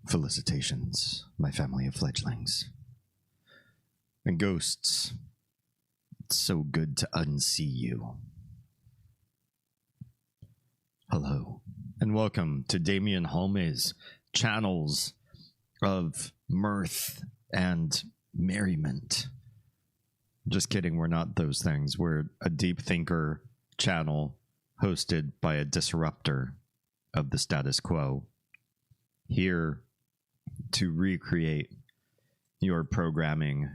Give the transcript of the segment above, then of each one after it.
Felicitations, my family of fledglings. And ghosts, it's so good to unsee you. Hello, and welcome to Damien Holme's channels of mirth and merriment. Just kidding, we're not those things. We're a deep thinker channel hosted by a disruptor of the status quo, here to recreate your programming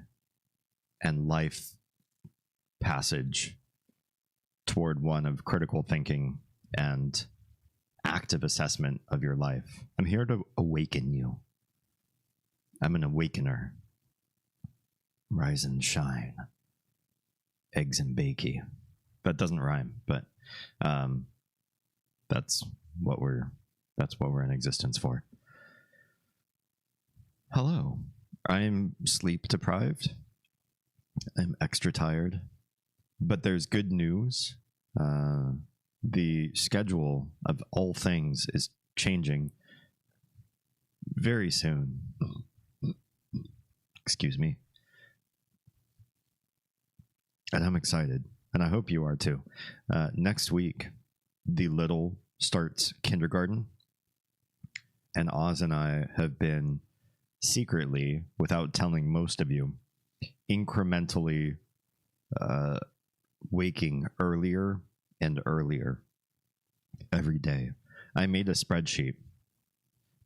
and life passage toward one of critical thinking and active assessment of your life. I'm here to awaken you. I'm an awakener. Rise and shine. Eggs and bakey. That doesn't rhyme, but that's what we're in existence for. Hello. I'm sleep deprived. I'm extra tired. But there's good news. The schedule of all things is changing very soon. Excuse me. And I'm excited. And I hope you are too. Next week, the little starts kindergarten. And Oz and I have been secretly, without telling most of you, incrementally waking earlier and earlier every day. I made a spreadsheet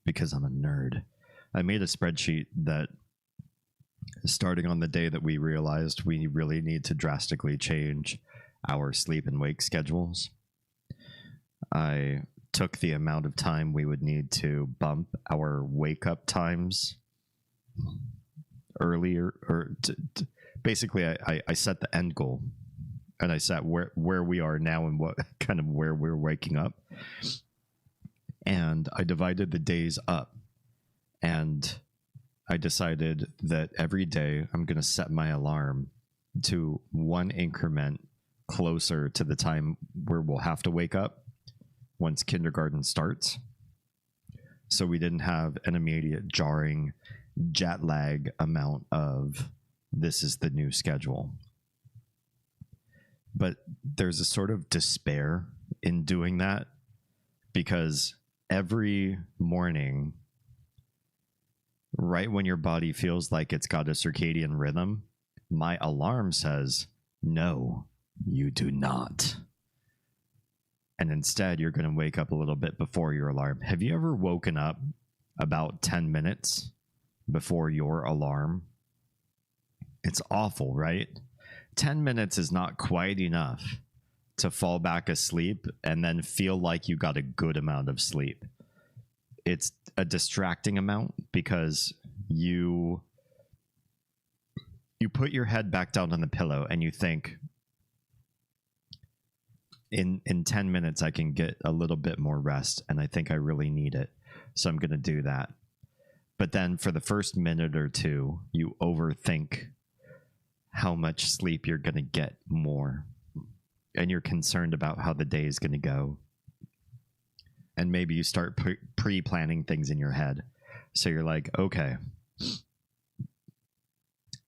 because I'm a nerd. I made a spreadsheet that, starting on the day that we realized we really need to drastically change our sleep and wake schedules, I took the amount of time we would need to bump our wake up times earlier, or basically I set the end goal, and I set where we are now and what kind of where we're waking up, and I divided the days up, and I decided that every day I'm going to set my alarm to one increment closer to the time where we'll have to wake up once kindergarten starts, so we didn't have an immediate jarring jet lag amount of this is the new schedule. But there's a sort of despair in doing that, because every morning, right when your body feels like it's got a circadian rhythm, my alarm says, no, you do not. And instead, you're going to wake up a little bit before your alarm. Have you ever woken up about 10 minutes before your alarm? It's awful, right? 10 minutes is not quite enough to fall back asleep and then feel like you got a good amount of sleep. It's a distracting amount because you put your head back down on the pillow and you think, in 10 minutes I can get a little bit more rest, and I think I really need it, so I'm going to do that. But then for the first minute or two, you overthink how much sleep you're going to get more, and you're concerned about how the day is going to go. And maybe you start pre-planning things in your head. So you're like, okay,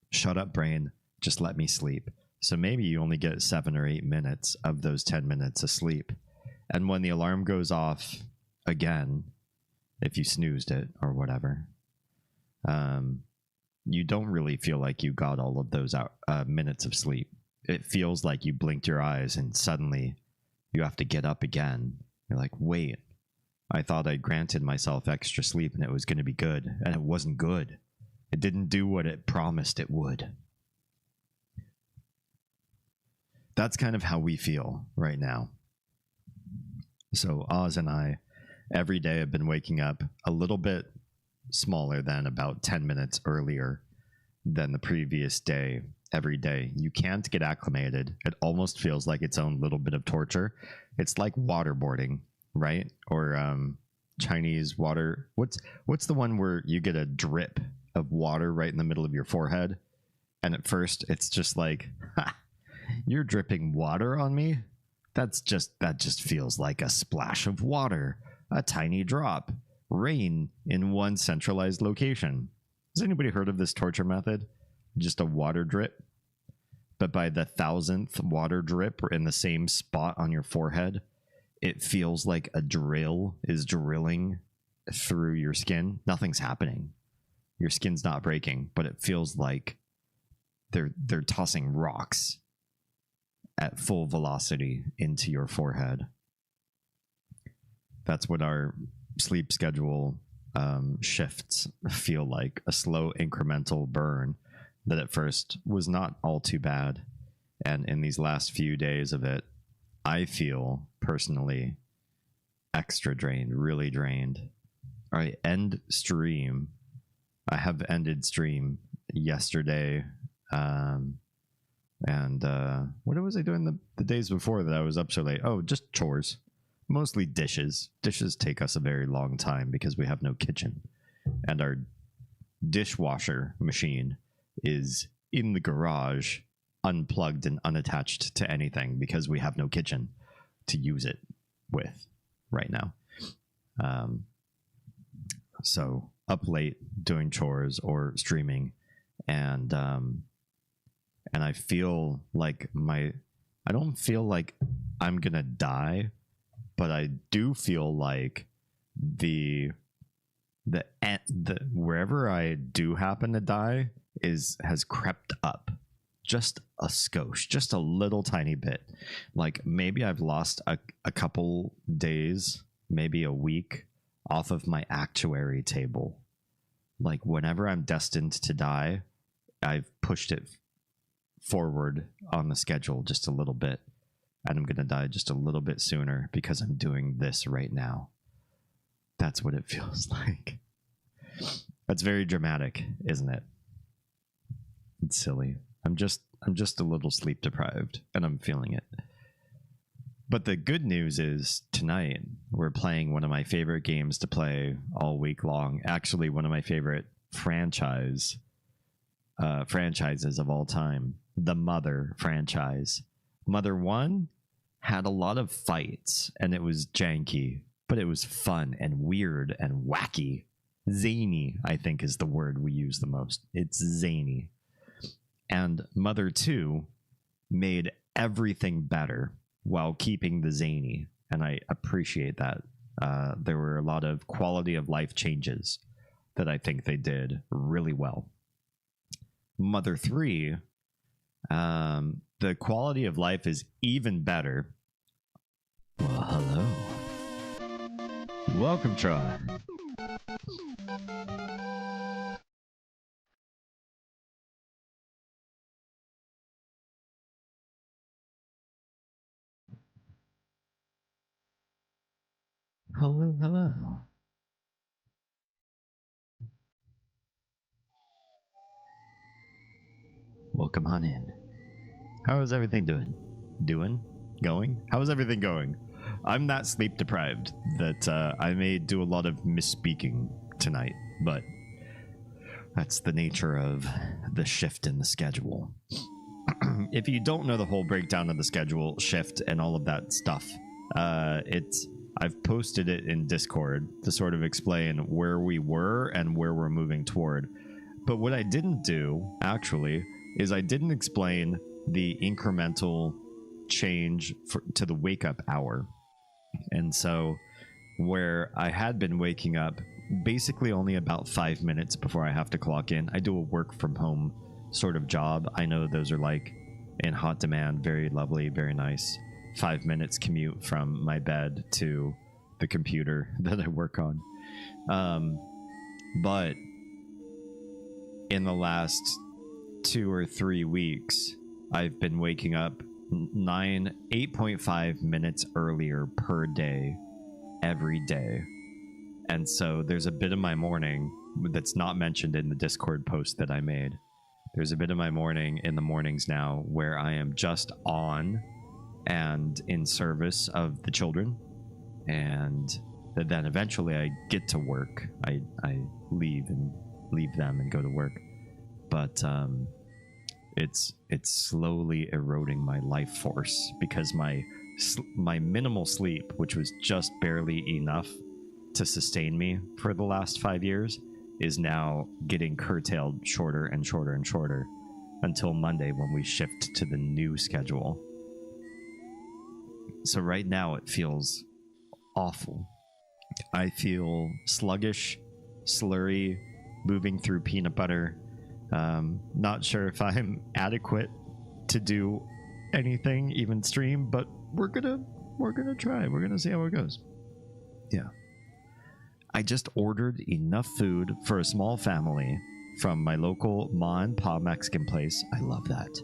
shut up, brain. Just let me sleep. So maybe you only get 7 or 8 minutes of those 10 minutes of sleep. And when the alarm goes off again, if you snoozed it or whatever, you don't really feel like you got all of those minutes of sleep. It feels like you blinked your eyes and suddenly you have to get up again. You're like, wait, I thought I granted myself extra sleep and it was going to be good, and it wasn't good. It didn't do what it promised it would. That's kind of how we feel right now. So Oz and I, every day, have been waking up a little bit smaller than about 10 minutes earlier than the previous day every day. You can't get acclimated. It almost feels like its own little bit of torture. It's like waterboarding, right? Or Chinese water. What's the one where you get a drip of water right in the middle of your forehead? And at first it's just like, ha, you're dripping water on me? That just feels like a splash of water, a tiny drop. rain in one centralized location. Has anybody heard of this torture method? Just a water drip, but by the 1,000th water drip in the same spot on your forehead, it feels like a drill is drilling through your skin. Nothing's happening. Your skin's not breaking, but it feels like they're tossing rocks at full velocity into your forehead. That's what our sleep schedule shifts feel like. A slow incremental burn that at first was not all too bad. And in these last few days of it, I feel personally extra drained, really drained. All right, end stream. I have ended stream yesterday. What was I doing the days before that I was up so late? Oh, just chores. Mostly dishes. Dishes take us a very long time because we have no kitchen. And our dishwasher machine is in the garage, unplugged and unattached to anything because we have no kitchen to use it with right now. So up late doing chores or streaming, and I feel like I don't feel like I'm gonna die, but I do feel like the wherever I do happen to die has crept up just a skosh, just a little tiny bit. Like maybe I've lost a couple days, maybe a week off of my actuary table. Like whenever I'm destined to die, I've pushed it forward on the schedule just a little bit, and I'm gonna die just a little bit sooner because I'm doing this right now. That's what it feels like. That's very dramatic, isn't it? It's silly. I'm just a little sleep deprived, and I'm feeling it. But the good news is tonight we're playing one of my favorite games to play all week long. Actually, one of my favorite franchises of all time, the Mother franchise. Mother 1 had a lot of fights, and it was janky, but it was fun and weird and wacky. Zany, I think, is the word we use the most. It's zany. And Mother 2 made everything better while keeping the zany, and I appreciate that. There were a lot of quality of life changes that I think they did really well. Mother 3, the quality of life is even better. Well, hello. Welcome, Troy. Hello, hello. Welcome on in. How is everything doing? Going? How is everything going? I'm that sleep deprived that I may do a lot of misspeaking tonight, but that's the nature of the shift in the schedule. If you don't know the whole breakdown of the schedule shift and all of that stuff, I've posted it in Discord to sort of explain where we were and where we're moving toward. But what I didn't do, actually, is I didn't explain the incremental change to the wake up hour. And so where I had been waking up basically only about 5 minutes before I have to clock in, I do a work from home sort of job. I know those are like in hot demand, very lovely, very nice. 5 minutes commute from my bed to the computer that I work on. But in the last 2 or 3 weeks, I've been waking up 8.5 minutes earlier per day, every day. And so there's a bit of my morning that's not mentioned in the Discord post that I made. There's a bit of my morning in the mornings now where I am just on and in service of the children, and then eventually I get to work. I leave them and go to work, but it's slowly eroding my life force because my minimal sleep, which was just barely enough to sustain me for the last 5 years is now getting curtailed shorter and shorter and shorter until Monday when we shift to the new schedule. So right now it feels awful. I feel sluggish, slurry, moving through peanut butter. Not sure if I'm adequate to do anything, even stream, but we're gonna try. We're gonna see how it goes. Yeah. I just ordered enough food for a small family from my local ma and pa Mexican place. I love that.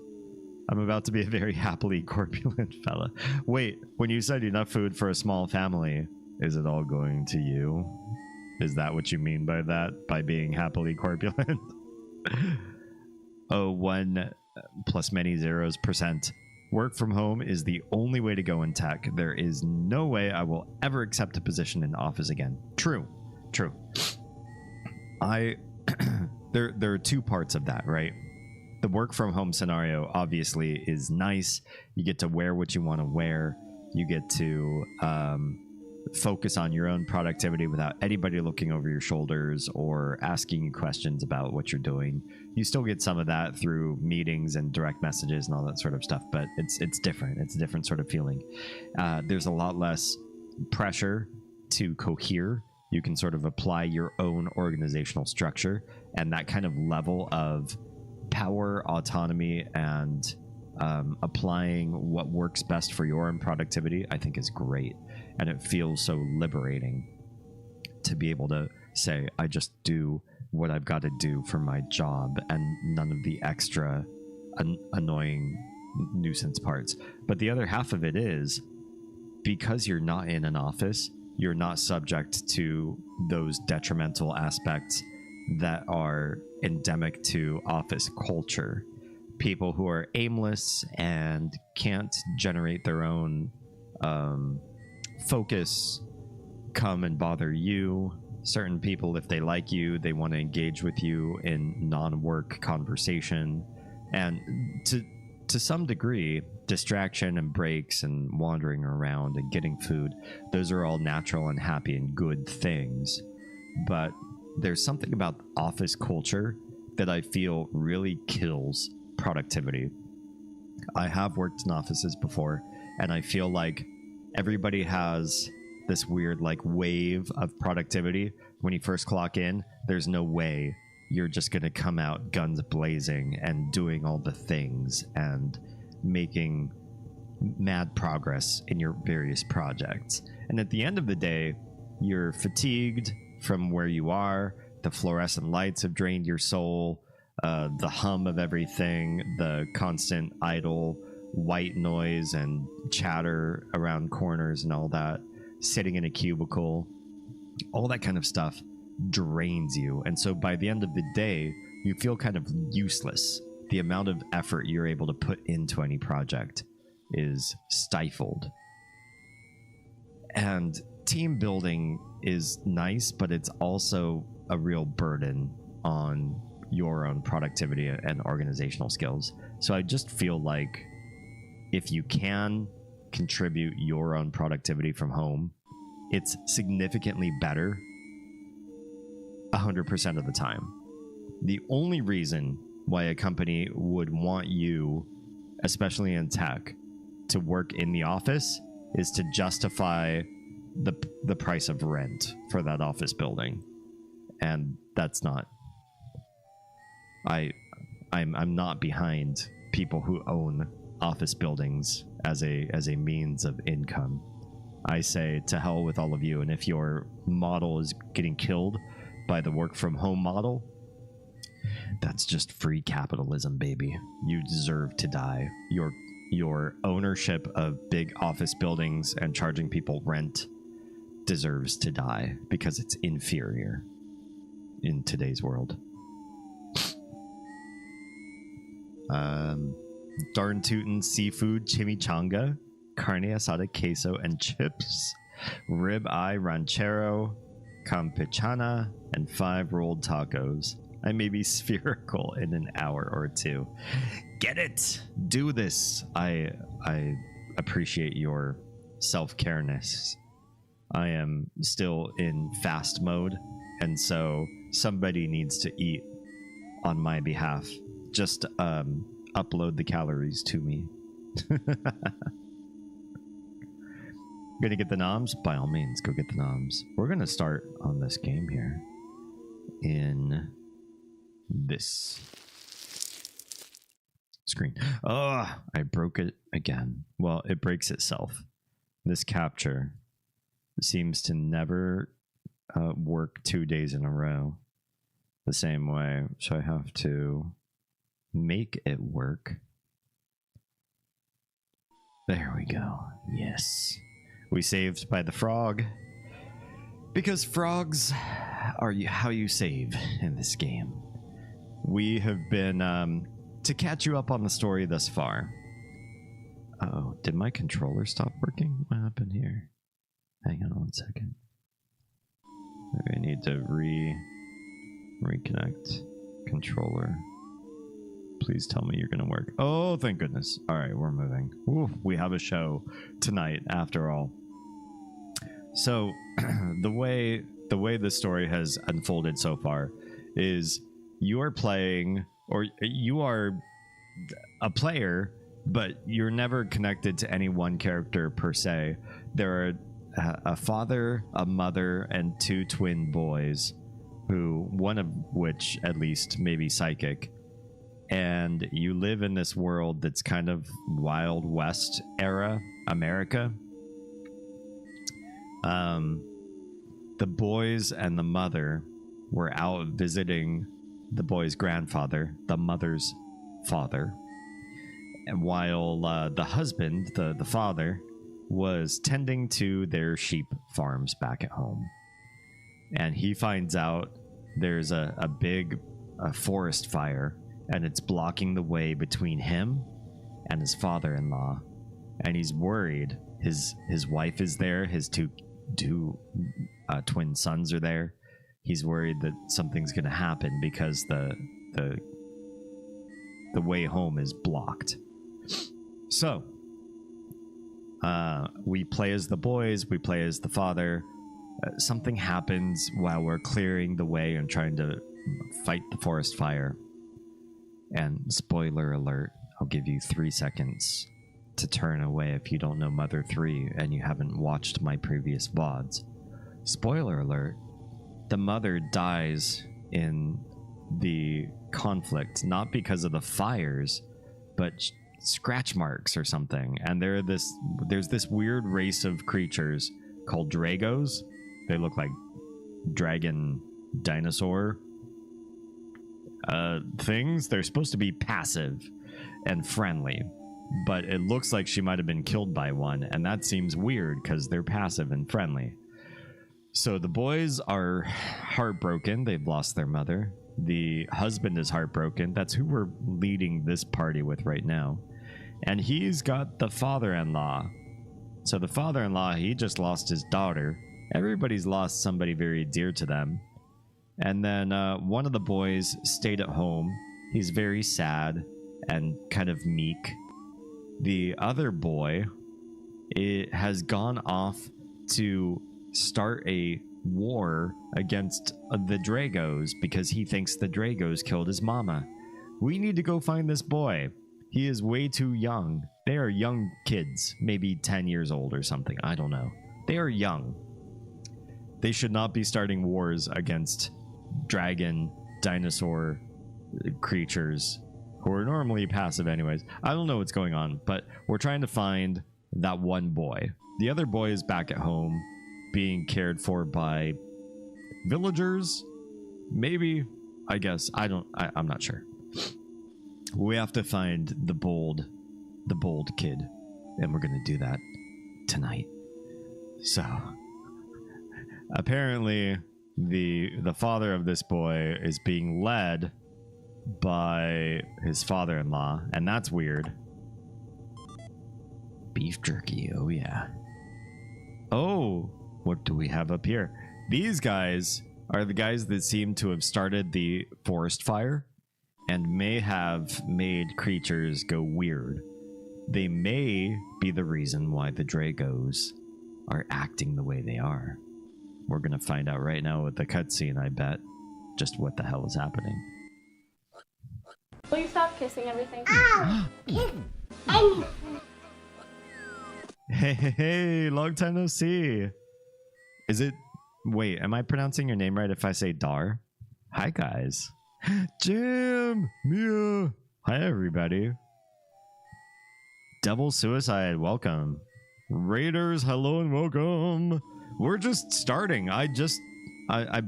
I'm about to be a very happily corpulent fella. Wait, when you said enough food for a small family, is it all going to you? Is that what you mean by that? By being happily corpulent? Oh, 1 plus many zeros %. Work from home is the only way to go in tech. There is no way I will ever accept a position in the office again. True. There are two parts of that, right? The work from home scenario obviously is nice. You get to wear what you want to wear. You get to focus on your own productivity without anybody looking over your shoulders or asking you questions about what you're doing. You still get some of that through meetings and direct messages and all that sort of stuff, but it's different. It's a different sort of feeling. There's a lot less pressure to cohere. You can sort of apply your own organizational structure, and that kind of level of power, autonomy, and applying what works best for your own productivity, I think is great. And it feels so liberating to be able to say, I just do what I've got to do for my job and none of the extra annoying nuisance parts. But the other half of it is, because you're not in an office, you're not subject to those detrimental aspects that are endemic to office culture. People who are aimless and can't generate their own focus come and bother you. Certain people, if they like you, they want to engage with you in non-work conversation. And to some degree, distraction and breaks and wandering around and getting food, those are all natural and happy and good things. But there's something about office culture that I feel really kills productivity. I have worked in offices before, and I feel like everybody has this weird like wave of productivity. When you first clock in, there's no way you're just going to come out guns blazing and doing all the things and making mad progress in your various projects. And at the end of the day, you're fatigued from where you are. The fluorescent lights have drained your soul. The hum of everything, the constant idle white noise and chatter around corners and all that, sitting in a cubicle, all that kind of stuff drains you. And so by the end of the day, you feel kind of useless. The amount of effort you're able to put into any project is stifled. And team building is nice, but it's also a real burden on your own productivity and organizational skills. So I just feel like if you can contribute your own productivity from home, it's significantly better 100% of the time. The only reason why a company would want you, especially in tech, to work in the office is to justify the price of rent for that office building. And that's not... I'm not behind people who own office buildings as a means of income. I say to hell with all of you, and if your model is getting killed by the work from home model, that's just free capitalism, baby. You deserve to die. Your ownership of big office buildings and charging people rent deserves to die because it's inferior in today's world. Darn tootin' seafood chimichanga, carne asada, queso, and chips, rib eye ranchero, campechana, and 5 rolled tacos. I may be spherical in an hour or two. Get it! Do this! I appreciate your self-careness. I am still in fast mode, and so somebody needs to eat on my behalf. Just upload the calories to me. Gonna get the noms? By all means, go get the noms. We're gonna start on this game here in this screen. Oh, I broke it again. Well, it breaks itself. This capture seems to never work 2 days in a row the same way, so I have to make it work. There we go. Yes. We saved by the frog, because frogs are how you save in this game. We have been, to catch you up on the story thus far. Uh-oh, did my controller stop working? What happened here? Hang on 1 second. I need to reconnect controller. Please tell me you're gonna work. Oh, thank goodness. All right, we're moving. Ooh, we have a show tonight after all. So the way the story has unfolded so far is you are playing, or you are a player, but you're never connected to any one character per se. There are a father, a mother, and 2 twin boys, who, one of which at least may be psychic. And you live in this world that's kind of Wild West era America. The boys and the mother were out visiting the boy's grandfather, the mother's father. And while the husband, the father, was tending to their sheep farms back at home. And he finds out there's a big forest fire, and it's blocking the way between him and his father-in-law. And he's worried. His wife is there. His two twin sons are there. He's worried that something's going to happen because the way home is blocked. So we play as the boys. We play as the father. Something happens while we're clearing the way and trying to fight the forest fire. And spoiler alert, I'll give you 3 seconds to turn away if you don't know Mother 3 and you haven't watched my previous VODs. Spoiler alert, the mother dies in the conflict, not because of the fires, but scratch marks or something. And there's this weird race of creatures called Dragos. They look like dragon dinosaur things. They're supposed to be passive and friendly, but it looks like she might have been killed by one, and that seems weird because they're passive and friendly. So the boys are heartbroken. They've lost their mother. The husband is heartbroken. That's who we're leading this party with right now. And he's got the father-in-law. So the father-in-law, he just lost his daughter. Everybody's lost somebody very dear to them. And then one of the boys stayed at home. He's very sad and kind of meek. The other boy, it has gone off to start a war against the Dragos because he thinks the Dragos killed his mama. We need to go find this boy. He is way too young. They are young kids, maybe 10 years old or something. I don't know. They are young. They should not be starting wars against dragon, dinosaur creatures who are normally passive anyways. I don't know what's going on, but we're trying to find that one boy. The other boy is back at home being cared for by villagers, maybe, I guess. I'm not sure. We have to find the bold kid, and we're gonna do that tonight. So apparently the father of this boy is being led by his father-in-law, and that's weird. Beef jerky, oh yeah. Oh, what do we have up here? These guys are the guys that seem to have started the forest fire and may have made creatures go weird. They may be the reason why the Dragos are acting the way they are. We're gonna find out right now with the cutscene, I bet, just what the hell is happening. Will you stop kissing everything? Hey, long time no see. Is it... Wait, am I pronouncing your name right if I say Dar? Hi, guys. Jim! Mia! Hi, everybody. Devil Suicide, welcome. Raiders, hello and welcome. We're just starting.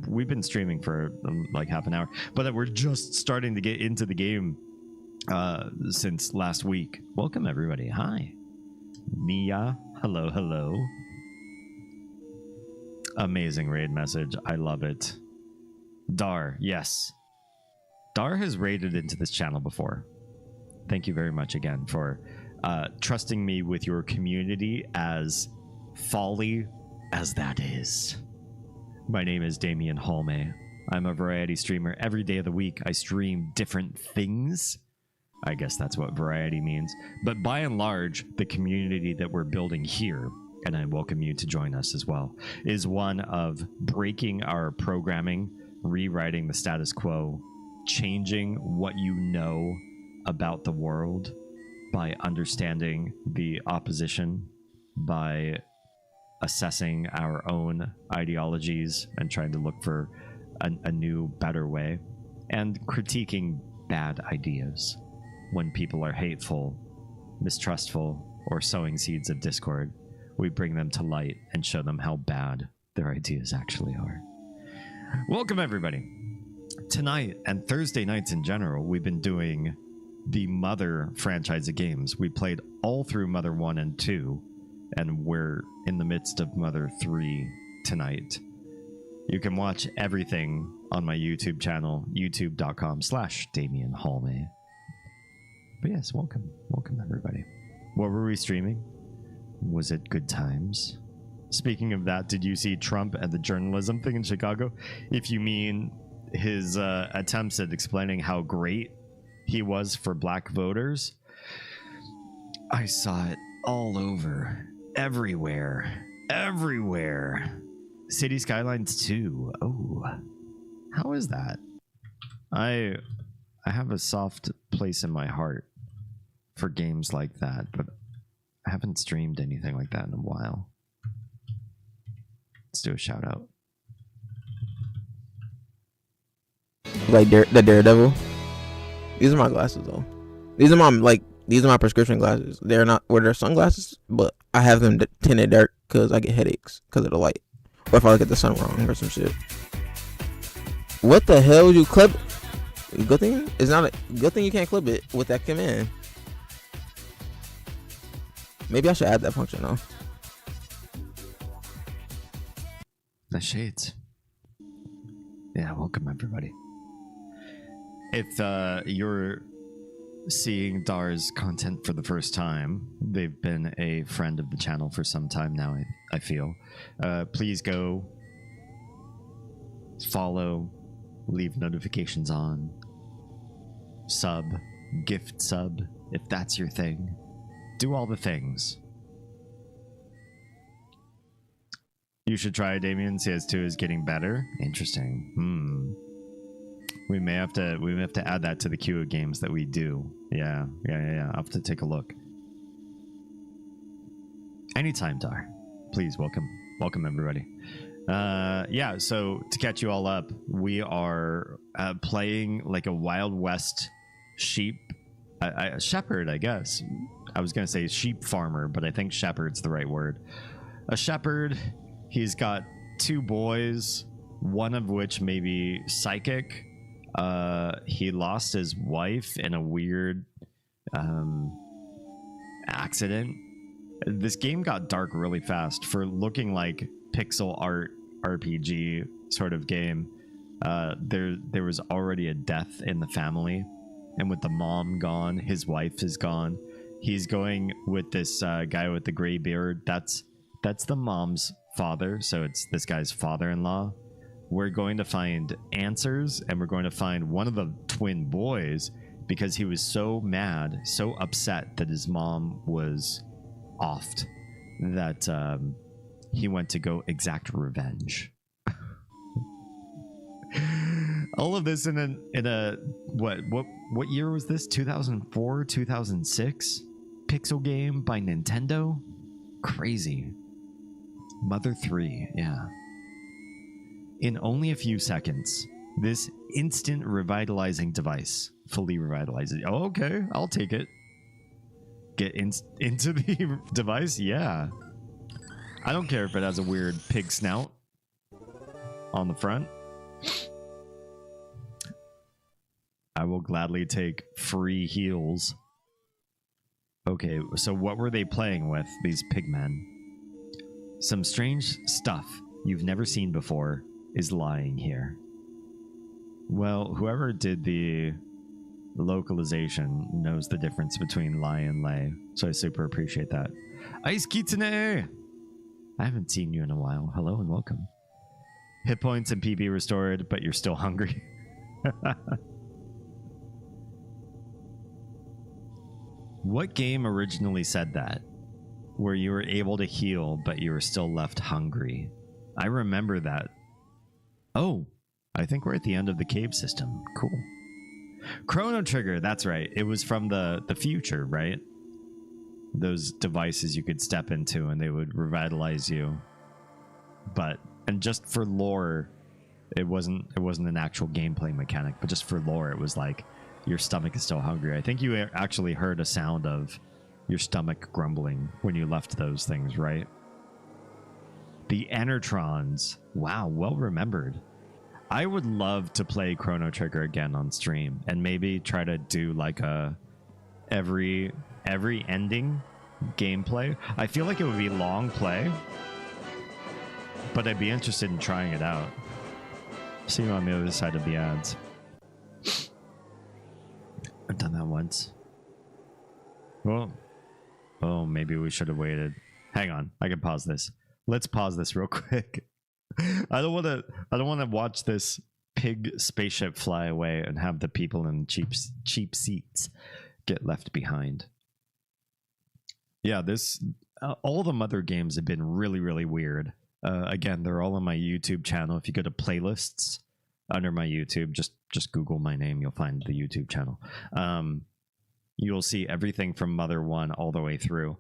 We've been streaming for like half an hour, but we're just starting to get into the game since last week. Welcome, everybody. Hi. Mia, hello, hello. Amazing raid message. I love it. Dar, yes. Dar has raided into this channel before. Thank you very much again for trusting me with your community, as folly as that is. My name is Damian Holme. I'm a variety streamer. Every day of the week, I stream different things. I guess that's what variety means. But by and large, the community that we're building here, and I welcome you to join us as well, is one of breaking our programming, rewriting the status quo, changing what you know about the world by understanding the opposition, by assessing our own ideologies and trying to look for a new, better way, and critiquing bad ideas. When people are hateful, mistrustful, or sowing seeds of discord, we bring them to light and show them how bad their ideas actually are. Welcome, everybody. Tonight and Thursday nights in general, we've been doing the Mother franchise of games. We played all through Mother 1 and 2, and we're in the midst of Mother 3 tonight. You can watch everything on my YouTube channel, youtube.com/Damian Holme. But yes, welcome. Welcome, everybody. What were we streaming? Was it good times? Speaking of that, did you see Trump at the journalism thing in Chicago? If you mean his attempts at explaining how great he was for black voters, I saw it all over. Everywhere. City Skylines 2. Oh, how is that? I have a soft place in my heart for games like that, but I haven't streamed anything like that in a while. Let's do a shout out. Like the Daredevil. These are my glasses though. These are my prescription glasses. They're sunglasses, but I have them tinted dark because I get headaches because of the light, or if I look at the sun wrong or some shit. What the hell would you clip? Good thing it's not a good thing you can't clip it with that command. Maybe I should add that function though. The shades. Yeah, welcome everybody. If you're seeing Dar's content for the first time, they've been a friend of the channel for some time now, I feel. Please go follow, leave notifications on, sub, gift sub, if that's your thing. Do all the things. You should try Damien. CS2 is getting better. Interesting. We may have to add that to the queue of games that we do. Yeah. I'll have to take a look. Anytime, Dar. Please welcome everybody. Yeah, so to catch you all up, we are playing like a Wild West sheep shepherd, I guess. I was gonna say sheep farmer, but I think shepherd's the right word. A shepherd. He's got two boys, one of which may be psychic. He lost his wife in a weird accident. This game got dark really fast for looking like pixel art RPG sort of game. There was already a death in the family, and with the mom gone, his wife is gone. He's going with this guy with the gray beard. That's the mom's father, so it's this guy's father-in-law. We're going to find answers, and we're going to find one of the twin boys because he was so mad, so upset that his mom was offed, that he went to go exact revenge. All of this in a what year was this? 2004, 2006 pixel game by Nintendo? Crazy. Mother 3, yeah. In only a few seconds, this instant revitalizing device fully revitalizes. Oh, okay, I'll take it. Get into the device? Yeah. I don't care if it has a weird pig snout on the front. I will gladly take free heals. Okay, so what were they playing with, these pigmen? Some strange stuff you've never seen before is lying here. Well, whoever did the localization knows the difference between lie and lay, so I super appreciate that. Ice Kitsune! I haven't seen you in a while. Hello and welcome. Hit points and PP restored, but you're still hungry. What game originally said that? Where you were able to heal, but you were still left hungry? I remember that. Oh, I think we're at the end of the cave system. Cool. Chrono Trigger, that's right. It was from the future, right? Those devices you could step into and they would revitalize you. And just for lore, it wasn't an actual gameplay mechanic, but just for lore, it was like your stomach is still hungry. I think you actually heard a sound of your stomach grumbling when you left those things, right? The Enertrons. Wow, well remembered. I would love to play Chrono Trigger again on stream and maybe try to do like a every ending gameplay. I feel like it would be long play, but I'd be interested in trying it out. See you on the other side of the ads. I've done that once. Well, oh, maybe we should have waited. Hang on, I can pause this. Let's pause this real quick. I don't want to watch this pig spaceship fly away and have the people in cheap seats get left behind. Yeah, all the Mother games have been really, really weird. Again, they're all on my YouTube channel. If you go to playlists under my YouTube, just Google my name, you'll find the YouTube channel. You'll see everything from Mother 1 all the way through.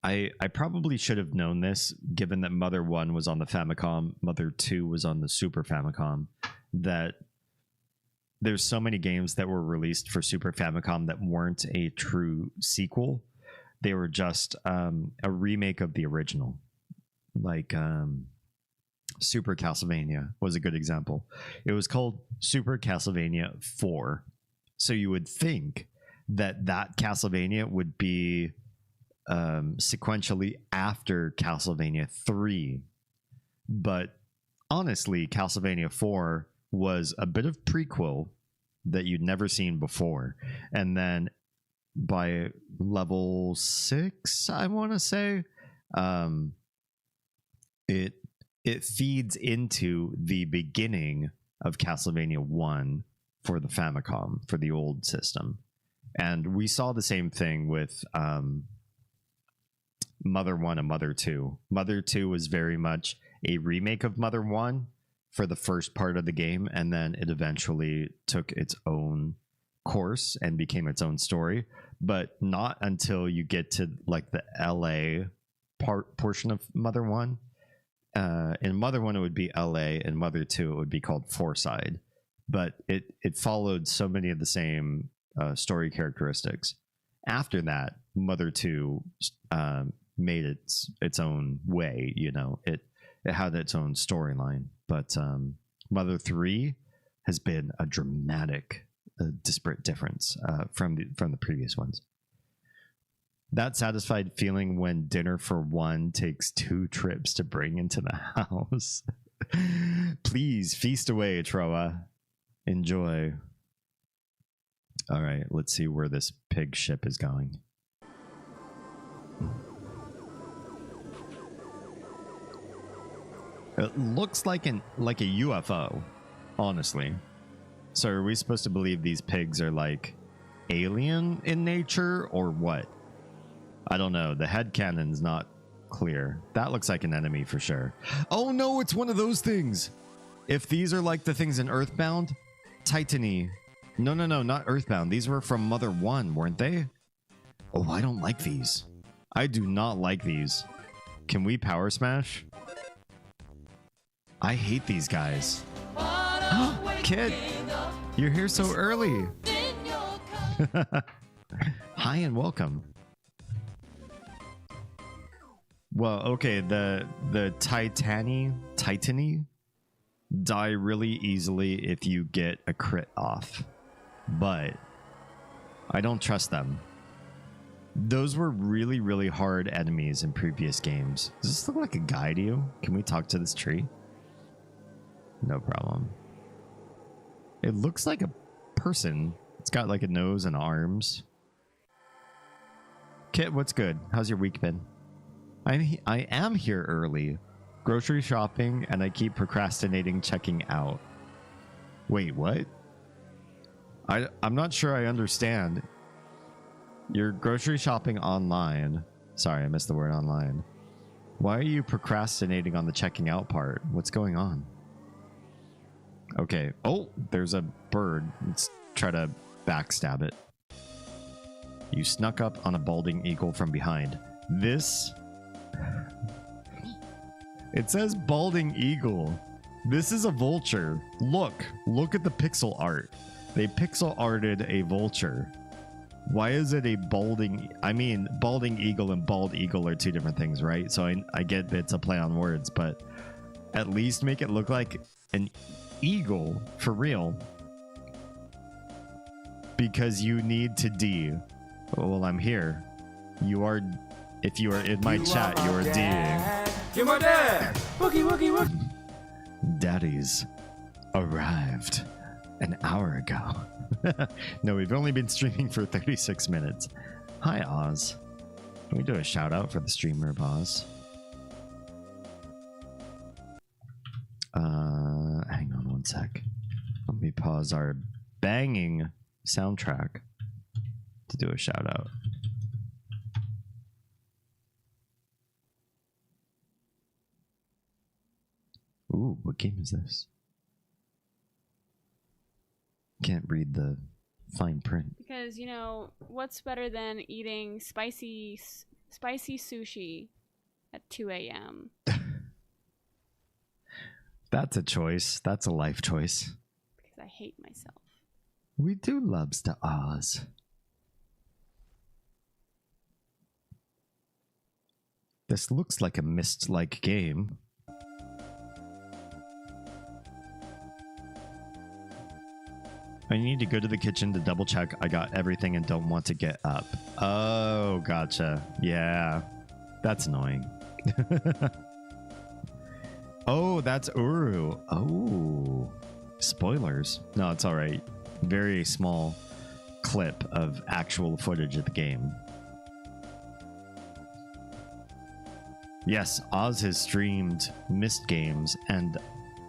I probably should have known this, given that Mother 1 was on the Famicom, Mother 2 was on the Super Famicom, that there's so many games that were released for Super Famicom that weren't a true sequel. They were just a remake of the original. Like Super Castlevania was a good example. It was called Super Castlevania 4. So you would think that Castlevania would be sequentially after Castlevania 3. But honestly, Castlevania 4 was a bit of prequel that you'd never seen before. And then by level 6, I want to say, it feeds into the beginning of Castlevania 1 for the Famicom, for the old system. And we saw the same thing with Mother 1 and Mother 2. Mother 2 was very much a remake of Mother 1 for the first part of the game, and then it eventually took its own course and became its own story. But not until you get to like the LA portion of Mother 1. In Mother 1 it would be LA, and Mother 2 it would be called Fourside. But it followed so many of the same story characteristics. After that, Mother 2 made its own way, you know. It had its own storyline. But Mother 3 has been a dramatic disparate difference from the previous ones. That satisfied feeling when dinner for one takes 2 trips to bring into the house. Please feast away, Troa. Enjoy. All right, let's see where this pig ship is going. It looks like a UFO, honestly. So are we supposed to believe these pigs are like alien in nature or what? I don't know. The headcanon's not clear. That looks like an enemy for sure. Oh no, it's one of those things. If these are like the things in Earthbound, Titany. No, not Earthbound. These were from Mother 1, weren't they? Oh, I don't like these. I do not like these. Can we power smash? I hate these guys. Kid, you're here so early. Hi and welcome. Well, okay, the Titany die really easily if you get a crit off, but I don't trust them. Those were really, really hard enemies in previous games. Does this look like a guy to you? Can we talk to this tree? No problem. It looks like a person. It's got like a nose and arms. Kit, what's good? How's your week been? I am here early. Grocery shopping, and I keep procrastinating checking out. Wait, what? I'm not sure I understand. You're grocery shopping online. Sorry, I missed the word online. Why are you procrastinating on the checking out part? What's going on? Okay. Oh, there's a bird. Let's try to backstab it. You snuck up on a balding eagle from behind. This... It says balding eagle. This is a vulture. Look at the pixel art. They pixel arted a vulture. Why is it a balding? I mean, balding eagle and bald eagle are two different things, right? So I get it's a play on words, but at least make it look like an eagle for real. Because you need to D. Well, I'm here. You are, if you are in my chat, you are D'ing. You're my dad! Wookie, wookie, wookie! Daddy's arrived an hour ago. No, we've only been streaming for 36 minutes. Hi, Oz. Can we do a shout out for the streamer of Oz? Hang on one sec. Let me pause our banging soundtrack to do a shout out. Ooh, what game is this? Can't read the fine print. Because, you know, what's better than eating spicy sushi at 2 a.m.? That's a choice. That's a life choice. Because I hate myself. We do loves to Oz. This looks like a Myst-like game. I need to go to the kitchen to double check I got everything and don't want to get up. Oh, gotcha. Yeah, that's annoying. Oh, that's Uru. Oh, spoilers. No, it's all right. Very small clip of actual footage of the game. Yes, Oz has streamed Myst games and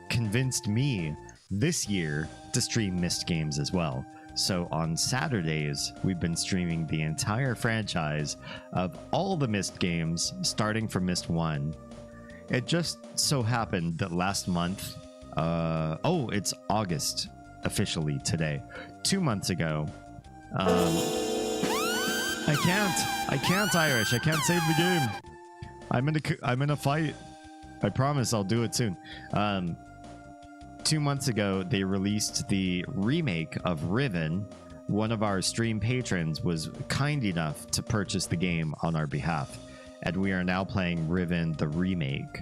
convinced me this year to stream Myst games as well. So on Saturdays, we've been streaming the entire franchise of all the Myst games, starting from Myst 1. It just so happened that last month, oh, it's August officially today. 2 months ago, I can't, Irish. I can't save the game. I'm in a fight. I promise I'll do it soon. 2 months ago, they released the remake of Riven. One of our stream patrons was kind enough to purchase the game on our behalf, and we are now playing Riven the remake.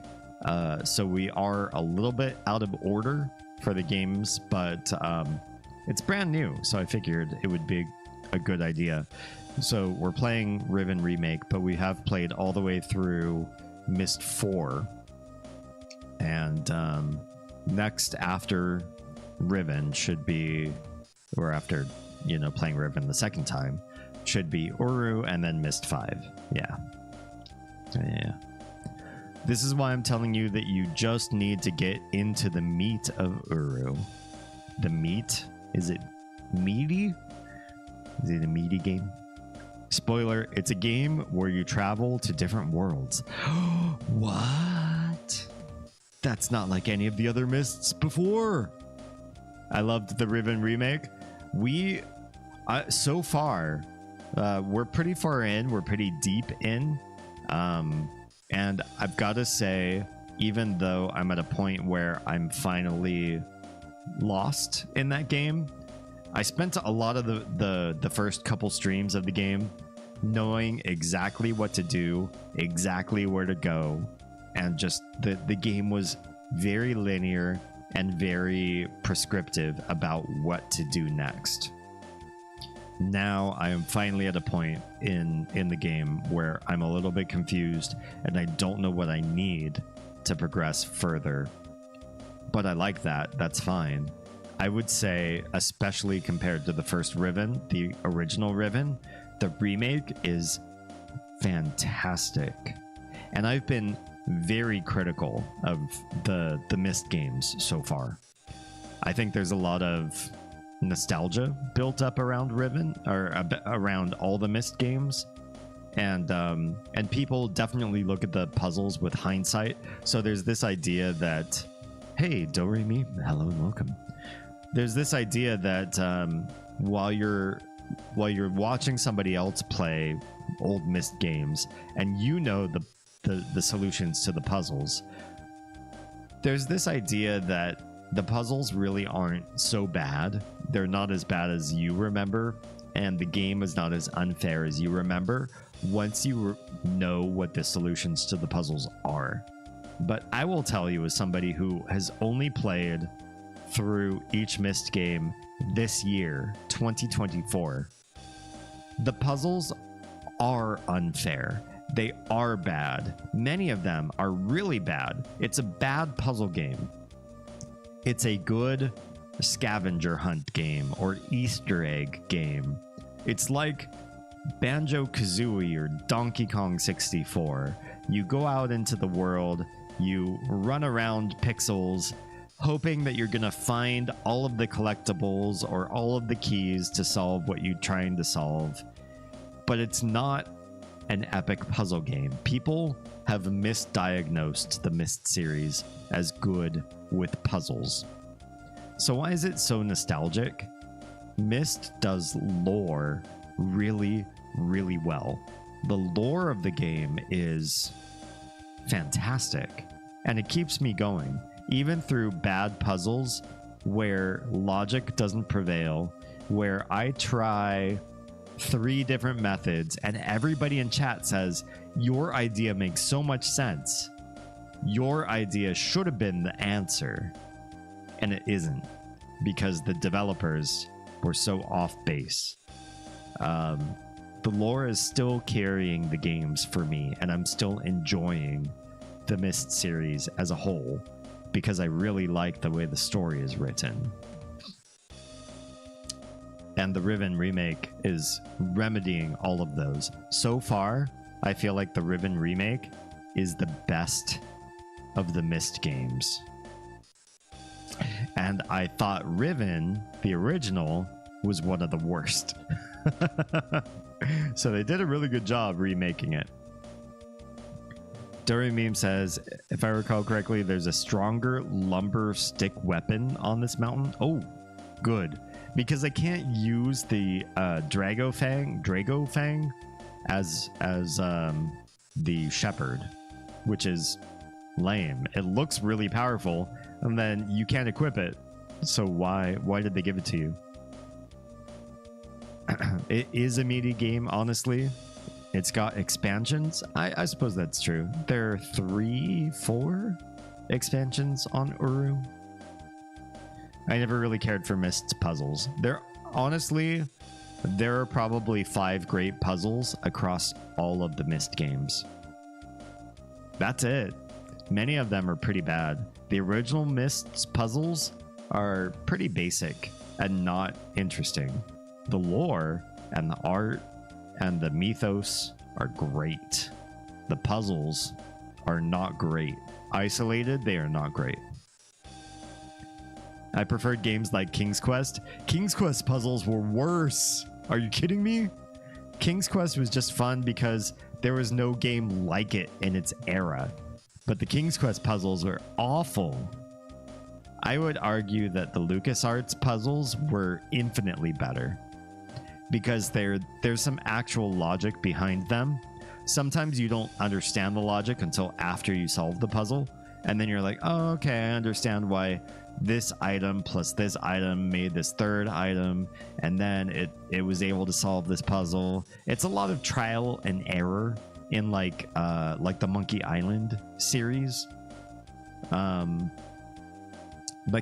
So we are a little bit out of order for the games, but it's brand new, so I figured it would be a good idea. So we're playing Riven remake, but we have played all the way through Myst 4, and next after Riven should be, or after, you know, playing Riven the second time, should be Uru and then Myst 5. Yeah. This is why I'm telling you that you just need to get into the meat of Uru. The meat? Is it meaty? Is it a meaty game? spoiler, it's a game where you travel to different worlds. What? That's not like any of the other Mysts before. I loved the Riven remake. So far, we're pretty far in. We're pretty deep in. And I've got to say, even though I'm at a point where I'm finally lost in that game, I spent a lot of the first couple streams of the game knowing exactly what to do, exactly where to go, and just the game was very linear and very prescriptive about what to do next. Now I am finally at a point in the game where I'm a little bit confused and I don't know what I need to progress further. But I like that. That's fine. I would say, especially compared to the first Riven, the original Riven, the remake is fantastic. And I've been very critical of the Myst games so far. I think there's a lot of nostalgia built up around Riven, or around all the Myst games. And people definitely look at the puzzles with hindsight. So there's this idea that, hey, Do-Re-Mi, hello and welcome. There's this idea that while you're watching somebody else play old Myst games and you know the solutions to the puzzles, there's this idea that the puzzles really aren't so bad. They're not as bad as you remember, and the game is not as unfair as you remember once you know what the solutions to the puzzles are. But I will tell you, as somebody who has only played through each Myst game this year, 2024, the puzzles are unfair. They are bad. Many of them are really bad. It's a bad puzzle game. It's a good scavenger hunt game or Easter egg game. It's like Banjo-Kazooie or Donkey Kong 64. You go out into the world, you run around pixels, hoping that you're gonna find all of the collectibles or all of the keys to solve what you're trying to solve. But it's not an epic puzzle game. People have misdiagnosed the Myst series as good with puzzles. So why is it so nostalgic? Myst does lore really, really well. The lore of the game is fantastic, and it keeps me going, even through bad puzzles where logic doesn't prevail, where I try 3 different methods and everybody in chat says, your idea makes so much sense. Your idea should have been the answer. And it isn't, because the developers were so off base. The lore is still carrying the games for me, and I'm still enjoying the Myst series as a whole, because I really like the way the story is written. And the Riven remake is remedying all of those. So far, I feel like the Riven remake is the best of the Myst games. And I thought Riven, the original, was one of the worst. So they did a really good job remaking it. Do-Re-Mi says, if I recall correctly, there's a stronger lumber stick weapon on this mountain. Oh, good. Because I can't use the Drago Fang as the shepherd, which is lame. It looks really powerful, and then you can't equip it. So why did they give it to you? It is a meaty game, honestly. It's got expansions. I suppose that's true. There are 3, 4 expansions on Uru. I never really cared for Myst's puzzles. Honestly, there are probably 5 great puzzles across all of the Myst games. That's it. Many of them are pretty bad. The original Myst's puzzles are pretty basic and not interesting. The lore and the art and the mythos are great. The puzzles are not great. Isolated, they are not great. I preferred games like King's Quest. King's Quest puzzles were worse. Are you kidding me? King's Quest was just fun because there was no game like it in its era. But the King's Quest puzzles were awful. I would argue that the LucasArts puzzles were infinitely better because there's some actual logic behind them. Sometimes you don't understand the logic until after you solve the puzzle, and then you're like, oh, okay, I understand why this item plus this item made this third item, and then it was able to solve this puzzle. It's a lot of trial and error in like the Monkey Island series. But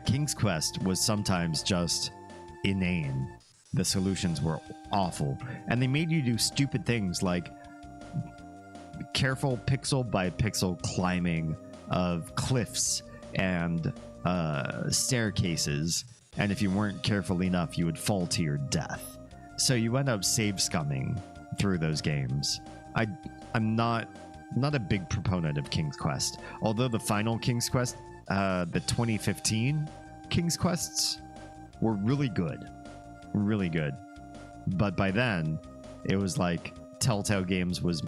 King's Quest was sometimes just inane. The solutions were awful, and they made you do stupid things like careful pixel by pixel climbing of cliffs and staircases, and if you weren't careful enough, you would fall to your death. So you end up save scumming through those games. I'm not a big proponent of King's Quest, although the final King's Quest, the 2015 King's Quests, were really good. But by then, it was like Telltale Games was,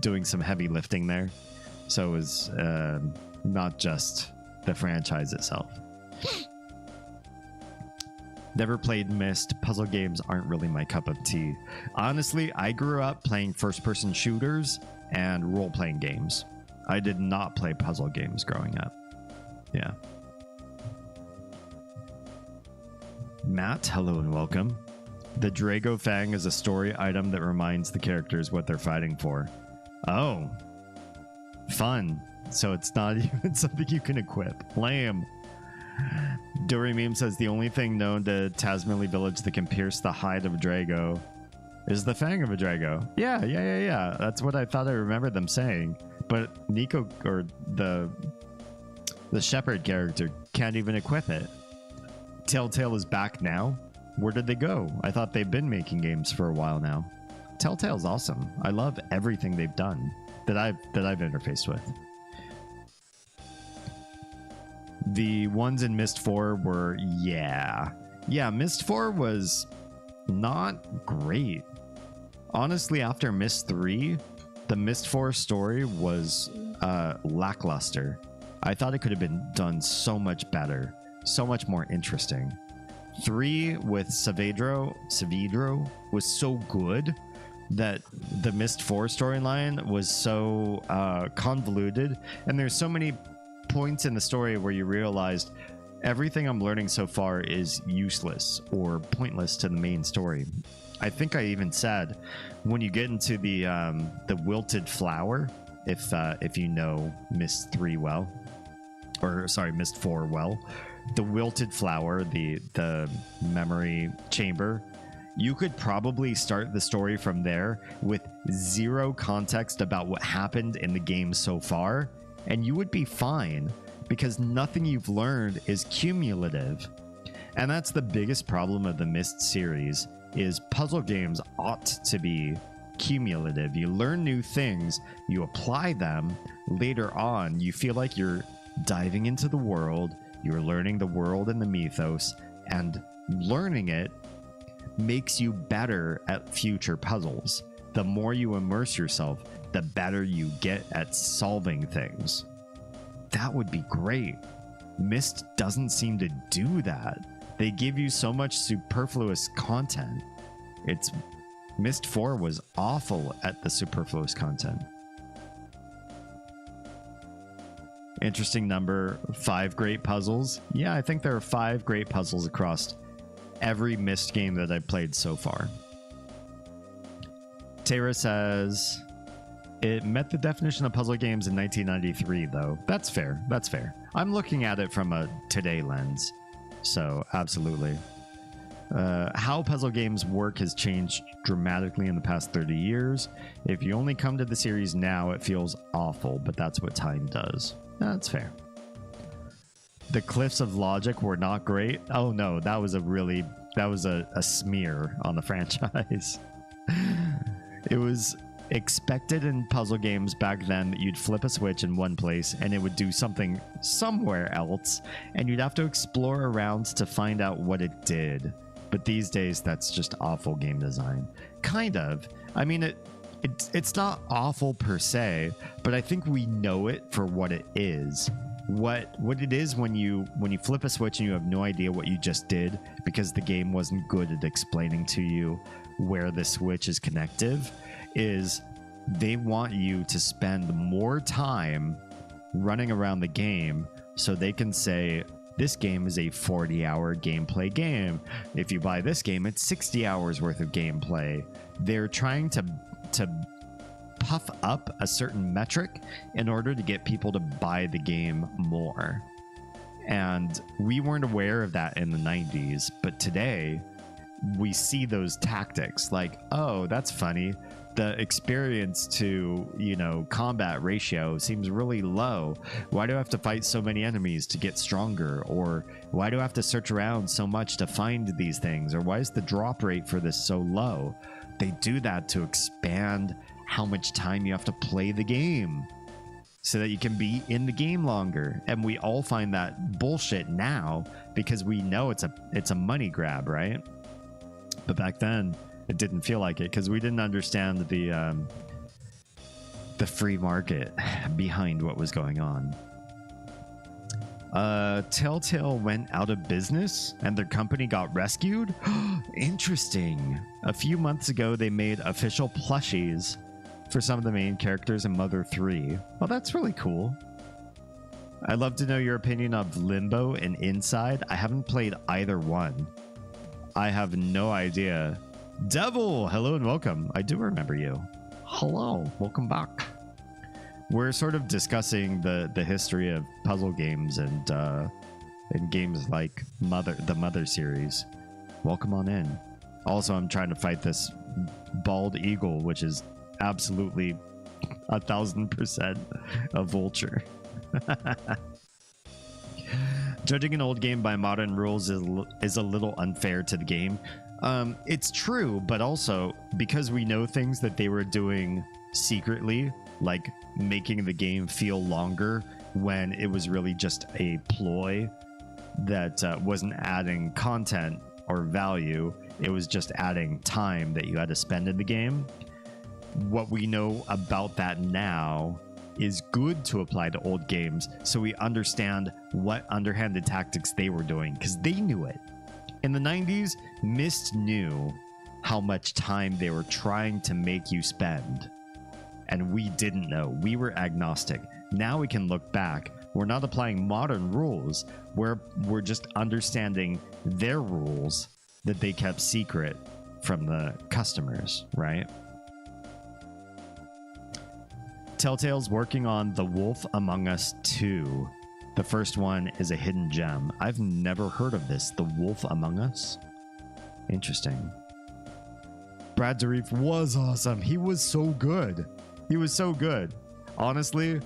doing some heavy lifting there. So it was not just the franchise itself. Never played Myst. Puzzle games aren't really my cup of tea. Honestly, I grew up playing first-person shooters and role-playing games. I did not play puzzle games growing up. Yeah. Matt, hello and welcome. The Drago Fang is a story item that reminds the characters what they're fighting for. Oh. Fun. So it's not even something you can equip. Lame. Dory Meme says the only thing known to Tasmilly Village that can pierce the hide of a Drago is the fang of a Drago. Yeah. That's what I thought I remembered them saying. But Nico, or the shepherd character, can't even equip it. Telltale is back now? Where did they go? I thought they've been making games for a while now. Telltale's awesome. I love everything they've done that I've interfaced with. The ones in Myst 4 were, yeah, Myst 4 was not great. Honestly, after Myst 3, the Myst 4 story was lackluster. I thought it could have been done so much better, so much more interesting. 3 with Saavedro was so good that the Myst 4 storyline was so convoluted, and there's so many points in the story where you realized everything I'm learning so far is useless or pointless to the main story. I think I even said when you get into the wilted flower, if you know Myst 3 well, or sorry, Myst 4 well, the wilted flower, the memory chamber, you could probably start the story from there with zero context about what happened in the game so far, and you would be fine because nothing you've learned is cumulative. And that's the biggest problem of the Myst series, is puzzle games ought to be cumulative. You learn new things, you apply them, later on you feel like you're diving into the world, you're learning the world and the mythos, and learning it makes you better at future puzzles. The more you immerse yourself, the better you get at solving things. That would be great. Myst doesn't seem to do that. They give you so much superfluous content. Myst 4 was awful at the superfluous content. Interesting number, 5 great puzzles. Yeah, I think there are 5 great puzzles across every Myst game that I've played so far. Tara says, it met the definition of puzzle games in 1993, though. That's fair. I'm looking at it from a today lens. So, absolutely. How puzzle games work has changed dramatically in the past 30 years. If you only come to the series now, it feels awful, but that's what time does. That's fair. The cliffs of logic were not great. Oh no, that was a smear on the franchise. It was expected in puzzle games back then that you'd flip a switch in one place and it would do something somewhere else, and you'd have to explore around to find out what it did. But these days, that's just awful game design. Kind of. I mean, it's not awful per se, but I think we know it for what it is. What it is when you flip a switch and you have no idea what you just did because the game wasn't good at explaining to you where the switch is connective, is they want you to spend more time running around the game so they can say, this game is a 40-hour gameplay game. If you buy this game, it's 60 hours worth of gameplay. They're trying to puff up a certain metric in order to get people to buy the game more. And we weren't aware of that in the 90s, but today we see those tactics like, oh, that's funny. The experience to, combat ratio seems really low. Why do I have to fight so many enemies to get stronger? Or why do I have to search around so much to find these things? Or why is the drop rate for this so low? They do that to expand how much time you have to play the game so that you can be in the game longer. And we all find that bullshit now because we know it's a money grab, right? But back then, it didn't feel like it because we didn't understand the free market behind what was going on. Telltale went out of business and their company got rescued? Interesting. A few months ago, they made official plushies for some of the main characters in Mother 3. Oh, that's really cool. I'd love to know your opinion of Limbo and Inside. I haven't played either one. I have no idea. Devil, hello and welcome. I do remember you. Hello, welcome back. We're sort of discussing the history of puzzle games and games like the Mother series. Welcome on in. Also, I'm trying to fight this bald eagle, which is absolutely 1000% a vulture. Judging an old game by modern rules is a little unfair to the game. It's true, but also because we know things that they were doing secretly, like making the game feel longer when it was really just a ploy that wasn't adding content or value. It was just adding time that you had to spend in the game. What we know about that now is good to apply to old games, so we understand what underhanded tactics they were doing because they knew it. In the 90s, Myst knew how much time they were trying to make you spend, and we didn't know. We were agnostic. Now we can look back. We're not applying modern rules. We're just understanding their rules that they kept secret from the customers, right? Telltale's working on The Wolf Among Us 2. The first one is a hidden gem. I've never heard of this. The Wolf Among Us? Interesting. Brad Dourif was awesome. He was so good. He was so good. Honestly,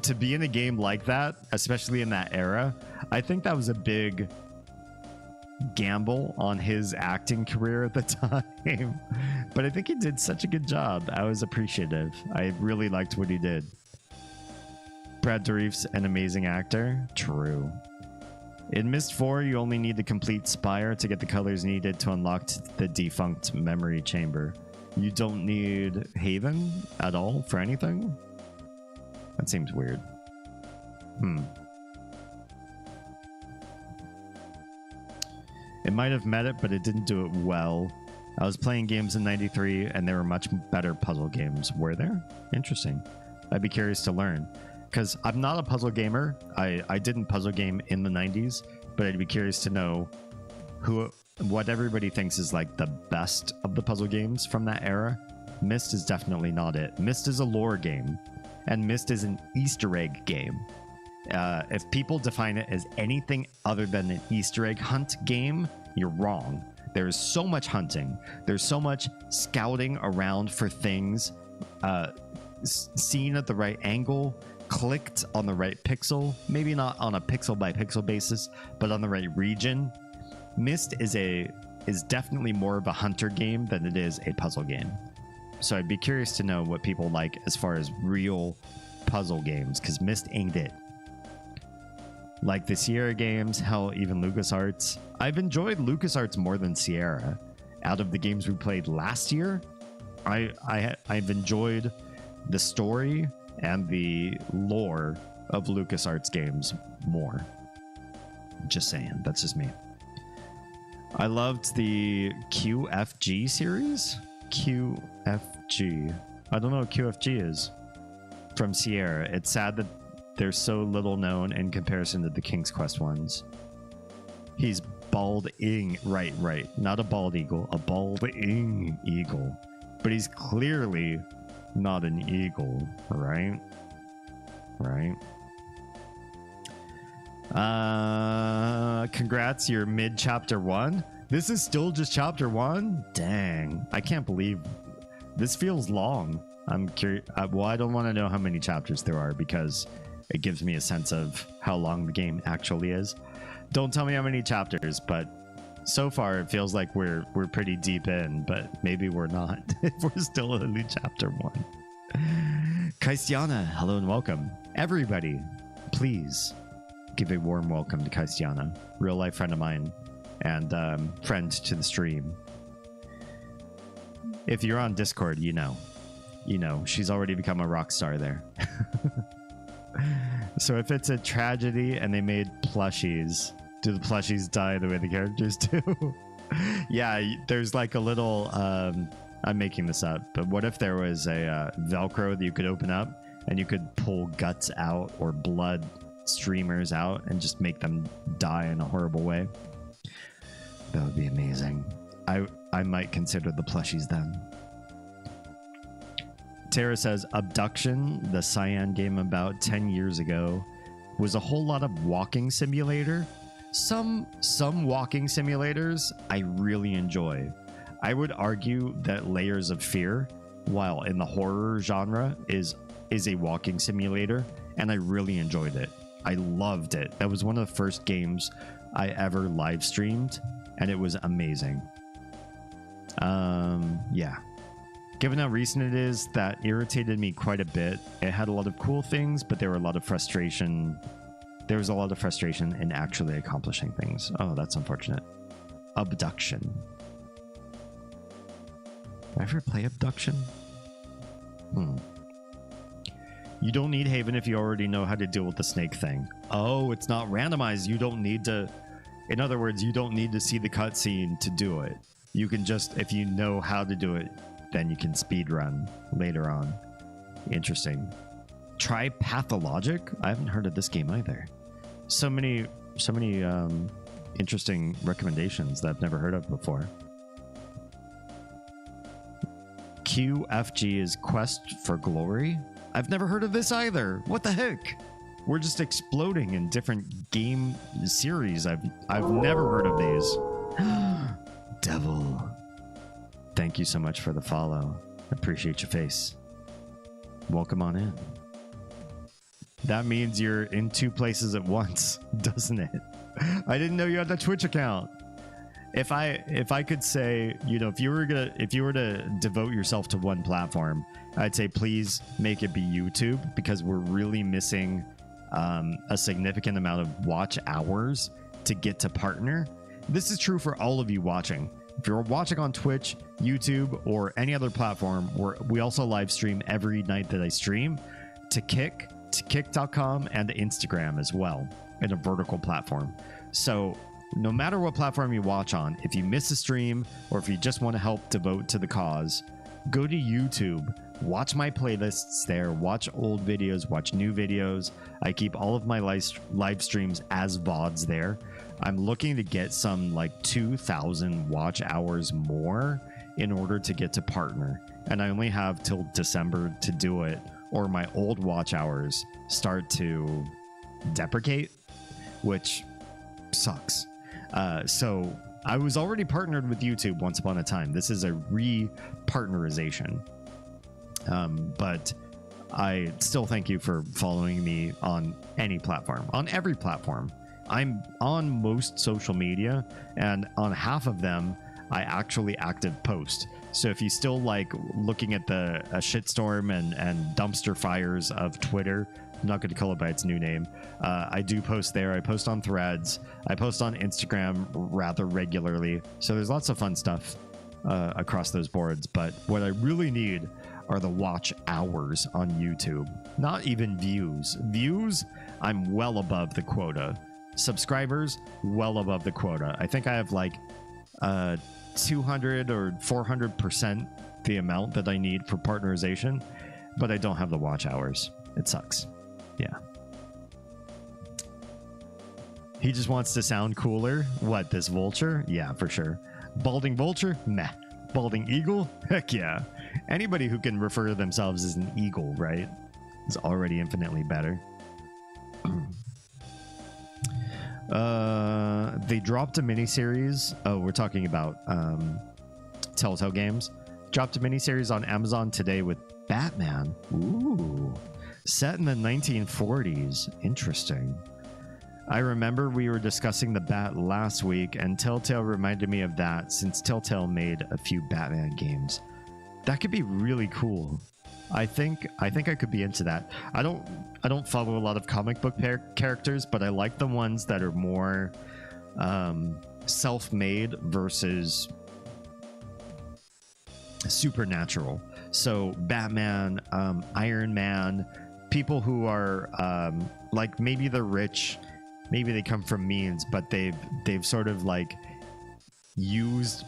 to be in a game like that, especially in that era, I think that was a big gamble on his acting career at the time. But I think he did such a good job. I was appreciative. I really liked what he did. Brad Dourif's an amazing actor. True. In Myst 4, you only need to complete Spire to get the colors needed to unlock the defunct memory chamber. You don't need Haven at all for anything? That seems weird. It might have met it, but it didn't do it well. I was playing games in 93, and there were much better puzzle games. Were there? Interesting. I'd be curious to learn. Because I'm not a puzzle gamer. I didn't puzzle game in the 90s, but I'd be curious to know what everybody thinks is like the best of the puzzle games from that era. Myst is definitely not it. Myst is a lore game, and Myst is an Easter egg game. If people define it as anything other than an Easter egg hunt game, you're wrong. There's so much hunting. There's so much scouting around for things, seen at the right angle, clicked on the right pixel, maybe not on a pixel by pixel basis, but on the right region. Myst is definitely more of a hunter game than it is a puzzle game. So I'd be curious to know what people like as far as real puzzle games, because Myst ain't it. like the Sierra games, hell, even LucasArts. I've enjoyed LucasArts more than Sierra. Out of the games we played last year, I've enjoyed the story and the lore of LucasArts games more. Just saying, that's just me. I loved the QFG series. QFG. I don't know what QFG is. From Sierra. It's sad that they're so little known in comparison to the King's Quest ones. He's balding. Right. Not a bald eagle. A balding eagle. But he's clearly not an eagle, right? Congrats, you're mid chapter 1. This is still just chapter 1? Dang, I can't believe this feels long. I'm curious. Well, I don't want to know how many chapters there are because it gives me a sense of how long the game actually is. Don't tell me how many chapters, but so far it feels like we're pretty deep in, but maybe we're not if we're still only chapter 1. Kaistiana, hello and welcome. Everybody, please give a warm welcome to Kaistiana, real life friend of mine and friend to the stream. If you're on Discord, you know, she's already become a rock star there. So if it's a tragedy and they made plushies, do the plushies die the way the characters do? Yeah, there's like a little, I'm making this up, but what if there was a Velcro that you could open up and you could pull guts out or blood streamers out and just make them die in a horrible way? That would be amazing. I might consider the plushies then. Tara says Abduction, the Cyan game about 10 years ago, was a whole lot of walking simulator. Some walking simulators I really enjoy. I would argue that Layers of Fear, while in the horror genre, is a walking simulator, and I really enjoyed it. I loved it. That was one of the first games I ever live streamed, and it was amazing. Yeah. Given how recent it is, that irritated me quite a bit. It had a lot of cool things, but there were a lot of frustration. There was a lot of frustration in actually accomplishing things. Oh, that's unfortunate. Abduction. Did I ever play Abduction? You don't need Haven if you already know how to deal with the snake thing. Oh, it's not randomized. You don't need to... In other words, you don't need to see the cutscene to do it. You can just... If you know how to do it, then you can speedrun later on. Interesting. Try Pathologic? I haven't heard of this game either. So many interesting recommendations that I've never heard of before. QFG is Quest for Glory? I've never heard of this either. What the heck? We're just exploding in different game series. I've never heard of these. Devil. Thank you so much for the follow. Appreciate your face. Welcome on in. That means you're in 2 places at once, doesn't it? I didn't know you had a Twitch account. If I could say, you know, if you were to devote yourself to one platform, I'd say please make it be YouTube, because we're really missing a significant amount of watch hours to get to partner. This is true for all of you watching. If you're watching on Twitch, YouTube, or any other platform, we also live stream every night that I stream to kick.com and Instagram as well, in a vertical platform. So no matter what platform you watch on, if you miss a stream or if you just want to help devote to the cause, go to YouTube, watch my playlists there, watch old videos, watch new videos. I keep all of my live streams as VODs there. I'm looking to get some like 2,000 watch hours more in order to get to partner. And I only have till December to do it, or my old watch hours start to deprecate, which sucks. So I was already partnered with YouTube once upon a time. This is a re-partnerization. But I still thank you for following me on any platform, on every platform. I'm on most social media, and on half of them, I actually active post. So if you still like looking at a shitstorm and dumpster fires of Twitter, I'm not going to call it by its new name. I do post there. I post on Threads. I post on Instagram rather regularly. So there's lots of fun stuff across those boards. But what I really need are the watch hours on YouTube. Not even views. Views, I'm well above the quota. Subscribers, well above the quota. I think I have like 200 or 400% the amount that I need for partnerization, but I don't have the watch hours. It sucks. Yeah. He just wants to sound cooler. What, this vulture? Yeah, for sure. Balding vulture? Meh. Balding eagle? Heck yeah. Anybody who can refer to themselves as an eagle, right, is already infinitely better. They dropped a miniseries. Oh, we're talking about Telltale Games. Dropped a miniseries on Amazon today with Batman. Ooh. Set in the 1940s. Interesting. I remember we were discussing the Bat last week, and Telltale reminded me of that since Telltale made a few Batman games. That could be really cool. I think I could be into that. I don't follow a lot of comic book characters, but I like the ones that are more self-made versus supernatural. So Batman, Iron Man, people who are like maybe they're rich, maybe they come from means, but they've sort of like used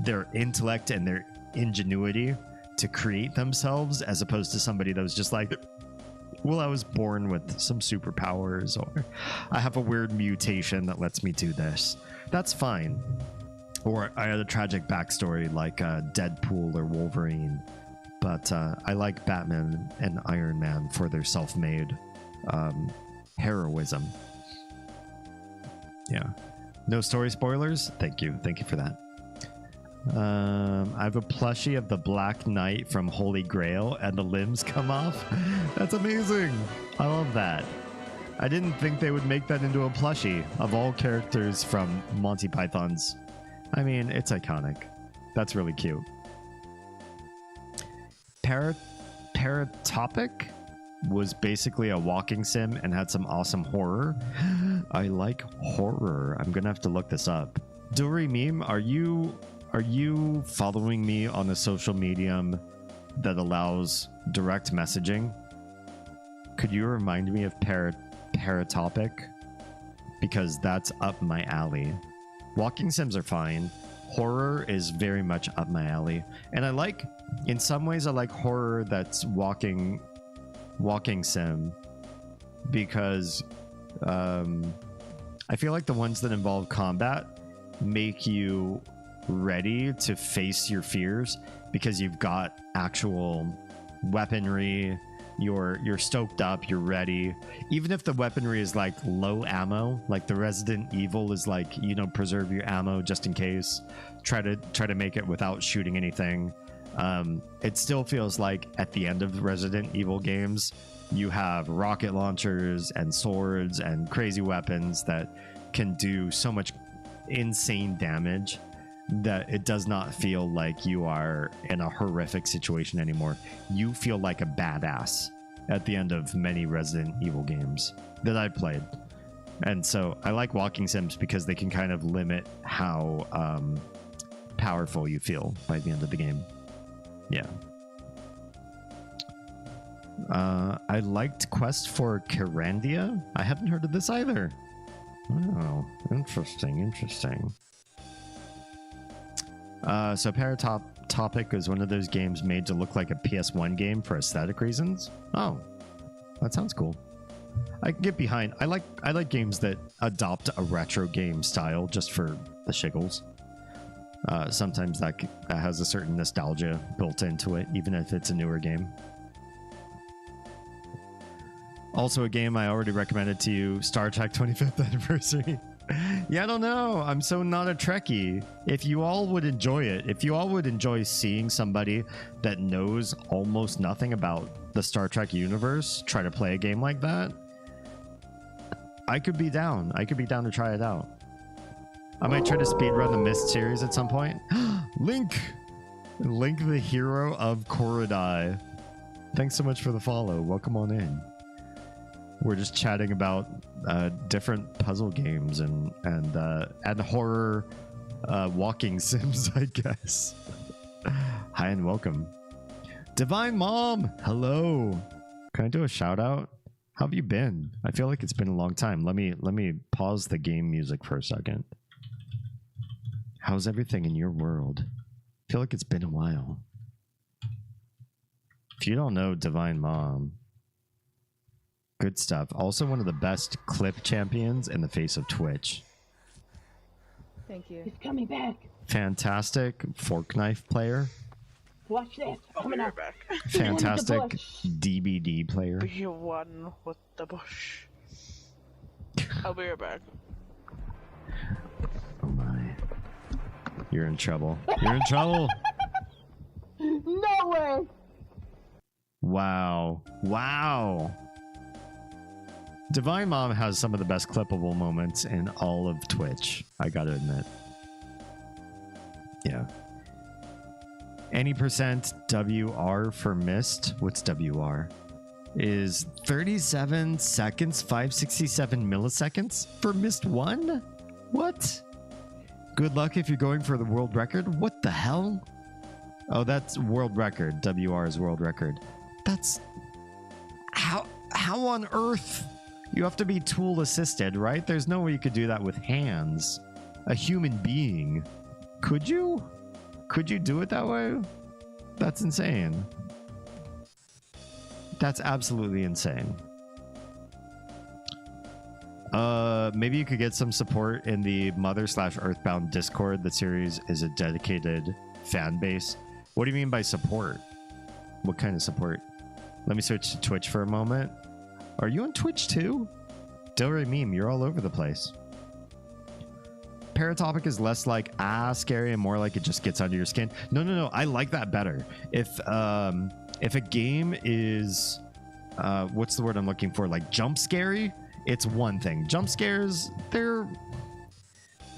their intellect and their ingenuity to create themselves, as opposed to somebody that was just like, well, I was born with some superpowers, or I have a weird mutation that lets me do this. That's fine. Or I had a tragic backstory like Deadpool or Wolverine. But I like Batman and Iron Man for their self-made heroism. Yeah. No story spoilers? Thank you. Thank you for that. I have a plushie of the Black Knight from Holy Grail, and the limbs come off. That's amazing. I love that. I didn't think they would make that into a plushie of all characters from Monty Python's. I mean, it's iconic. That's really cute. Paratopic was basically a walking sim and had some awesome horror. I like horror. I'm gonna have to look this up. Dory Meme, are you following me on a social medium that allows direct messaging? Could you remind me of Paratopic? Because that's up my alley. Walking sims are fine. Horror is very much up my alley. And I like, in some ways, I like horror that's walking sim, because I feel like the ones that involve combat make you ready to face your fears because you've got actual weaponry. You're stoked up, you're ready. Even if the weaponry is like low ammo, like the Resident Evil is like, you know, preserve your ammo just in case. Try to make it without shooting anything. It still feels like at the end of Resident Evil games, you have rocket launchers and swords and crazy weapons that can do so much insane damage that it does not feel like you are in a horrific situation anymore. You feel like a badass at the end of many Resident Evil games that I've played. And so I like walking sims because they can kind of limit how powerful you feel by the end of the game. Yeah. I liked Quest for Carandia. I haven't heard of this either. Oh, interesting. So Paratopic is one of those games made to look like a PS1 game for aesthetic reasons. Oh, that sounds cool. I can get behind. I like games that adopt a retro game style just for the shiggles. Sometimes that has a certain nostalgia built into it, even if it's a newer game. Also a game I already recommended to you, Star Trek 25th Anniversary. Yeah, I don't know. I'm so not a Trekkie. If you all would enjoy it, if you all would enjoy seeing somebody that knows almost nothing about the Star Trek universe try to play a game like that, I could be down. I could be down to try it out. I might try to speedrun the Myst series at some point. Link the hero of Korodai. Thanks so much for the follow. Welcome on in. We're just chatting about different puzzle games and horror walking sims, I guess. Hi and welcome. Divine Mom, hello. Can I do a shout out? How have you been? I feel like it's been a long time. Let me pause the game music for a second. How's everything in your world? I feel like it's been a while. If you don't know Divine Mom, good stuff. Also one of the best clip champions in the face of Twitch. Thank you. He's coming back. Fantastic fork knife player. Watch this. Coming out. Back. Fantastic DBD player. Be one with the bush. I'll be right back. Oh my. You're in trouble. You're in trouble. No way. Wow. Wow. Divine Mom has some of the best clippable moments in all of Twitch, I gotta admit. Yeah. Any percent WR for missed, what's WR? Is 37 seconds, 567 milliseconds for missed one? What? Good luck if you're going for the world record? What the hell? Oh, that's world record. WR is world record. That's... How on earth? You have to be tool assisted, right? There's no way you could do that with hands. A human being. Could you? Could you do it that way? That's insane. That's absolutely insane. Maybe you could get some support in the Mother/Earthbound Discord. The series is a dedicated fan base. What do you mean by support? What kind of support? Let me switch to Twitch for a moment. Are you on Twitch too? Delray Meme, you're all over the place. Paratopic is less like scary and more like it just gets under your skin. No. I like that better. If a game is what's the word I'm looking for? Like jump scary, it's one thing. Jump scares, they're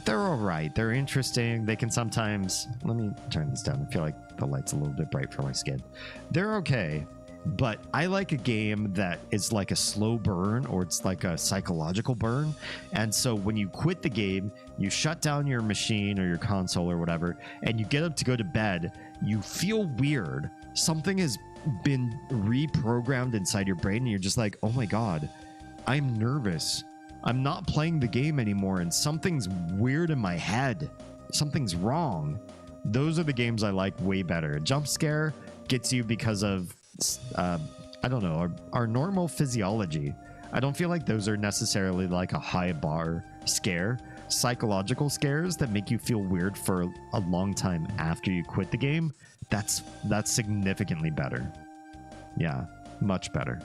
all right. They're interesting. They can sometimes. Let me turn this down. I feel like the light's a little bit bright for my skin. They're okay. But I like a game that is like a slow burn or it's like a psychological burn. And so when you quit the game, you shut down your machine or your console or whatever, and you get up to go to bed, you feel weird. Something has been reprogrammed inside your brain and you're just like, oh my God, I'm nervous. I'm not playing the game anymore and something's weird in my head. Something's wrong. Those are the games I like way better. Jump scare gets you because of I don't know, our normal physiology. I don't feel like those are necessarily like a high bar scare. Psychological scares that make you feel weird for a long time after you quit the game, that's significantly better. Yeah, much better.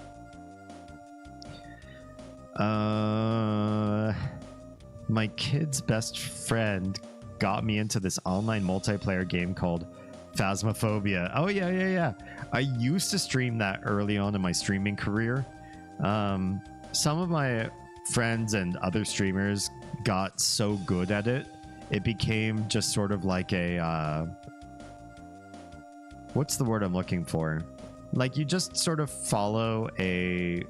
My kid's best friend got me into this online multiplayer game called Phasmophobia. Oh yeah. I used to stream that early on in my streaming career. Some of my friends and other streamers got so good at it, it became just sort of like a what's the word I'm looking for? Like you just sort of follow a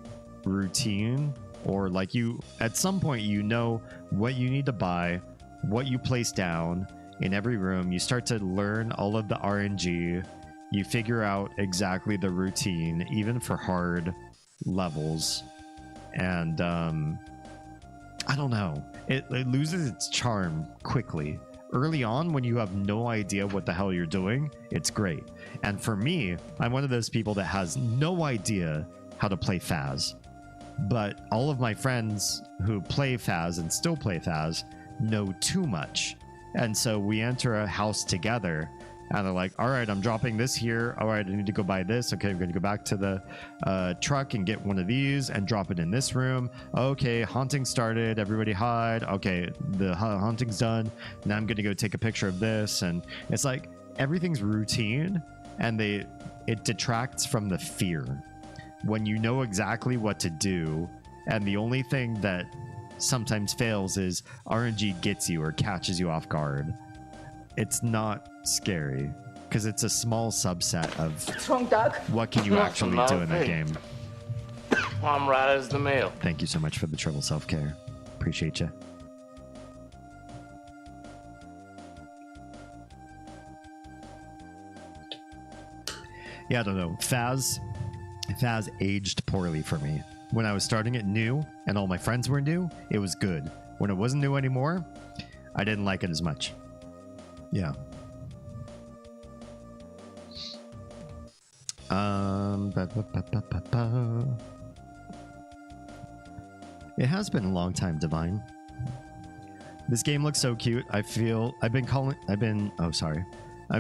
routine, or like you at some point you know what you need to buy, what you place down in every room. You start to learn all of the RNG. You figure out exactly the routine, even for hard levels. And I don't know. It loses its charm quickly. Early on, when you have no idea what the hell you're doing, it's great. And for me, I'm one of those people that has no idea how to play Phas. But all of my friends who play Phas and still play Phas know too much. And so we enter a house together and they're like, all right, I'm dropping this here. All right, I need to go buy this. Okay, we're going to go back to the truck and get one of these and drop it in this room. Okay, haunting started. Everybody hide. Okay, the haunting's done. Now I'm going to go take a picture of this. And it's like everything's routine and it detracts from the fear. When you know exactly what to do, and the only thing that sometimes fails is RNG gets you or catches you off guard, it's not scary because it's a small subset of What's wrong, Doug? what can you actually do in that game. I'm right as the mail. Thank you so much for the triple self-care. Appreciate you. Yeah, I don't know. Faz aged poorly for me. When I was starting it new and all my friends were new, it was good. When it wasn't new anymore, I didn't like it as much. Yeah. It has been a long time, Divine. This game looks so cute. I've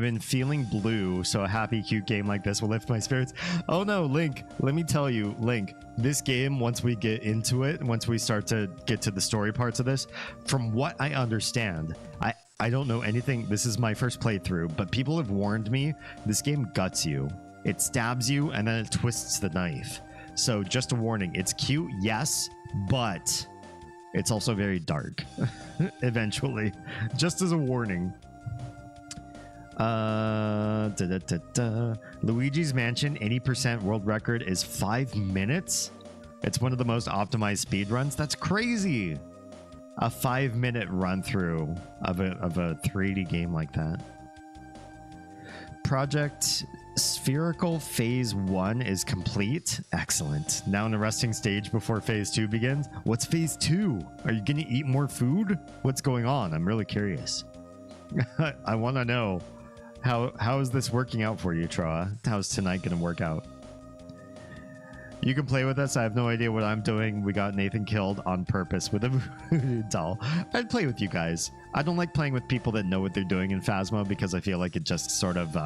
been feeling blue, so a happy, cute game like this will lift my spirits. Oh no, Link, let me tell you, Link, this game, once we get into it, once we start to get to the story parts of this, from what I understand, I don't know anything. This is my first playthrough, but people have warned me, this game guts you. It stabs you, and then it twists the knife. So just a warning, it's cute, yes, but it's also very dark, eventually. Just as a warning. Luigi's Mansion 80% world record is 5 minutes. It's one of the most optimized speedruns. That's crazy. A 5-minute run through of a 3D game like that. Project Spherical Phase 1 is complete. Excellent. Now in the resting stage before Phase 2 begins. What's Phase 2? Are you gonna eat more food? What's going on? I'm really curious. I want to know. How is this working out for you, Troa? How's tonight gonna work out? You can play with us. I have no idea what I'm doing. We got Nathan killed on purpose with a voodoo doll. I'd play with you guys. I don't like playing with people that know what they're doing in Phasmo because I feel like it just sort of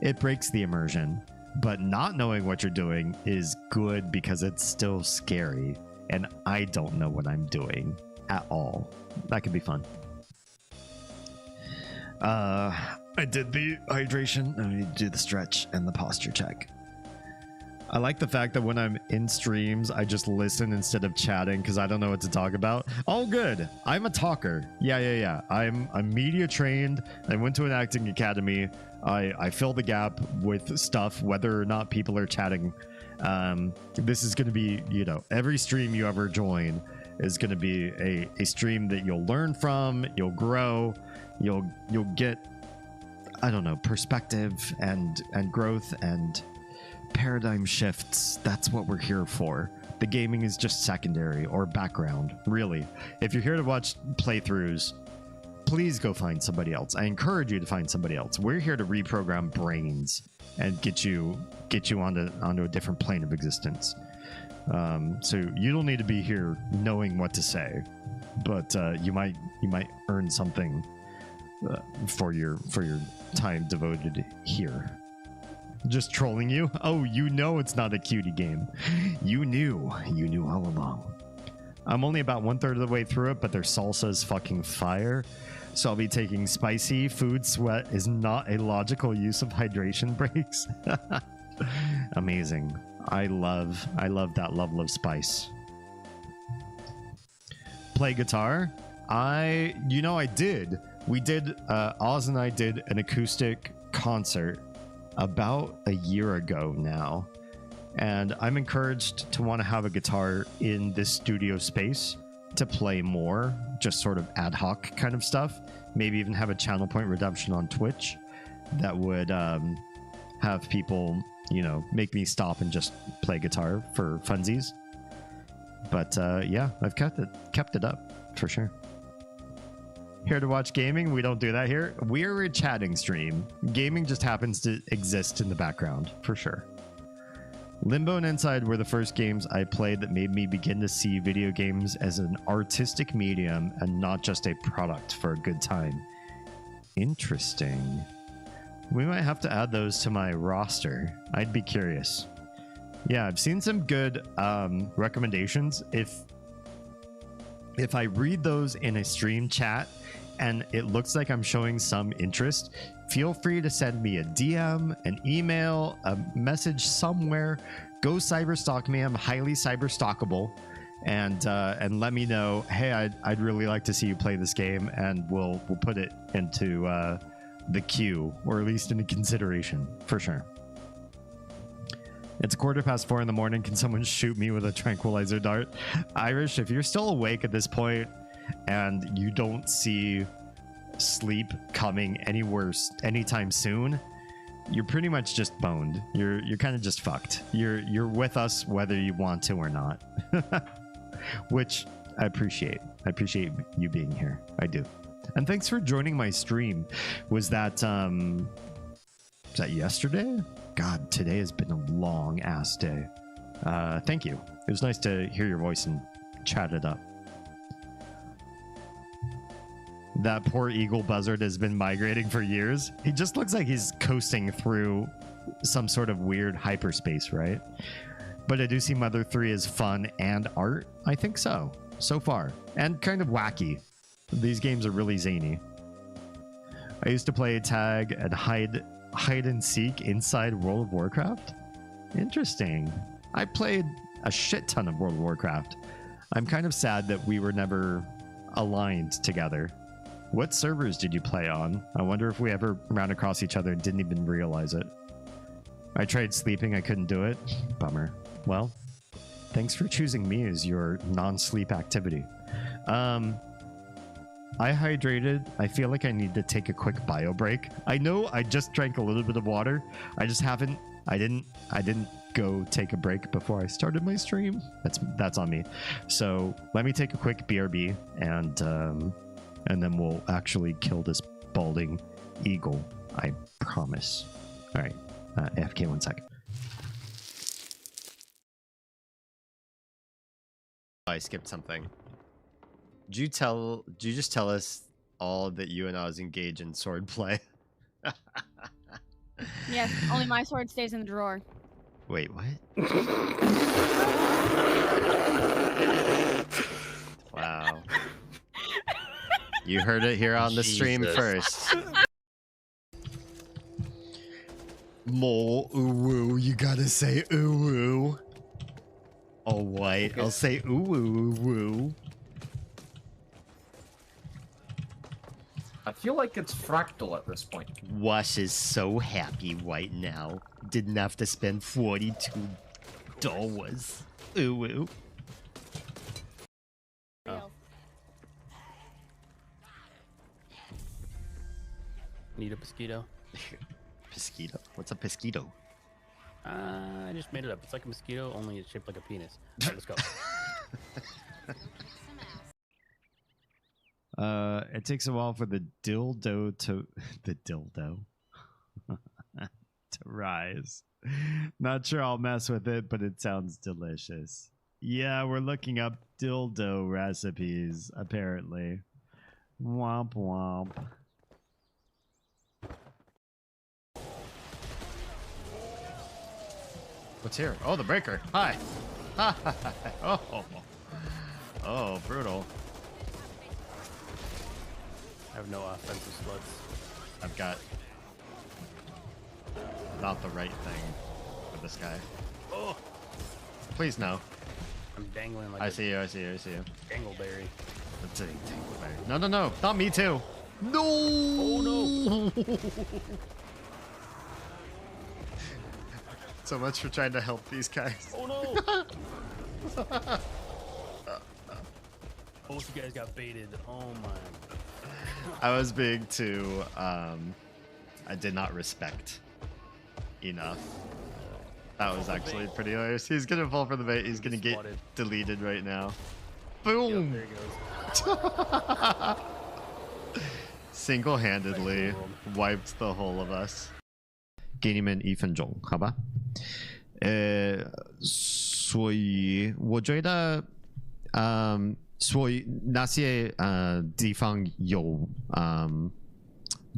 it breaks the immersion. But not knowing what you're doing is good because it's still scary, and I don't know what I'm doing at all. That could be fun. I did the hydration. I need to do the stretch and the posture check. I like the fact that when I'm in streams, I just listen instead of chatting because I don't know what to talk about. All good. I'm a talker. Yeah. I'm media trained. I went to an acting academy. I fill the gap with stuff, whether or not people are chatting. This is going to be, you know, every stream you ever join is going to be a stream that you'll learn from, you'll grow, you'll get, I don't know, perspective and growth and paradigm shifts. That's what we're here for. The gaming is just secondary or background, really. If you're here to watch playthroughs, please go find somebody else. I encourage you to find somebody else. We're here to reprogram brains and get you onto a different plane of existence. So you don't need to be here knowing what to say, but you might earn something for your time devoted here. Just trolling you? Oh, you know it's not a cutie game. You knew all along. I'm only about 1/3 of the way through it, but their salsa is fucking fire. So I'll be taking spicy. Food sweat is not a logical use of hydration breaks. Amazing. I love that level of spice. Play guitar? I did. We did, Oz and I did an acoustic concert about a year ago now. And I'm encouraged to want to have a guitar in this studio space to play more, just sort of ad hoc kind of stuff. Maybe even have a channel point redemption on Twitch that would have people, make me stop and just play guitar for funsies. But yeah, I've kept it up for sure. Here to watch gaming? We don't do that here. We're a chatting stream. Gaming just happens to exist in the background, for sure. Limbo and Inside were the first games I played that made me begin to see video games as an artistic medium and not just a product for a good time. Interesting. We might have to add those to my roster. I'd be curious. Yeah, I've seen some good recommendations. If I read those in a stream chat and it looks like I'm showing some interest, feel free to send me a DM, an email, a message somewhere. Go cyberstalk me. I'm highly cyberstalkable, and let me know, hey, I'd really like to see you play this game, and we'll put it into the queue, or at least into consideration for sure. It's 4:15 in the morning. Can someone shoot me with a tranquilizer dart? Irish, if you're still awake at this point and you don't see sleep coming anytime soon, you're pretty much just boned. You're kind of just fucked. You're with us whether you want to or not. Which I appreciate. I appreciate you being here. I do. And thanks for joining my stream. Was that yesterday? God, today has been a long ass day. Thank you. It was nice to hear your voice and chat it up. That poor eagle buzzard has been migrating for years. He just looks like he's coasting through some sort of weird hyperspace, right? But I do see Mother 3 as fun and art. I think so. So far. And kind of wacky. These games are really zany. I used to play tag and hide and seek inside World of Warcraft. Interesting. I played a shit ton of World of Warcraft. I'm kind of sad that we were never aligned together. What servers did you play on? I wonder if we ever ran across each other and didn't even realize it. I tried sleeping, I couldn't do it. Bummer. Well, thanks for choosing me as your non-sleep activity. I hydrated. I feel like I need to take a quick bio break. I know I just drank a little bit of water. I didn't go take a break before I started my stream. That's on me. So let me take a quick BRB and then we'll actually kill this balding eagle. I promise. All right. AFK 1 sec. I skipped something. Did you just tell us all that you and I was engaged in sword play? Yes, only my sword stays in the drawer. Wait, what? Wow. You heard it here on the stream first. More ooh, you gotta say ooh. All white, okay. I'll say ooh. I feel like it's fractal at this point. Wash is so happy right now. Didn't have to spend $42. Ooh. Oh. Need a mosquito? Mosquito? What's a mosquito? I just made it up. It's like a mosquito, only it's shaped like a penis. All right, let's go. It takes a while for the dildo to rise. Not sure I'll mess with it, but it sounds delicious. Yeah, we're looking up dildo recipes, apparently. Womp womp. What's here? Oh, the breaker. Hi. Oh, brutal. I have no offensive sluts. I've got not the right thing for this guy. Oh, please no. I'm dangling like I see you. Dangleberry. That's a dangleberry. No. Not me too. No. Oh no. So much for trying to help these guys. Oh no. Both you guys got baited. Oh my. I was being too, I did not respect enough. That was actually pretty hilarious. He's gonna fall for the bait. He's gonna get deleted right now. Boom! Yep, there he goes. Single-handedly wiped the whole of us. 给你们1分钟，好吧？所以我觉得，所以那些地方有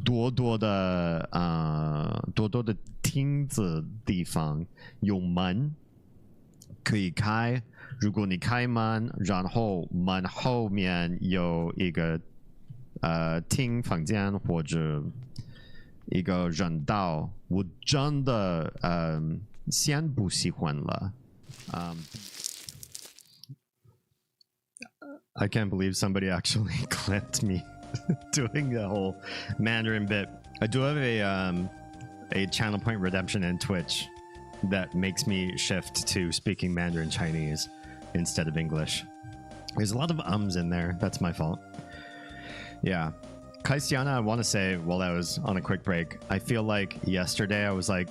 多多的亭子地方有门可以开，如果你开门，然后门后面有一个厅房间或者一个人道，我真的先不喜欢了。I can't believe somebody actually clipped me doing the whole Mandarin bit. I do have a channel point redemption in Twitch. that makes me shift to speaking Mandarin Chinese instead of English. There's a lot of ums in there. That's my fault. Yeah. Kaistiana, I want to say while I was on a quick break, I feel like yesterday I was like,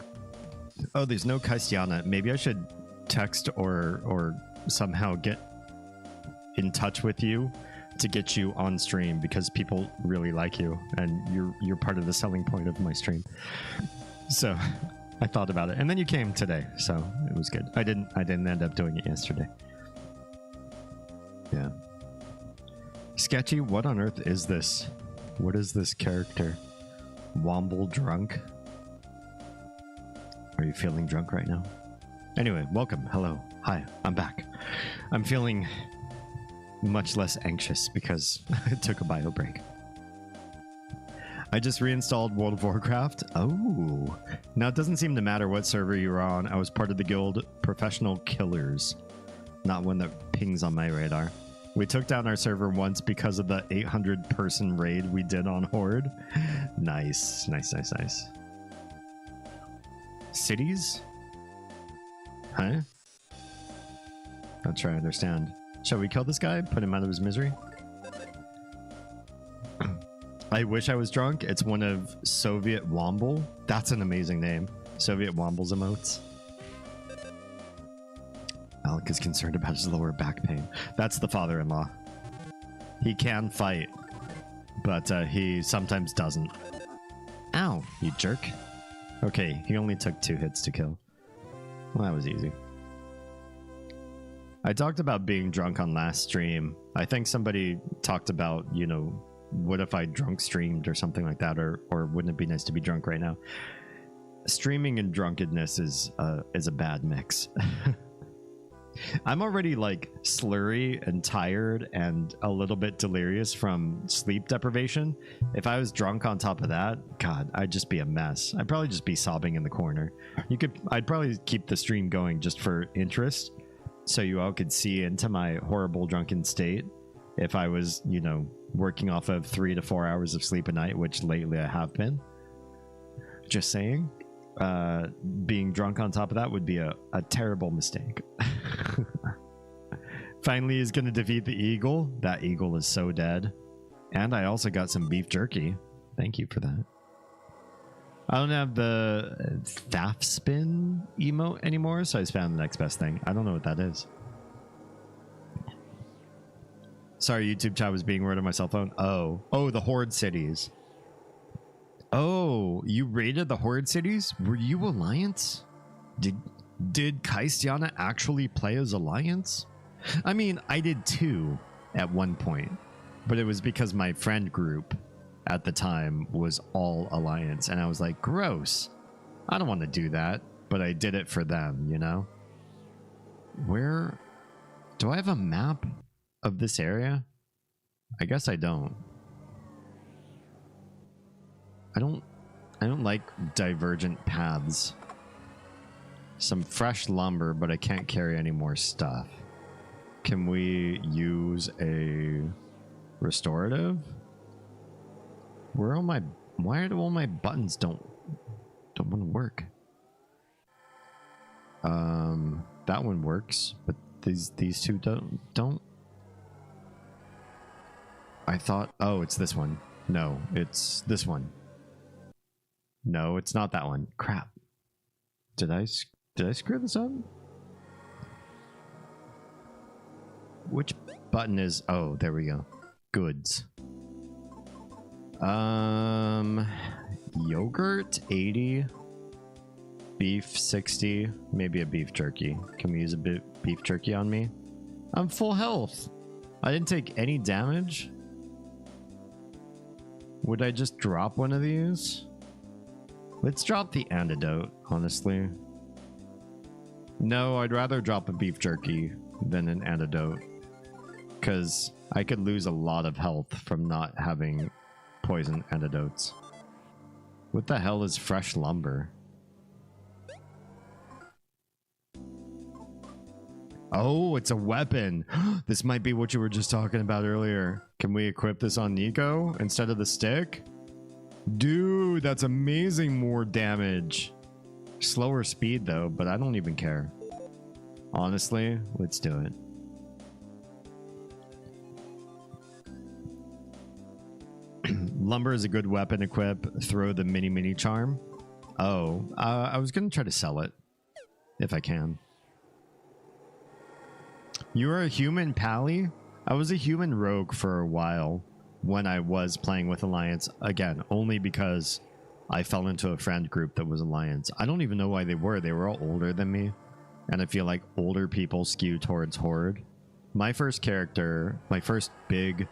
oh, there's no Kaistiana. Maybe I should text or somehow get in touch with you to get you on stream because people really like you and you're part of the selling point of my stream. So I thought about it, and then you came today, so it was good. I didn't end up doing it yesterday. Yeah. Sketchy, what on earth is this? What is this character? Womble drunk? Are you feeling drunk right now? Anyway, welcome. Hello. Hi, I'm back. I'm feeling much less anxious because I took a bio break. I just reinstalled World of Warcraft. Oh. Now, it doesn't seem to matter what server you were on. I was part of the guild Professional Killers. Not one that pings on my radar. We took down our server once because of the 800-person raid we did on Horde. Nice. Nice, nice, nice. Cities? Huh? Not sure I understand. Shall we kill this guy? Put him out of his misery? I wish I was drunk. It's one of Soviet Womble. That's an amazing name. Soviet Womble's emotes. Alec is concerned about his lower back pain. That's the father-in-law. He can fight, but he sometimes doesn't. Ow, you jerk. Okay, he only took 2 hits to kill. Well, that was easy. I talked about being drunk on last stream. I think somebody talked about, you know, what if I drunk streamed or something like that, or wouldn't it be nice to be drunk right now? Streaming and drunkenness is a bad mix. I'm already like slurry and tired and a little bit delirious from sleep deprivation. If I was drunk on top of that, God, I'd just be a mess. I'd probably just be sobbing in the corner. I'd probably keep the stream going just for interest, so you all could see into my horrible drunken state. If I was, you know, working off of 3 to 4 hours of sleep a night, which lately I have been. Just saying. Being drunk on top of that would be a terrible mistake. Finally is going to defeat the eagle. That eagle is so dead. And I also got some beef jerky. Thank you for that. I don't have the staff spin emote anymore, so I just found the next best thing. I don't know what that is. Sorry, YouTube chat was being rude on my cell phone. Oh, the Horde cities. Oh, you raided the Horde cities? Were you Alliance? Did Kaistiana actually play as Alliance? I mean, I did too at one point, but it was because my friend group at the time was all Alliance, and I was like, gross. I don't want to do that, but I did it for them, you know? Where... Do I have a map of this area? I guess I don't. I don't like divergent paths. Some fresh lumber, but I can't carry any more stuff. Can we use a restorative? Why do all my buttons don't want to work? That one works, but these two don't. I thought, oh, it's this one. No, it's this one. No, it's not that one. Crap. Did I screw this up? Which button is... Oh, there we go. Goods. Yogurt 80. Beef 60. Maybe a beef jerky. Can we use a beef jerky on me? I'm full health. I didn't take any damage. Would I just drop one of these? Let's drop the antidote, honestly. No, I'd rather drop a beef jerky than an antidote, because I could lose a lot of health from not having poison antidotes. What the hell is fresh lumber? Oh, it's a weapon. This might be what you were just talking about earlier. Can we equip this on Nico instead of the stick? Dude, that's amazing. More damage. Slower speed though, but I don't even care. Honestly, let's do it. Lumber is a good weapon equip. Throw the mini charm. Oh, I was gonna try to sell it if I can. You are a human pally? I was a human rogue for a while when I was playing with Alliance. Again, only because I fell into a friend group that was Alliance. I don't even know why they were. They were all older than me. And I feel like older people skew towards Horde. My first character, my first big,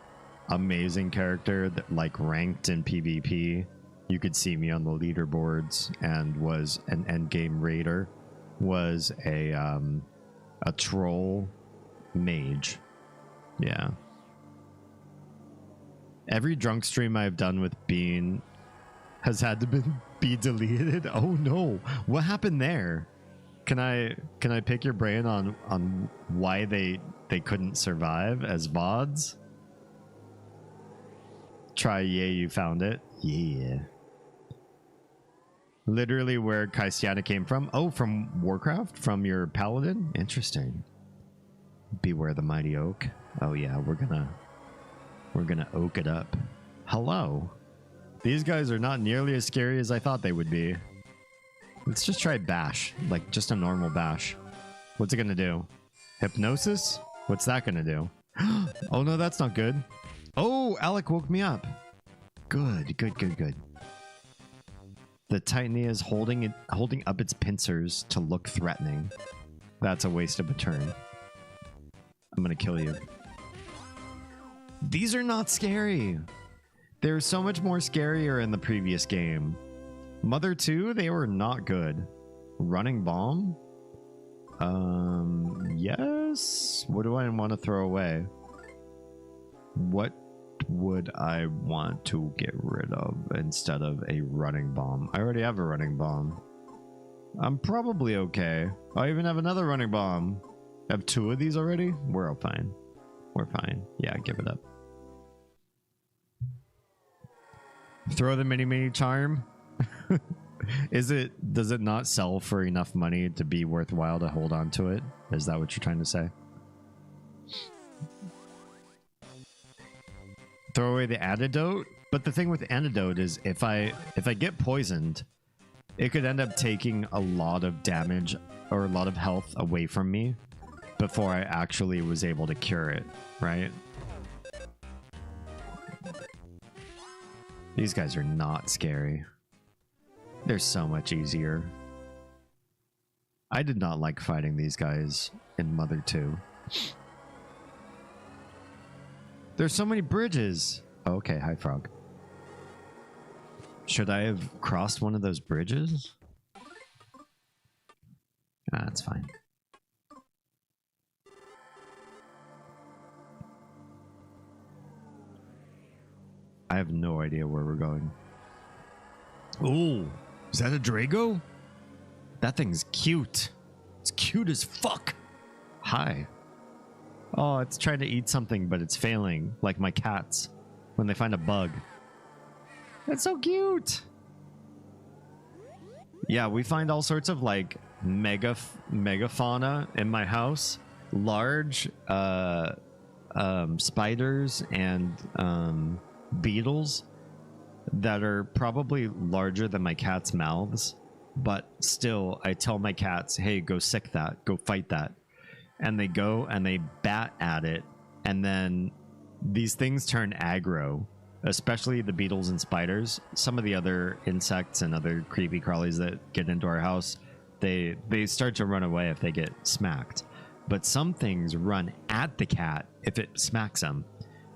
amazing character that like ranked in PvP, you could see me on the leaderboards and was an endgame raider, was a troll mage. Yeah. Every drunk stream I've done with Bean has had to be deleted. Oh no, what happened there? Can I pick your brain on why they couldn't survive as VODs? Try, yeah, you found it. Yeah. Literally where Kaistiana came from. Oh, from Warcraft? From your paladin? Interesting. Beware the mighty oak. Oh yeah, we're gonna oak it up. Hello. These guys are not nearly as scary as I thought they would be. Let's just try bash, like just a normal bash. What's it gonna do? Hypnosis? What's that gonna do? Oh no, that's not good. Oh, Alec woke me up. Good. The Titania is holding up its pincers to look threatening. That's a waste of a turn. I'm gonna kill you. These are not scary. They're so much more scarier in the previous game. Mother 2, they were not good. Running bomb? Yes. What do I want to throw away? What would I want to get rid of instead of a running bomb? I already have a running bomb. I'm probably okay. I even have another running bomb. I have 2 of these already? We're all fine. We're fine. Yeah, give it up. Throw the mini charm. Does it not sell for enough money to be worthwhile to hold on to it? Is that what you're trying to say? Throw away the antidote? But the thing with antidote is if I get poisoned, it could end up taking a lot of damage or a lot of health away from me before I actually was able to cure it, right? These guys are not scary. They're so much easier. I did not like fighting these guys in Mother 2. There's so many bridges. Oh, okay, hi frog. Should I have crossed one of those bridges? Ah, that's fine. I have no idea where we're going. Ooh, is that a Drago? That thing's cute. It's cute as fuck. Hi. Oh, it's trying to eat something, but it's failing, like my cats when they find a bug. That's so cute. Yeah, we find all sorts of like megafauna in my house. Large spiders and beetles that are probably larger than my cat's mouths, but still I tell my cats, hey, go sick that, go fight that. And they go and they bat at it, and then these things turn aggro, especially the beetles and spiders. Some of the other insects and other creepy crawlies that get into our house, they start to run away if they get smacked. But some things run at the cat if it smacks them.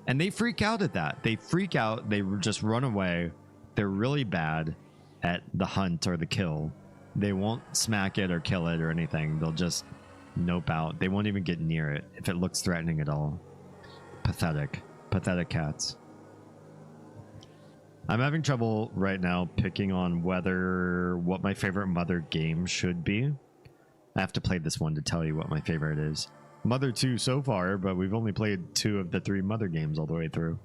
And they freak out at that. They freak out. They just run away. They're really bad at the hunt or the kill. They won't smack it or kill it or anything. They'll just nope out. They won't even get near it if it looks threatening at all. Pathetic. Pathetic cats. I'm having trouble right now picking on what my favorite Mother game should be. I have to play this one to tell you what my favorite is. Mother 2 so far, but we've only played 2 of the 3 Mother games all the way through.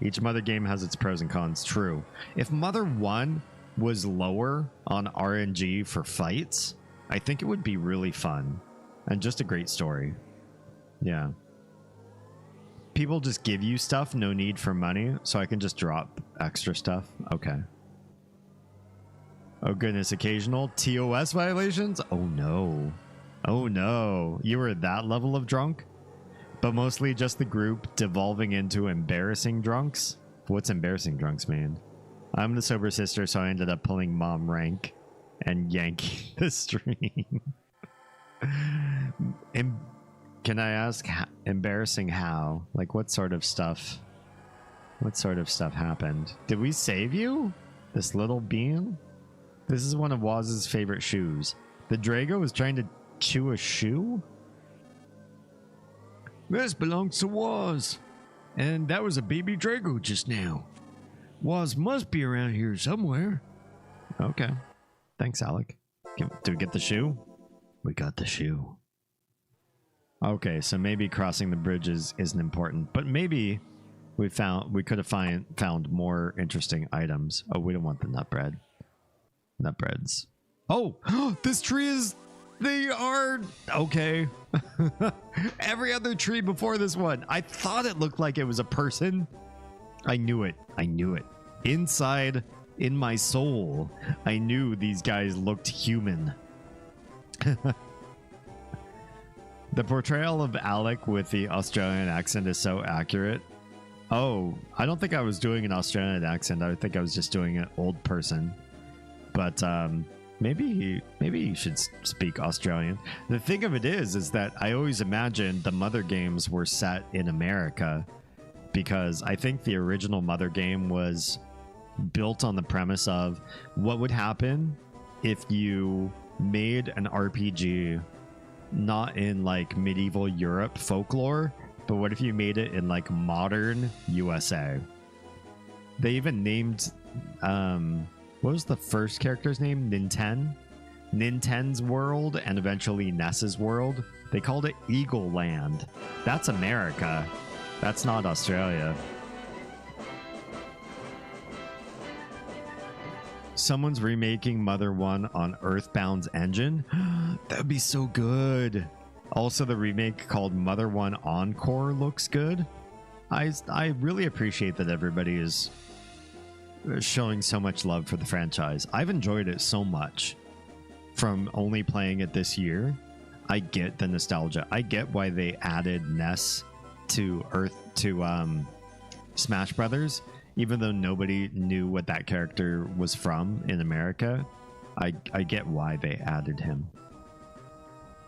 Each Mother game has its pros and cons, true. If Mother 1 was lower on RNG for fights, I think it would be really fun and just a great story. Yeah. People just give you stuff, no need for money, so I can just drop extra stuff. Okay. Oh goodness, occasional TOS violations? Oh no. Oh no. You were that level of drunk? But mostly just the group devolving into embarrassing drunks? What's embarrassing drunks mean? I'm the sober sister, so I ended up pulling mom rank and yanking the stream. Can I ask, embarrassing how? Like, what sort of stuff? What sort of stuff happened? Did we save you? This little bean? This is one of Waz's favorite shoes. The Drago was trying to chew a shoe? This belongs to Waz. And that was a baby Drago just now. Waz must be around here somewhere. Okay. Thanks, Alec. Did we get the shoe? We got the shoe. Okay, so maybe crossing the bridges isn't important, but maybe we could have found more interesting items. Oh, we don't want the nut bread. Nut breads. Oh, this tree is... They are... Okay. Every other tree before this one. I thought it looked like it was a person. I knew it. I knew it. Inside, in my soul, I knew these guys looked human. The portrayal of Alec with the Australian accent is so accurate. Oh, I don't think I was doing an Australian accent. I think I was just doing an old person. But maybe he should speak Australian. The thing of it is that I always imagined the Mother games were set in America, because I think the original Mother game was built on the premise of what would happen if you made an RPG not in like medieval Europe folklore, but what if you made it in like modern USA? They even named what was the first character's name? Ninten's world, and eventually Ness's world. They called it Eagle Land. That's America. That's not Australia. Someone's remaking Mother 1 on Earthbound's engine. That would be so good. Also, the remake called Mother 1 Encore looks good. I really appreciate that everybody is showing so much love for the franchise. I've enjoyed it so much from only playing it this year. I get the nostalgia. I get why they added Ness to Smash Brothers. Even though nobody knew what that character was from in America, I get why they added him.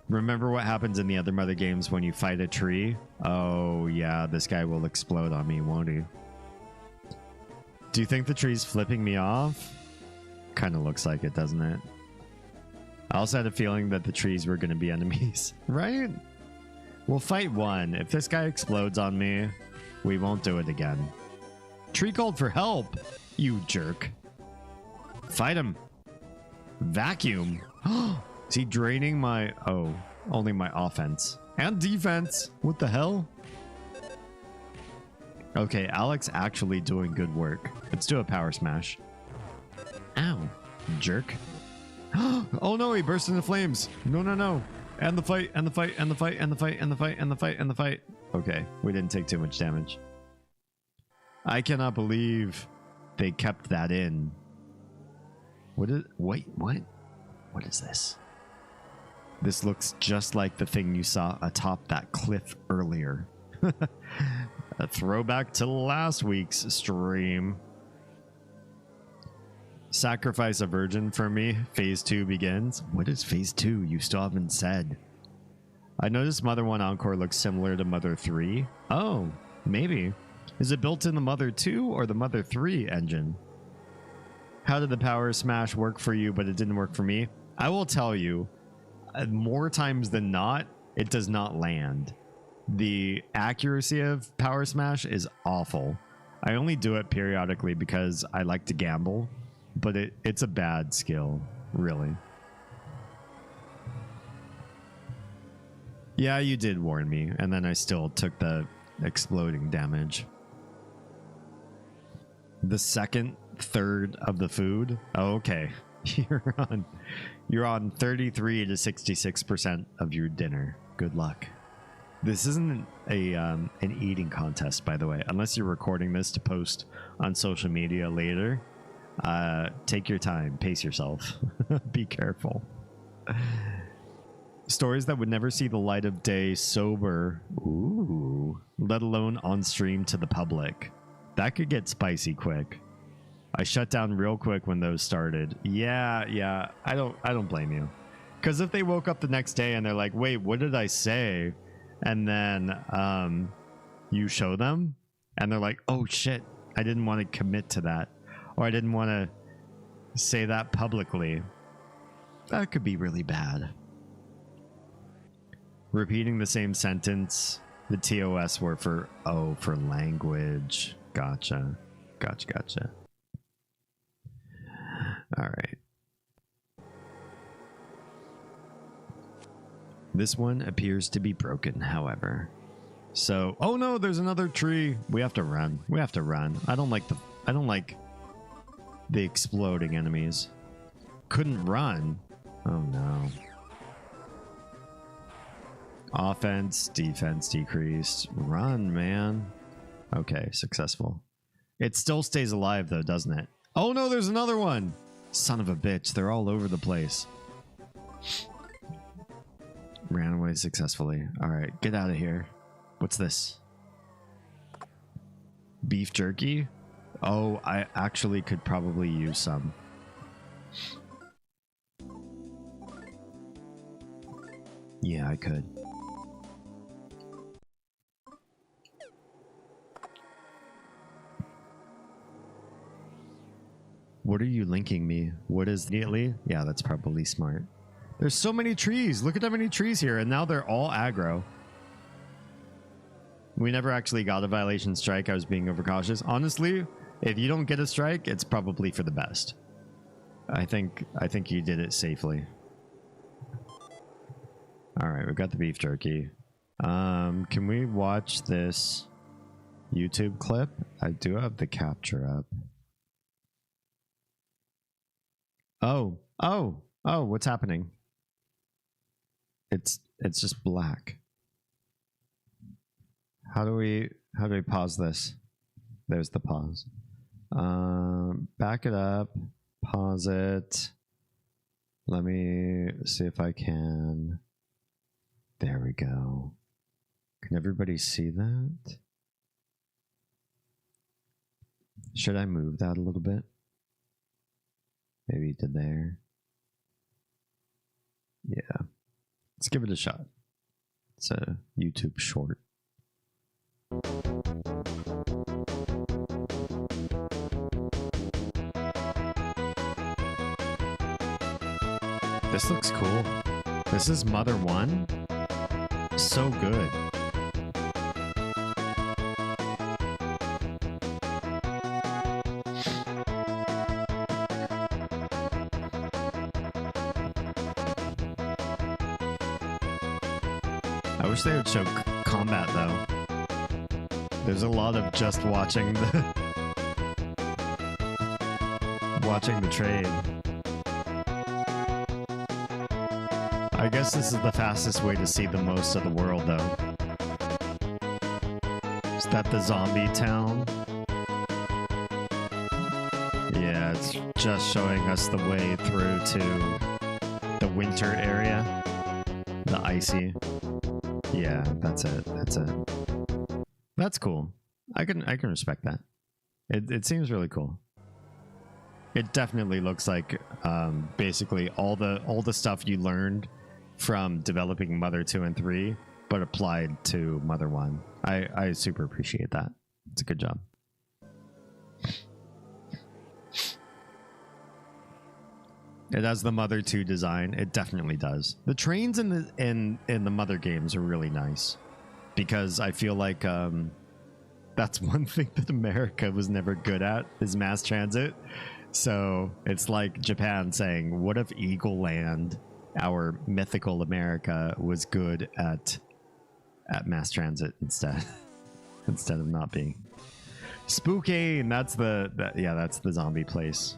Remember what happens in the other Mother games when you fight a tree? Oh yeah, this guy will explode on me, won't he? Do you think the tree's flipping me off? Kind of looks like it, doesn't it? I also had a feeling that the trees were going to be enemies, right? We'll fight one. If this guy explodes on me, we won't do it again. Tree called for help, you jerk. Fight him. Vacuum. Is he draining my... Oh, only my offense. And defense. What the hell? Okay, Alex actually doing good work. Let's do a power smash. Ow, jerk. Oh no, he burst into flames. No, no, no. And the fight, and the fight, and the fight, and the fight, and the fight, and the fight, and the fight. Okay, we didn't take too much damage. I cannot believe they kept that in. Wait, what? What is this? This looks just like the thing you saw atop that cliff earlier. A throwback to last week's stream. Sacrifice a virgin for me. Phase 2 begins. What is phase 2? You still haven't said. I noticed Mother 1 Encore looks similar to Mother 3. Oh, maybe. Is it built in the Mother 2 or the Mother 3 engine? How did the power smash work for you, but it didn't work for me? I will tell you, more times than not, it does not land. The accuracy of power smash is awful. I only do it periodically because I like to gamble, but it's a bad skill, really. Yeah, you did warn me, and then I still took the exploding damage. The second third of the food. Oh, okay. You're on 33 to 66% of your dinner. Good luck. This isn't a an eating contest, by the way. Unless you're recording this to post on social media later. Take your time, pace yourself. Be careful. Stories that would never see the light of day sober, ooh, let alone on stream to the public. That could get spicy quick. I shut down real quick when those started. Yeah, I don't blame you. Because if they woke up the next day and they're like, wait, what did I say? And then you show them and they're like, oh shit, I didn't want to commit to that. Or I didn't want to say that publicly. That could be really bad. Repeating the same sentence. The TOS were for, oh, for language. Gotcha. All right. This one appears to be broken, however. So, oh no, there's another tree. We have to run. I don't like the exploding enemies. Couldn't run. Oh no. Offense, defense decreased. Run, man. Okay, successful. It still stays alive though, doesn't it? Oh no, there's another one. Son of a bitch, they're all over the place. Ran away successfully. All right, get out of here. What's this? Beef jerky? Oh, I actually could probably use some. Yeah, I could. What are you linking me? What is immediately? Yeah, that's probably smart. There's so many trees. Look at how many trees here, and now they're all aggro. We never actually got a violation strike. I was being overcautious. Honestly, if you don't get a strike, it's probably for the best. I think you did it safely. All right, we got the beef jerky. Can we watch this YouTube clip? I do have the capture up. Oh, what's happening? It's just black. How do we pause this? There's the pause. Back it up, pause it. Let me see if I can. There we go. Can everybody see that? Should I move that a little bit? Maybe to there. Yeah. Let's give it a shot. It's a YouTube short. This looks cool. This is Mother 1. So good. I wish they would show combat though. There's a lot of just watching the trade. I guess this is the fastest way to see the most of the world though. Is that the zombie town? Yeah, it's just showing us the way through to the winter area. The icy. Yeah, that's it. That's cool. I can respect that. It seems really cool. It definitely looks like basically all the stuff you learned from developing Mother 2 and 3, but applied to Mother 1. I super appreciate that. It's a good job. It has the Mother 2 design. It definitely does. The trains in the Mother games are really nice because I feel like that's one thing that America was never good at is mass transit. So it's like Japan saying, what if Eagle Land, our mythical America, was good at mass transit instead of not being. Spookane, that's that's the zombie place.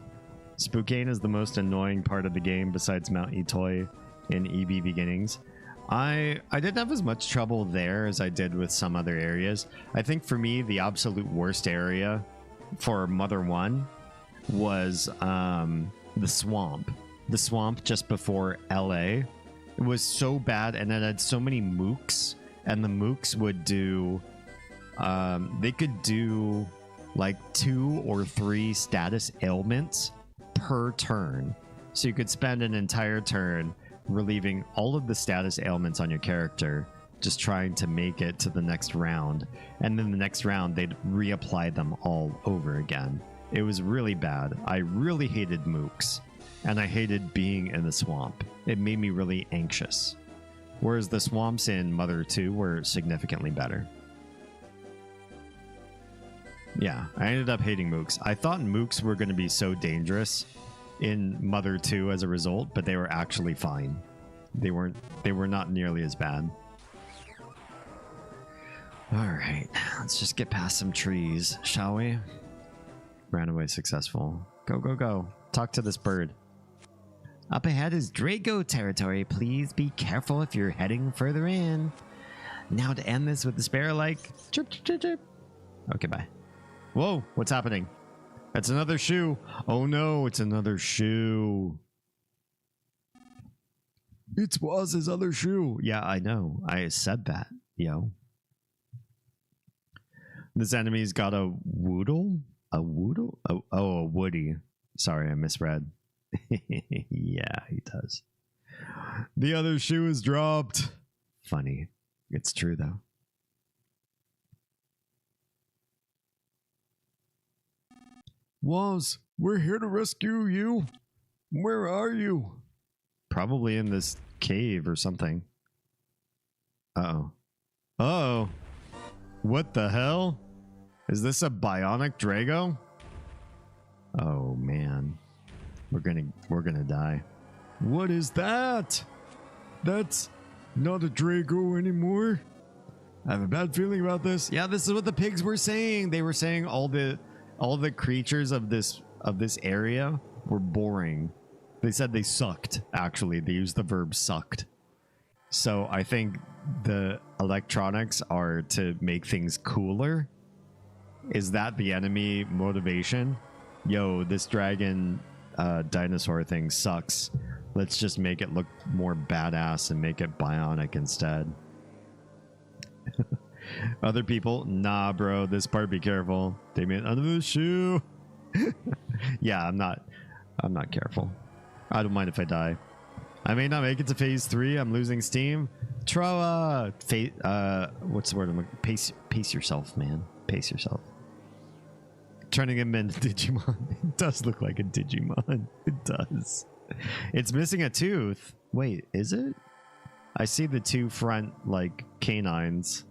Spookane is the most annoying part of the game besides Mount Etoy in EB Beginnings. I didn't have as much trouble there as I did with some other areas. I think for me, the absolute worst area for Mother 1 was the swamp. The swamp just before LA. It was so bad, and it had so many mooks, and the mooks would do... they could do like 2 or 3 status ailments per turn. So you could spend an entire turn relieving all of the status ailments on your character, just trying to make it to the next round. And then the next round, they'd reapply them all over again. It was really bad. I really hated mooks, and I hated being in the swamp. It made me really anxious. Whereas the swamps in Mother 2 were significantly better. Yeah, I ended up hating mooks. I thought mooks were going to be so dangerous in Mother 2 as a result, but they were actually fine. They were not nearly as bad. All right, let's just get past some trees, shall we? Ran away successful. Go, go, go. Talk to this bird. Up ahead is Drago territory. Please be careful if you're heading further in. Now to end this with the sparrow like chirp, chirp, chirp, chirp. Okay, bye. Whoa, what's happening? That's another shoe. Oh no, it's another shoe. It was his other shoe. Yeah, I know. I said that, yo. This enemy's got a woodle? A woodle? Oh, a woody. Sorry, I misread. Yeah, he does. The other shoe is dropped. Funny. It's true, though. Woz, we're here to rescue you. Where are you? Probably in this cave or something. Uh-oh. Uh-oh. What the hell? Is this a bionic Drago? Oh, man. We're gonna die. What is that? That's not a Drago anymore. I have a bad feeling about this. Yeah, this is what the pigs were saying. They were saying all the creatures of this area were boring. They said they sucked, actually. They used the verb sucked. So I think the electronics are to make things cooler. Is that the enemy motivation? Yo, this dragon dinosaur thing sucks. Let's just make it look more badass and make it bionic instead. Other people, nah, bro, this part, be careful. Damien, under the shoe. Yeah, I'm not careful. I don't mind if I die. I may not make it to phase 3. I'm losing steam. Troa, what's the word? Pace yourself, man. Pace yourself. Turning him into Digimon. It does look like a Digimon. It does. It's missing a tooth. Wait, is it? I see the 2 front, like, canines.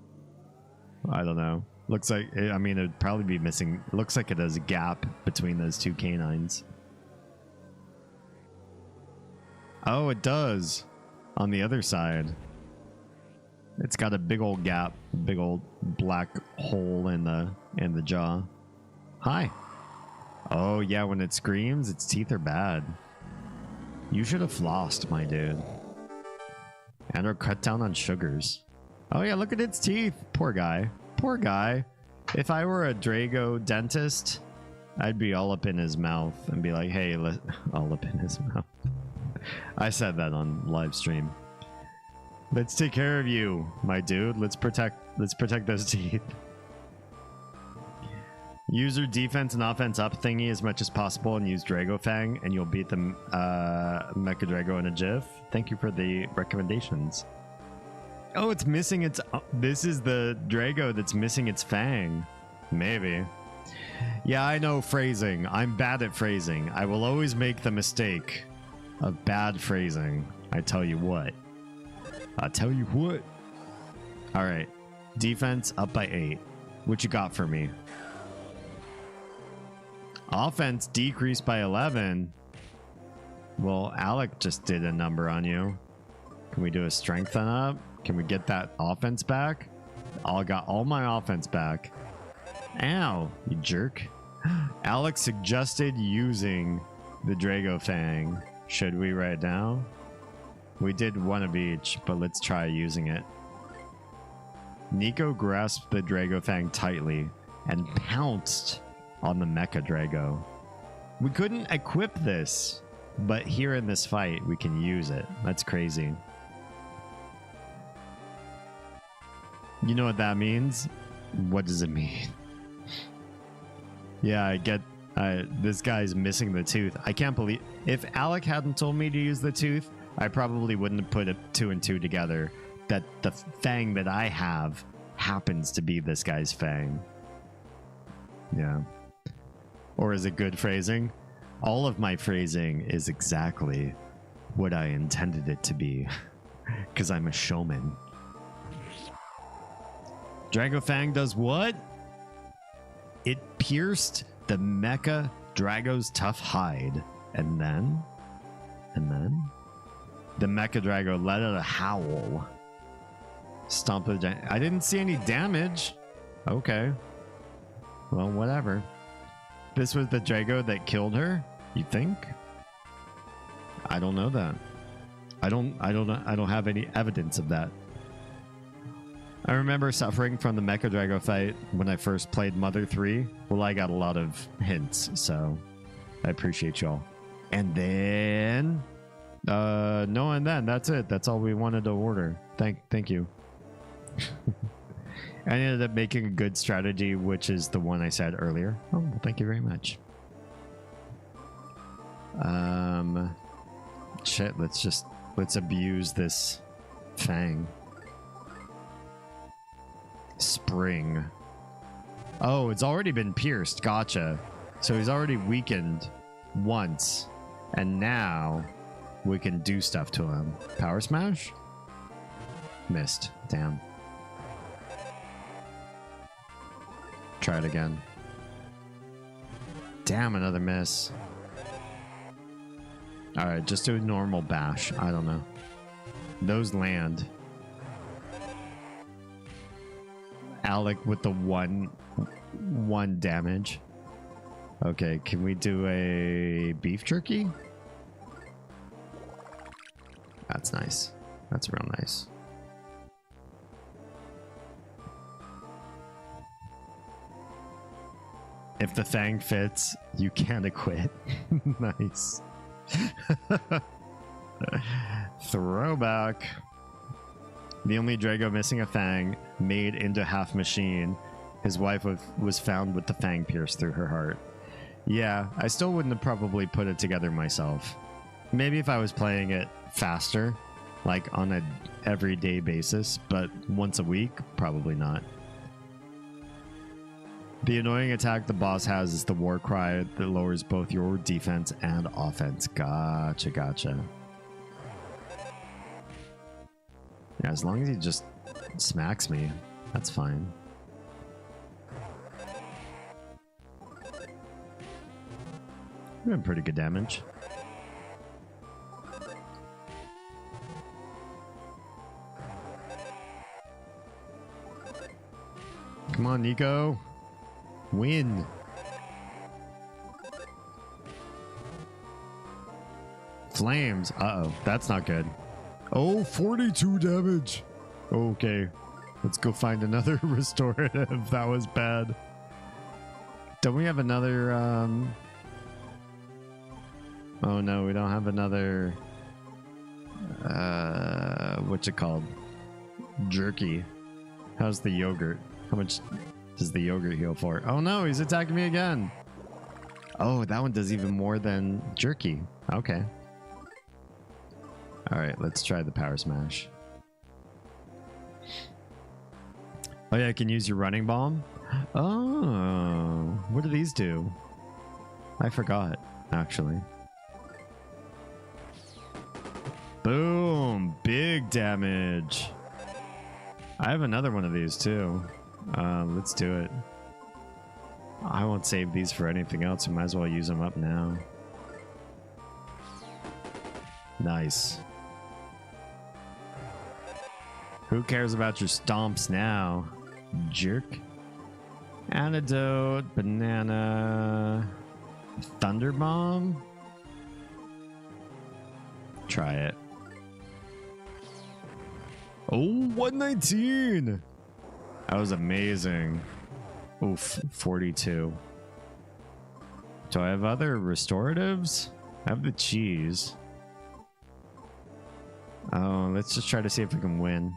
I don't know. Looks like, I mean, it'd probably be missing. Looks like it has a gap between those 2 canines. Oh, it does. On the other side. It's got a big old gap. Big old black hole in the jaw. Hi. Oh, yeah, when it screams, its teeth are bad. You should have flossed, my dude. And or cut down on sugars. Oh, yeah, look at its teeth. Poor guy. Poor guy. If I were a Drago dentist, I'd be all up in his mouth and be like, hey, all up in his mouth. I said that on live stream. Let's take care of you, my dude. Let's protect those teeth. Use your defense and offense up thingy as much as possible and use Drago Fang, and you'll beat the Mecha Drago in a jiff. Thank you for the recommendations. Oh, it's missing its... this is the Drago that's missing its fang. Maybe. Yeah, I know phrasing. I'm bad at phrasing. I will always make the mistake of bad phrasing. I tell you what. I tell you what. All right. Defense up by 8. What you got for me? Offense decreased by 11. Well, Alec just did a number on you. Can we do a strength on up? Can we get that offense back? I got all my offense back. Ow, you jerk. Alex suggested using the Drago Fang. Should we right now? We did one of each, but let's try using it. Nico grasped the Drago Fang tightly and pounced on the Mecha Drago. We couldn't equip this, but here in this fight, we can use it. That's crazy. You know what that means? What does it mean? Yeah, I get this guy's missing the tooth. I can't believe... If Alec hadn't told me to use the tooth, I probably wouldn't have put 2 and 2 together. That the fang that I have happens to be this guy's fang. Yeah. Or is it good phrasing? All of my phrasing is exactly what I intended it to be. Because I'm a showman. Drago Fang does what? It pierced the Mecha Drago's tough hide. And then... The Mecha Drago let out a howl. Stomp the... I didn't see any damage. Okay. Well, whatever. This was the Drago that killed her? You think? I don't know that. I don't have any evidence of that. I remember suffering from the Mecha Drago fight when I first played Mother 3. Well, I got a lot of hints, so I appreciate y'all. And then no, and then that's it. That's all we wanted to order. Thank you. I ended up making a good strategy, which is the one I said earlier. Oh, well, thank you very much. Shit, let's abuse this fang. Spring. Oh, it's already been pierced. Gotcha. So he's already weakened once. And now we can do stuff to him. Power smash? Missed. Damn. Try it again. Damn, another miss. Alright, just do a normal bash. I don't know. Those land. Alec with the one damage. Okay, can we do a beef jerky? That's nice. That's real nice. If the fang fits, you can't quit. Nice. Throwback. The only Drago missing a fang, made into half machine. His wife was found with the fang pierced through her heart. Yeah, I still wouldn't have probably put it together myself. Maybe if I was playing it faster, like on an everyday basis, but once a week, probably not. The annoying attack the boss has is the war cry that lowers both your defense and offense. Gotcha, gotcha. Yeah, as long as he just smacks me, that's fine. We're doing pretty good damage. Come on, Nico. Win. Flames. Uh-oh. That's not good. Oh, 42 damage. Okay. Let's go find another restorative. That was bad. Don't we have another... Oh, no. We don't have another... What's it called? Jerky. How's the yogurt? How much does the yogurt heal for? Oh no, he's attacking me again. Oh, that one does even more than jerky. Okay. All right, let's try the power smash. Oh yeah, I can use your running bomb. Oh, what do these do? I forgot, actually. Boom, big damage. I have another one of these too. Let's do it. I won't save these for anything else. I might as well use them up now. Nice. Who cares about your stomps now, jerk? Antidote, banana, thunder bomb. Try it. Oh, 119. That was amazing. Oof, 42. Do I have other restoratives? I have the cheese. Oh, let's just try to see if we can win.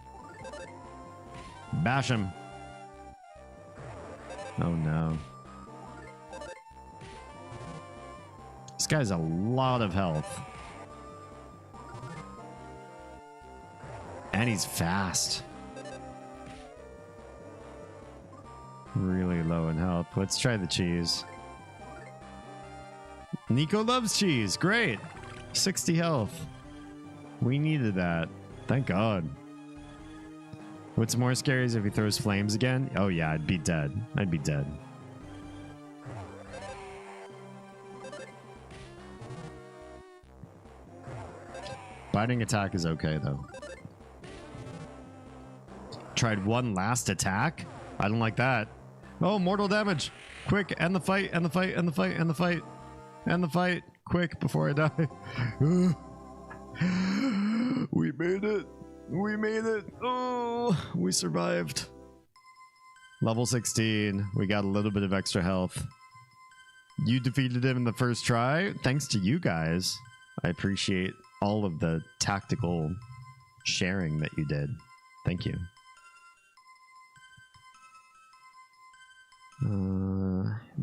Bash him. Oh no. This guy's a lot of health. And he's fast. Really low in health. Let's try the cheese. Nico loves cheese. Great. 60 health. We needed that. Thank God. What's more scary is if he throws flames again. Oh yeah, I'd be dead. I'd be dead. Biting attack is okay though. Tried one last attack. I don't like that. Oh, mortal damage. Quick, end the fight, end the fight, end the fight, end the fight. End the fight. Quick, before I die. We made it. We made it. Oh, we survived. Level 16. We got a little bit of extra health. You defeated him in the first try. Thanks to you guys. I appreciate all of the tactical sharing that you did. Thank you.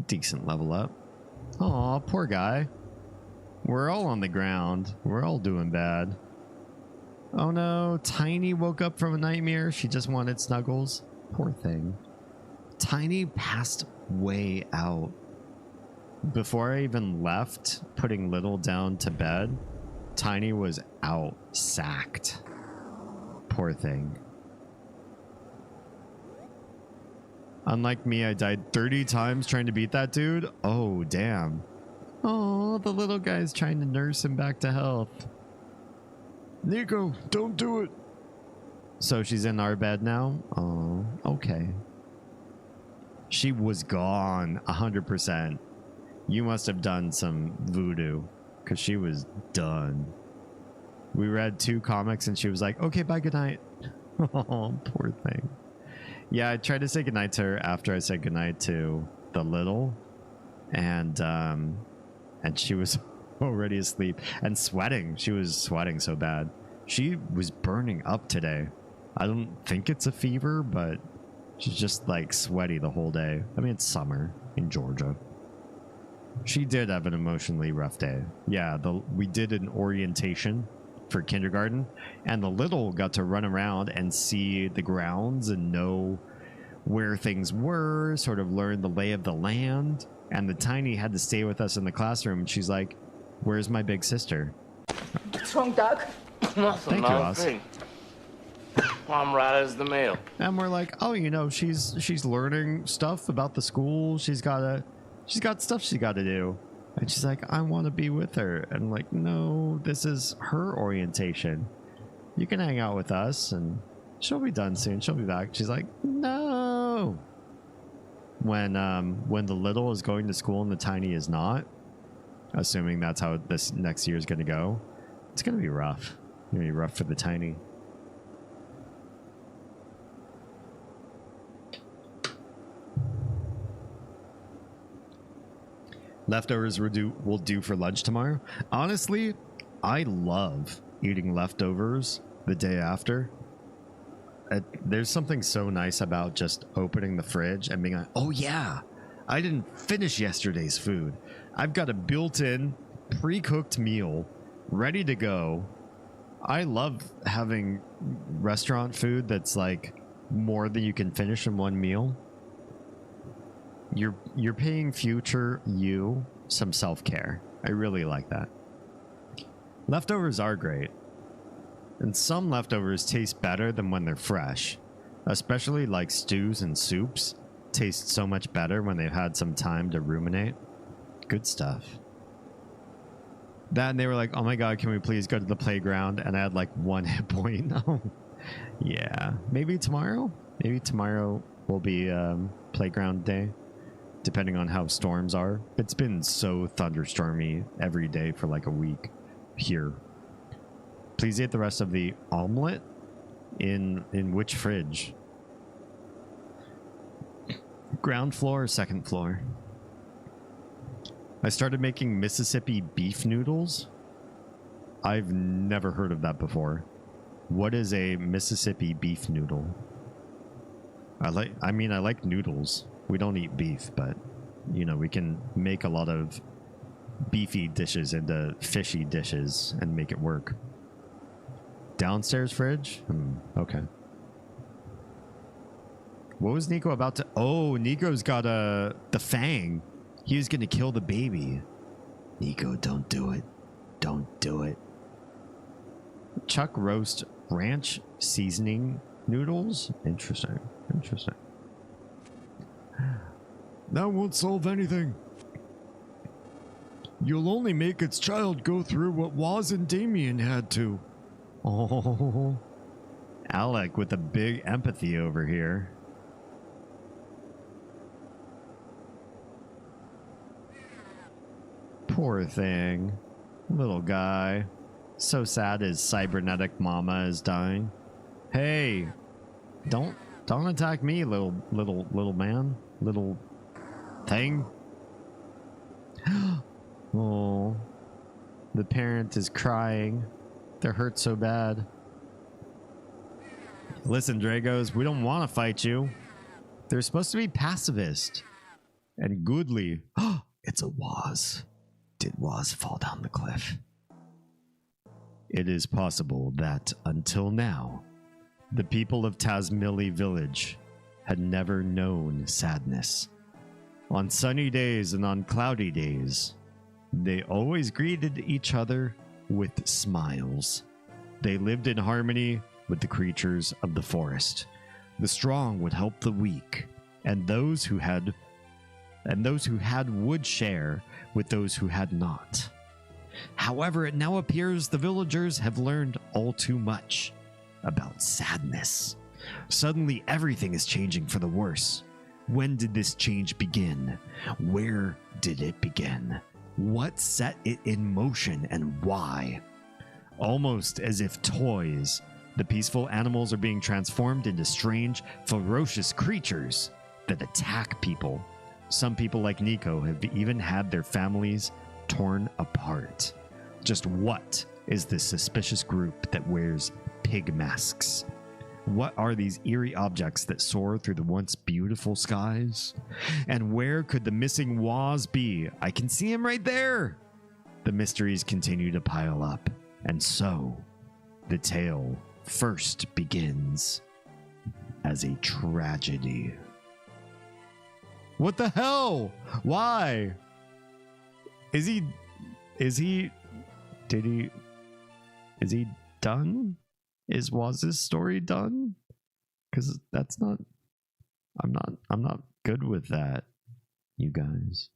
Decent level up. Aw, poor guy. We're all on the ground. We're all doing bad. Oh no, Tiny woke up from a nightmare. She just wanted snuggles. Poor thing. Tiny passed way out. Before I even left, putting Little down to bed, Tiny was out, sacked. Poor thing. Unlike me, I died 30 times trying to beat that dude. Oh, damn. Oh, the little guy's trying to nurse him back to health. Nico, don't do it. So she's in our bed now? Oh, okay. She was gone 100%. You must have done some voodoo because she was done. We read 2 comics and she was like, okay, bye, good night. Oh, poor thing. Yeah, I tried to say goodnight to her after I said goodnight to the little, and she was already asleep and sweating. She was sweating so bad. She was burning up today. I don't think it's a fever, but she's just like sweaty the whole day. I mean, it's summer in Georgia. She did have an emotionally rough day. Yeah, we did an orientation for kindergarten, and the little got to run around and see the grounds and know where things were, sort of learn the lay of the land. And the Tiny had to stay with us in the classroom, and she's like, where's my big sister? What's wrong, Doug? Nothing. Thank you, Oz. I'm right as the mail. And we're like, oh, you know, she's learning stuff about the school. She's got stuff she got to do. And she's like, I want to be with her. And I'm like, no, this is her orientation. You can hang out with us and she'll be done soon. She'll be back. She's like, no. When the little is going to school and the Tiny is not, assuming that's how this next year is going to go, it's going to be rough. It's going to be rough for the Tiny. Leftovers will do for lunch tomorrow. Honestly, I love eating leftovers the day after. There's something so nice about just opening the fridge and being like, oh yeah, I didn't finish yesterday's food. I've got a built-in pre-cooked meal ready to go. I love having restaurant food that's like more than you can finish in one meal. You're paying future you some self-care. I really like that. Leftovers are great. And some leftovers taste better than when they're fresh. Especially like stews and soups taste so much better when they've had some time to ruminate. Good stuff. That and they were like, oh my god, can we please go to the playground? And I had like 1 hit point. Oh, yeah. Maybe tomorrow? Maybe tomorrow will be playground day, depending on how storms are. It's been so thunderstormy every day for like a week here. Please eat the rest of the omelet in which fridge? Ground floor or second floor? I started making Mississippi beef noodles. I've never heard of that before. What is a Mississippi beef noodle? I like noodles. We don't eat beef, but you know, we can make a lot of beefy dishes into fishy dishes and make it work. Downstairs fridge? Okay. What was Nico about to... Oh, Nico's got the fang. He was going to kill the baby. Nico, don't do it. Don't do it. Chuck roast ranch seasoning noodles? Interesting. Interesting. That won't solve anything. You'll only make its child go through what Waz and Damien had to. Oh, Alec with a big empathy over here. Poor thing. Little guy. So sad his cybernetic mama is dying. Hey, don't attack me, little man. Little thing. Oh, the parent is crying. They're hurt so bad. Listen, Dragos, we don't want to fight you. They're supposed to be pacifist and goodly. It's a Waz. Did Waz fall down the cliff? It is possible that, until now, the people of Tazmily Village had never known sadness. On sunny days and on cloudy days, they always greeted each other with smiles. They lived in harmony with the creatures of the forest. The strong would help the weak, and those who had would share with those who had not. However, it now appears the villagers have learned all too much about sadness. Suddenly, everything is changing for the worse. When did this change begin? Where did it begin? What set it in motion and why? Almost as if toys, the peaceful animals are being transformed into strange, ferocious creatures that attack people. Some people like Nico have even had their families torn apart. Just what is this suspicious group that wears pig masks? What are these eerie objects that soar through the once beautiful skies? And where could the missing Waz be? I can see him right there. The mysteries continue to pile up, and so the tale first begins as a tragedy. What the hell? Why? Is he done? Is Waz's story done? Because that's not, I'm not good with that, you guys.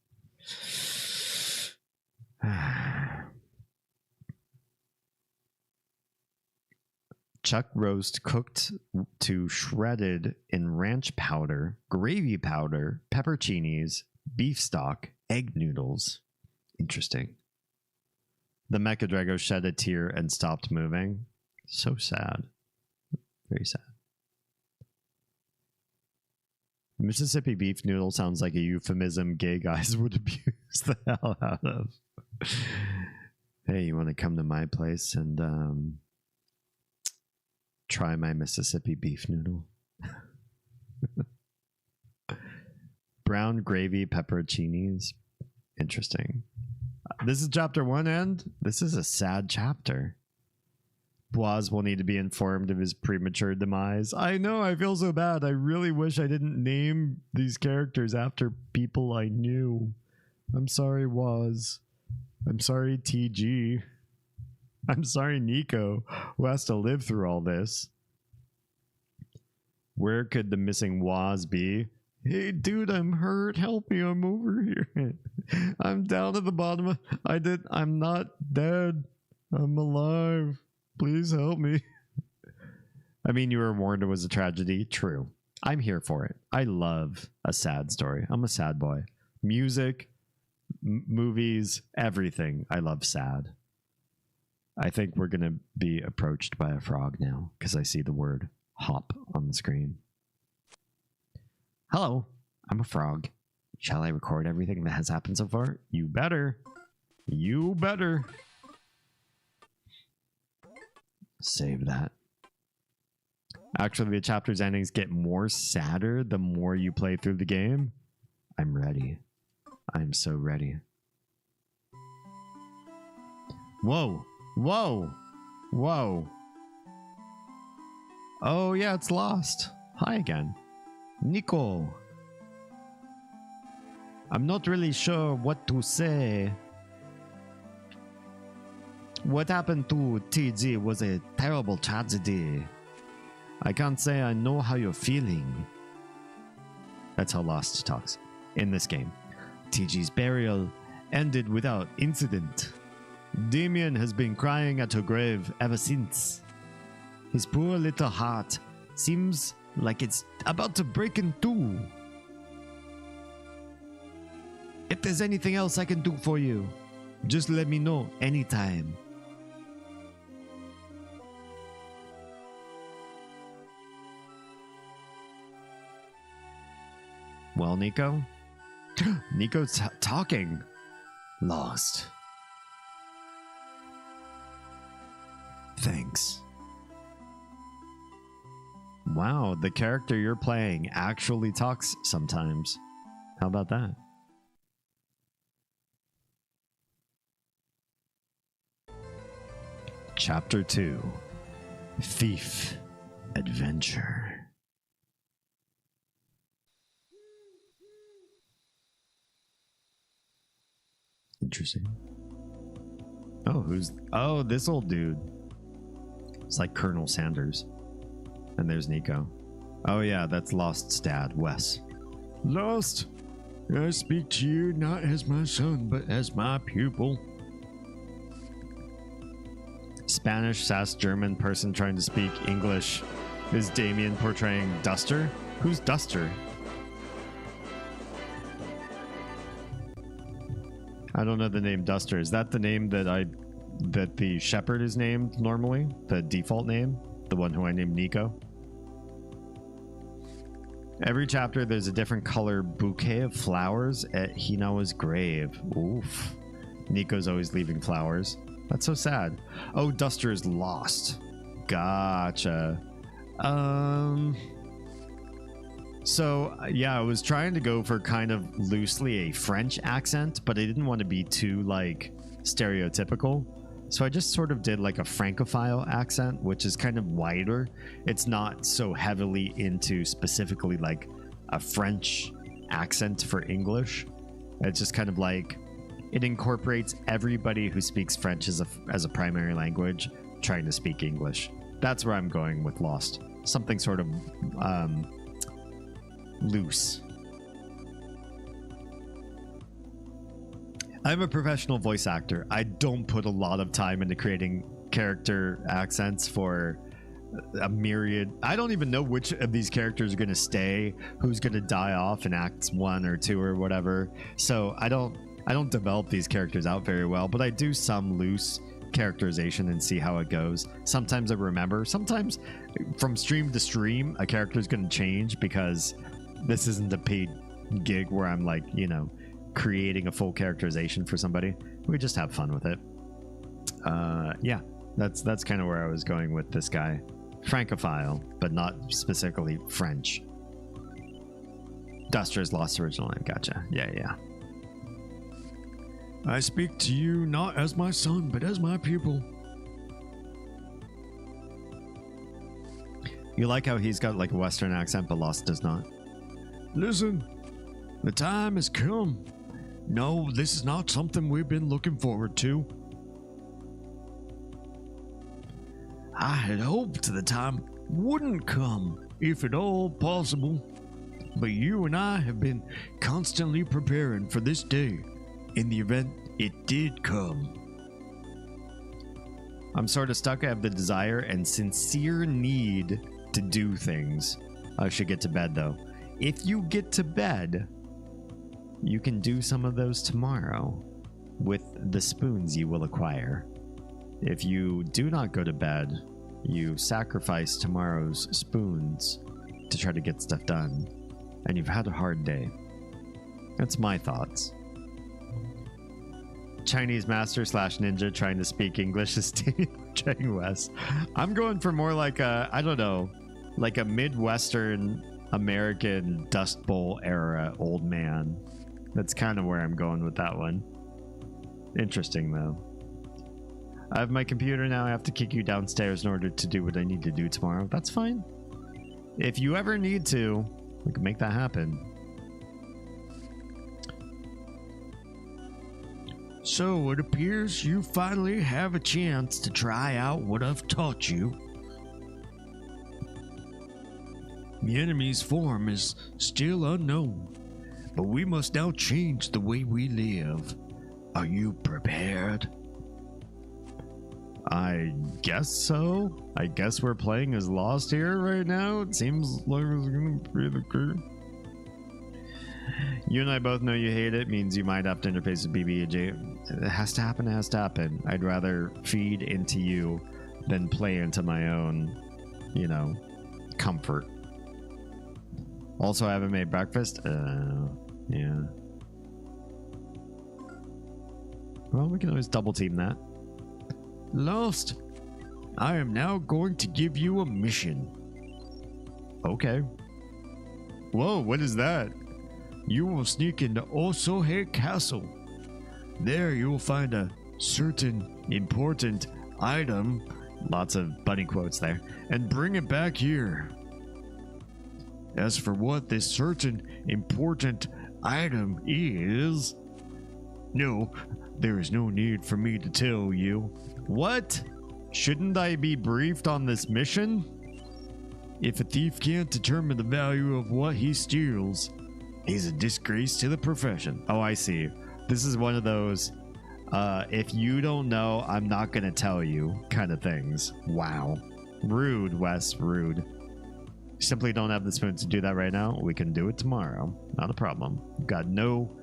Chuck roast cooked to shredded in ranch powder, gravy powder, pepperoncinis, beef stock, egg noodles. Interesting. The Mecha Drago shed a tear and stopped moving. So sad. Very sad. Mississippi beef noodle sounds like a euphemism gay guys would abuse the hell out of. Hey, you want to come to my place and try my Mississippi beef noodle? Brown gravy pepperoncinis. Interesting. This is chapter 1 and this is a sad chapter. Boaz will need to be informed of his premature demise. I know, I feel so bad. I really wish I didn't name these characters after people I knew. I'm sorry, Waz. I'm sorry, TG. I'm sorry, Nico, who has to live through all this. Where could the missing Waz be? Hey, dude, I'm hurt. Help me. I'm over here. I'm down at the bottom. I'm not dead. I'm alive. Please help me. I mean, you were warned it was a tragedy. True. I'm here for it. I love a sad story. I'm a sad boy. Music, movies, everything. I love sad. I think we're going to be approached by a frog now because I see the word hop on the screen. Hello, I'm a frog. Shall I record everything that has happened so far? You better. You better. Save that. Actually, the chapter's endings get more sadder the more you play through the game. I'm ready. I'm so ready. Whoa. Whoa. Whoa. Oh, yeah, it's lost. Hi again. Nico. I'm not really sure what to say. What happened to TG was a terrible tragedy. I can't say I know how you're feeling. That's how Lost talks in this game. TG's burial ended without incident. Damien has been crying at her grave ever since. His poor little heart seems like it's about to break in two. If there's anything else I can do for you, just let me know anytime. Well, Nico? Nico's talking. Lost. Thanks. Wow, the character you're playing actually talks sometimes. How about that? Chapter 2. Thief Adventure. Interesting. Oh, this old dude. It's like Colonel Sanders. And there's Nico. Oh yeah, that's Lost's dad, Wes. Lost, I speak to you not as my son, but as my pupil. Spanish, Sass, German person trying to speak English. Is Damien portraying Duster? Who's Duster? I don't know the name Duster. Is that the name that the shepherd is named normally? The default name? The one who I named Nico? Every chapter there's a different color bouquet of flowers at Hinawa's grave. Oof. Nico's always leaving flowers. That's so sad. Oh, Duster is lost. Gotcha. So, yeah, I was trying to go for kind of loosely a French accent, but I didn't want to be too, like, stereotypical. So I just sort of did, like, a Francophile accent, which is kind of wider. It's not so heavily into specifically, like, a French accent for English. It's just kind of like, it incorporates everybody who speaks French as a primary language trying to speak English. That's where I'm going with Lost. Something sort of, loose. I'm a professional voice actor. I don't put a lot of time into creating character accents for a myriad. I don't even know which of these characters are going to stay, who's going to die off in acts 1 or 2 or whatever. So I don't develop these characters out very well, but I do some loose characterization and see how it goes. Sometimes I remember. Sometimes from stream to stream, a character is going to change because this isn't a paid gig where I'm like, you know, creating a full characterization for somebody. We just have fun with it. Yeah, that's kind of where I was going with this guy. Francophile, but not specifically French. Duster's Lost original name. Gotcha. Yeah. I speak to you not as my son, but as my pupil. You like how he's got like a Western accent, but Lost does not. Listen, the time has come. No, this is not something we've been looking forward to. I had hoped the time wouldn't come, if at all possible. But you and I have been constantly preparing for this day, in the event it did come. I'm sort of stuck. I have the desire and sincere need to do things. I should get to bed though. If you get to bed, you can do some of those tomorrow with the spoons you will acquire. If you do not go to bed, you sacrifice tomorrow's spoons to try to get stuff done, and you've had a hard day. That's my thoughts. Chinese master / ninja trying to speak English is Jang West. I'm going for more like a, I don't know, like a Midwestern American Dust Bowl era old man. That's kind of where I'm going with that one. Interesting though. I have my computer now. I have to kick you downstairs in order to do what I need to do tomorrow. That's fine. If you ever need to, we can make that happen. So it appears you finally have a chance to try out what I've taught you. The enemy's form is still unknown, but we must now change the way we live. Are you prepared? I guess so. I guess we're playing as Lost here right now. It seems like it's gonna be the case. You and I both know you hate it. Means you might have to interface with BB&J. It has to happen. It has to happen. I'd rather feed into you than play into my own, you know, comfort. Also, I haven't made breakfast. Yeah. Well, we can always double team that. Lost, I am now going to give you a mission. Okay. Whoa, what is that? You will sneak into Osohe Castle. There you will find a certain important item, lots of bunny quotes there, and bring it back here. As for what this certain important item is, no, there is no need for me to tell you. What? Shouldn't I be briefed on this mission? If a thief can't determine the value of what he steals, he's a disgrace to the profession. Oh, I see. This is one of those, if you don't know, I'm not gonna tell you kind of things. Wow. Rude, Wes, rude. Simply don't have the spoon to do that right now. We can do it tomorrow. Not a problem. We've got no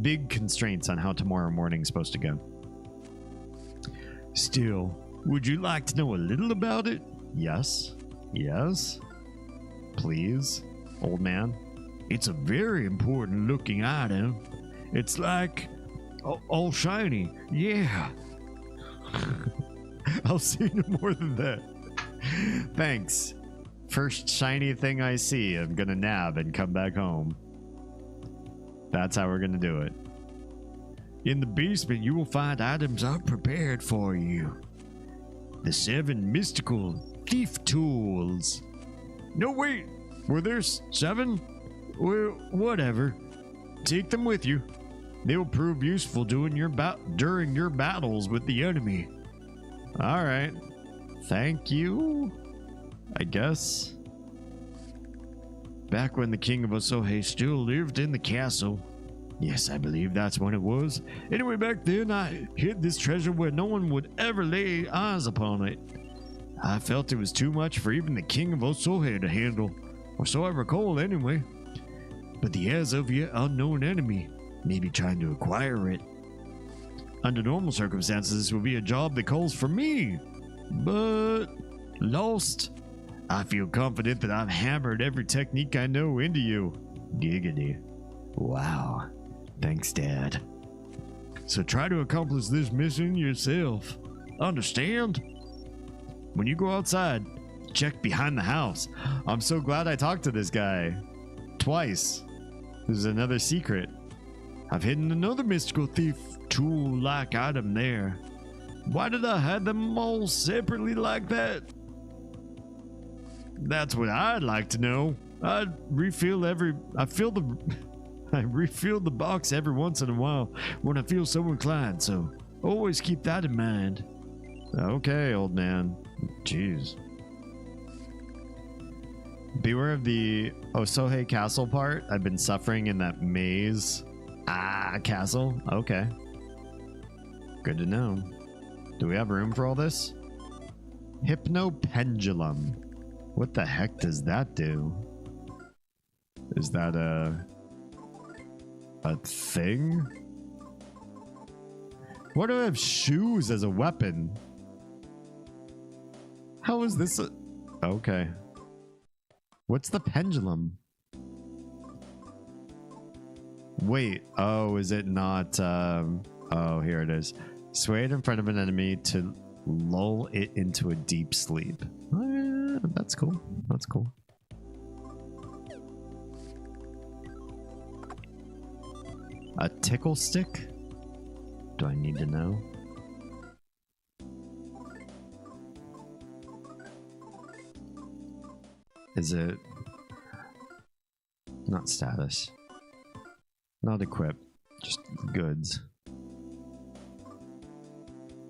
big constraints on how tomorrow morning's supposed to go. Still, would you like to know a little about it? Yes. Yes. Please, old man. It's a very important looking item. It's like all shiny. Yeah. I'll see no more than that. Thanks. First shiny thing I see, I'm gonna nab and come back home. That's how we're gonna do it. In the basement, you will find items I've prepared for you. The 7 mystical thief tools. No, wait. Were there 7? Well, whatever. Take them with you. They will prove useful during your battles with the enemy. All right. Thank you, I guess. Back when the king of Osohe still lived in the castle. Yes, I believe that's when it was. Anyway, back then I hid this treasure where no one would ever lay eyes upon it. I felt it was too much for even the king of Osohe to handle, or so I recall anyway. But the as of yet unknown enemy may be trying to acquire it. Under normal circumstances, this will be a job that calls for me. But Lost, I feel confident that I've hammered every technique I know into you. Giggity. Wow. Thanks, Dad. So try to accomplish this mission yourself. Understand? When you go outside, check behind the house. I'm so glad I talked to this guy. Twice. There's another secret. I've hidden another mystical thief tool-like item there. Why did I hide them all separately like that? That's what I'd like to know. I refill the box every once in a while when I feel so inclined, so always keep that in mind. Okay, old man. Jeez. Beware of the Osohe Castle part. I've been suffering in that maze. Castle? Okay. Good to know. Do we have room for all this? Hypno pendulum. What the heck does that do? Is that a thing? Why do I have shoes as a weapon? How is this a... Okay. What's the pendulum? Wait. Oh, is it not... Oh, here it is. Sway it in front of an enemy to lull it into a deep sleep. Oh, yeah, that's cool. That's cool. A tickle stick? Do I need to know? Is it... Not status. Not equip. Just goods.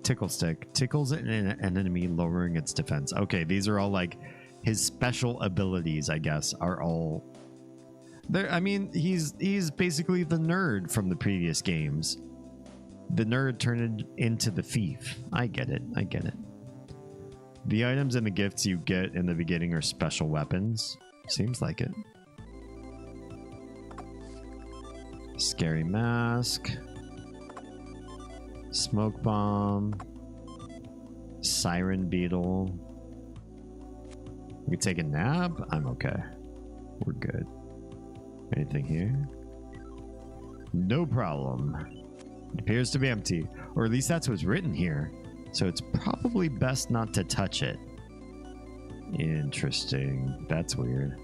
Tickle stick. Tickles an enemy, lowering its defense. Okay, these are all like... His special abilities, I guess, are all... I mean, he's basically the nerd from the previous games. The nerd turned into the thief. I get it. I get it. The items and the gifts you get in the beginning are special weapons. Seems like it. Scary mask. Smoke bomb. Siren beetle. We take a nap? I'm okay. We're good. Anything here? No problem. It appears to be empty, or at least that's what's written here. So it's probably best not to touch it. Interesting. That's weird.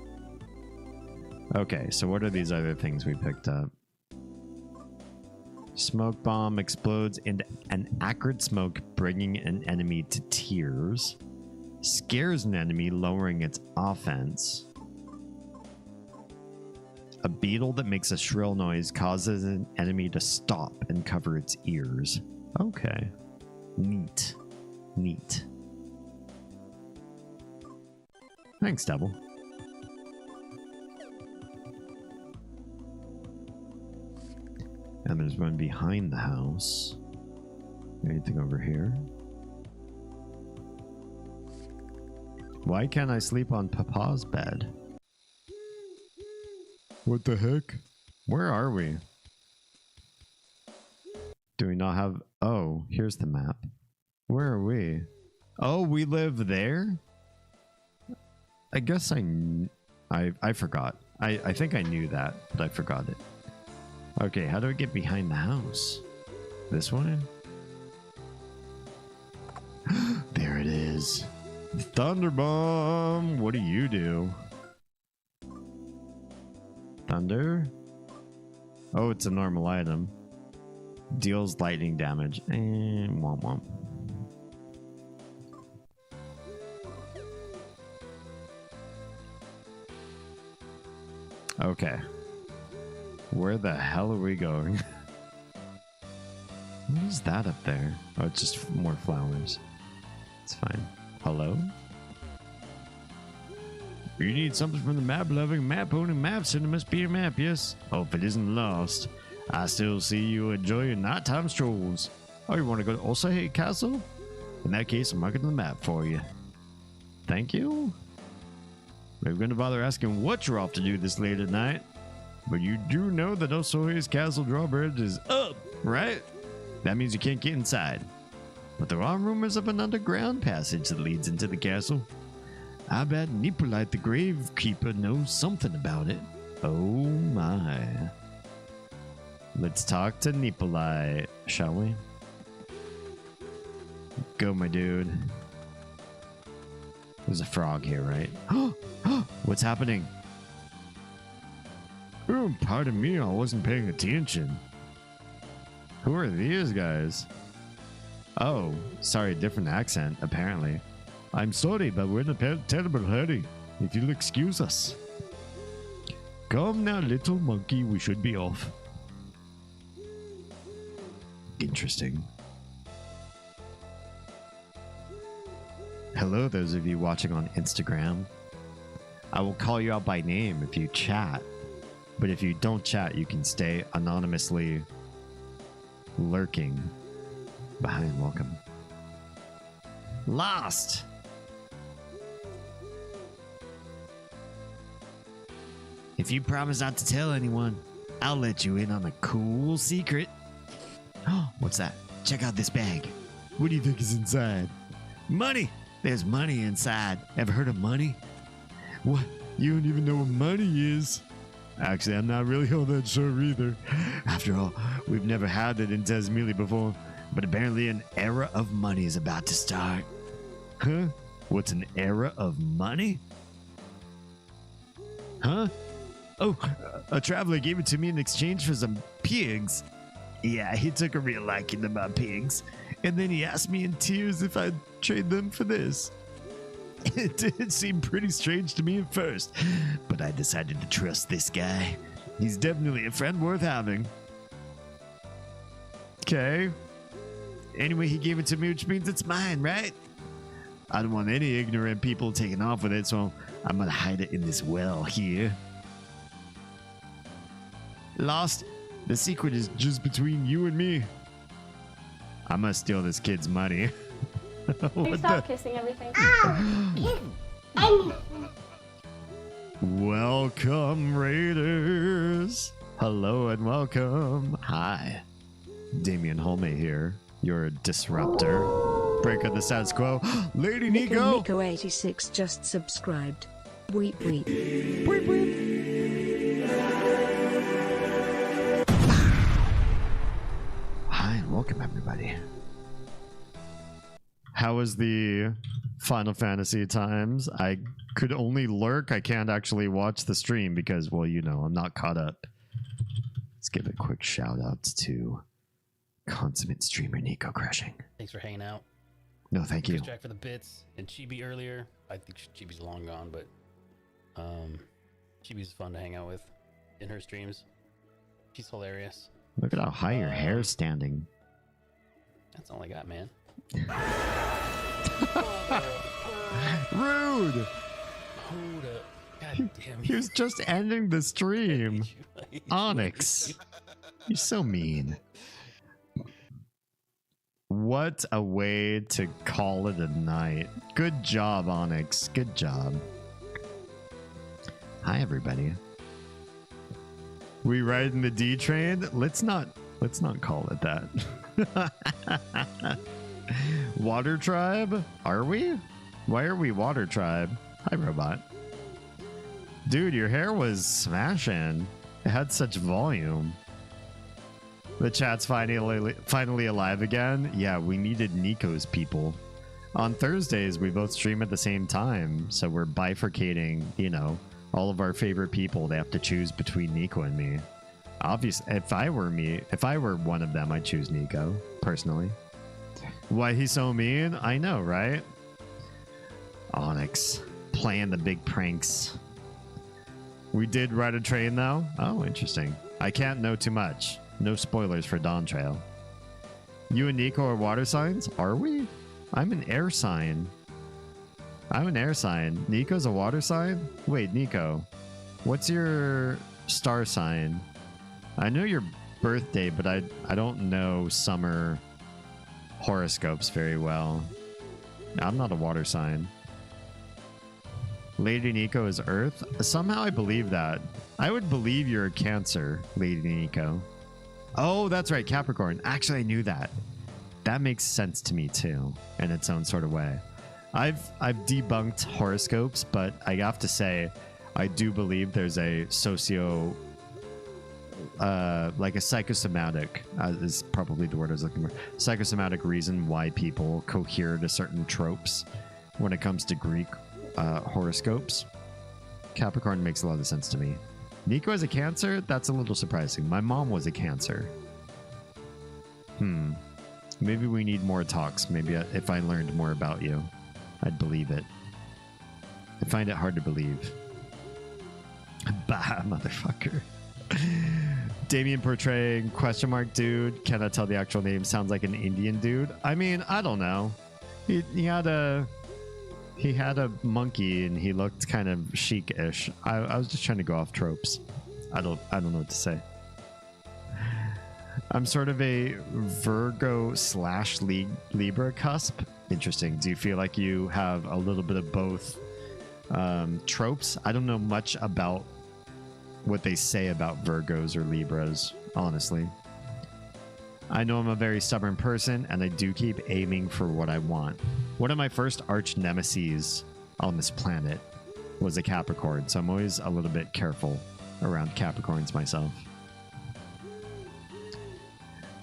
Okay, so what are these other things we picked up? Smoke bomb explodes into an acrid smoke, bringing an enemy to tears. Scares an enemy, lowering its offense. A beetle that makes a shrill noise causes an enemy to stop and cover its ears. Okay. Neat. Neat. Thanks, Devil. And there's one behind the house. Anything over here? Why can't I sleep on Papa's bed? What the heck? Where are we? Do we not have... Oh, here's the map. Where are we? Oh, we live there? I guess I forgot. I think I knew that, but I forgot it. Okay, how do I get behind the house? This one? There it is. Thunder bomb! What do you do? Thunder? Oh, it's a normal item. Deals lightning damage. And womp womp. Okay. Where the hell are we going? What is that up there? Oh, it's just more flowers. It's fine. Hello? You need something from the map-loving, map-owning maps, and it must be a map, yes? Hope it isn't lost. I still see you enjoying nighttime strolls. Oh, you want to go to Osahate Castle? In that case, I'm marking the map for you. Thank you? We're going to bother asking what you're off to do this late at night. But you do know that Osahate Castle drawbridge is up, right? That means you can't get inside. But there are rumors of an underground passage that leads into the castle. I bet Nippolite the Gravekeeper knows something about it. Oh my. Let's talk to Nippolite, shall we? Go, my dude. There's a frog here, right? What's happening? Oh, pardon me, I wasn't paying attention. Who are these guys? Oh, sorry, different accent, apparently. I'm sorry, but we're in a terrible hurry. If you'll excuse us. Come now, little monkey, we should be off. Interesting. Hello, those of you watching on Instagram. I will call you out by name if you chat. But if you don't chat, you can stay anonymously lurking behind. Welcome. Lost! If you promise not to tell anyone, I'll let you in on a cool secret. What's that? Check out this bag. What do you think is inside? Money! There's money inside. Ever heard of money? What? You don't even know what money is? Actually, I'm not really all that sure either. After all, we've never had it in Tasmili before, but apparently an era of money is about to start. Huh? What's an era of money? Huh? Oh, a traveler gave it to me in exchange for some pigs. Yeah, he took a real liking to my pigs, and then he asked me in tears if I'd trade them for this. It did seem pretty strange to me at first, but I decided to trust this guy. He's definitely a friend worth having. Okay. Anyway, he gave it to me, which means it's mine, right? I don't want any ignorant people taking off with it, so I'm gonna hide it in this well here. Lost, the secret is just between you and me. I must steal this kid's money. Please stop kissing everything. Welcome, Raiders. Hello and welcome. Hi. Damien Holme here, your disruptor. Break of the status quo. Lady Nico. Nico 86 just subscribed. Weep weep. Weep, weep. Hi and welcome, everybody. How was the Final Fantasy times? I could only lurk. I can't actually watch the stream because, well, you know, I'm not caught up. Let's give a quick shout out to consummate streamer Nico Crushing. Thanks for hanging out. No, thank you. Jack for the bits and Chibi earlier. I think Chibi's long gone, but Chibi's fun to hang out with in her streams. She's hilarious. Look at how high your hair's standing. That's all I got, man. Rude. Hold up. God damn He you. was just ending the stream. Onyx. You're so mean. What a way to call it a night. Good job, Onyx. Good job. Hi, everybody. We riding the D train? Let's not call it that. Water Tribe? Are we? Why are we Water Tribe? Hi, robot. Dude, your hair was smashing. It had such volume. The chat's finally alive again. Yeah, we needed Nico's people. On Thursdays, we both stream at the same time, so we're bifurcating, you know, all of our favorite people. They have to choose between Nico and me. Obviously, if I were one of them, I'd choose Nico, personally. Why he's so mean? I know, right? Onyx, playing the big pranks. We did ride a train, though. Oh, interesting. I can't know too much. No spoilers for Dawn Trail. You and Nico are water signs? Are we? I'm an air sign. I'm an air sign. Nico's a water sign? Wait, Nico. What's your star sign? I know your birthday, but I don't know summer horoscopes very well. I'm not a water sign. Lady Nico is Earth? Somehow I believe that. I would believe you're a Cancer, Lady Nico. Oh, that's right, Capricorn. Actually, I knew that. That makes sense to me too, in its own sort of way. I've debunked horoscopes, but I have to say, I do believe there's a like a psychosomatic, is probably the word I was looking for. Psychosomatic reason why people cohere to certain tropes when it comes to Greek horoscopes. Capricorn makes a lot of sense to me. Nico is a Cancer? That's a little surprising. My mom was a Cancer. Maybe we need more talks. Maybe if I learned more about you, I'd believe it. I find it hard to believe. Bah, motherfucker. Damien portraying question mark dude. Cannot tell the actual name. Sounds like an Indian dude. I mean, I don't know. He had a monkey and he looked kind of chic-ish. I was just trying to go off tropes. I don't know what to say. I'm sort of a Virgo / Libra cusp. Interesting. Do you feel like you have a little bit of both tropes? I don't know much about what they say about Virgos or Libras, honestly. I know I'm a very stubborn person, and I do keep aiming for what I want. One of my first arch nemeses on this planet was a Capricorn, so I'm always a little bit careful around Capricorns myself.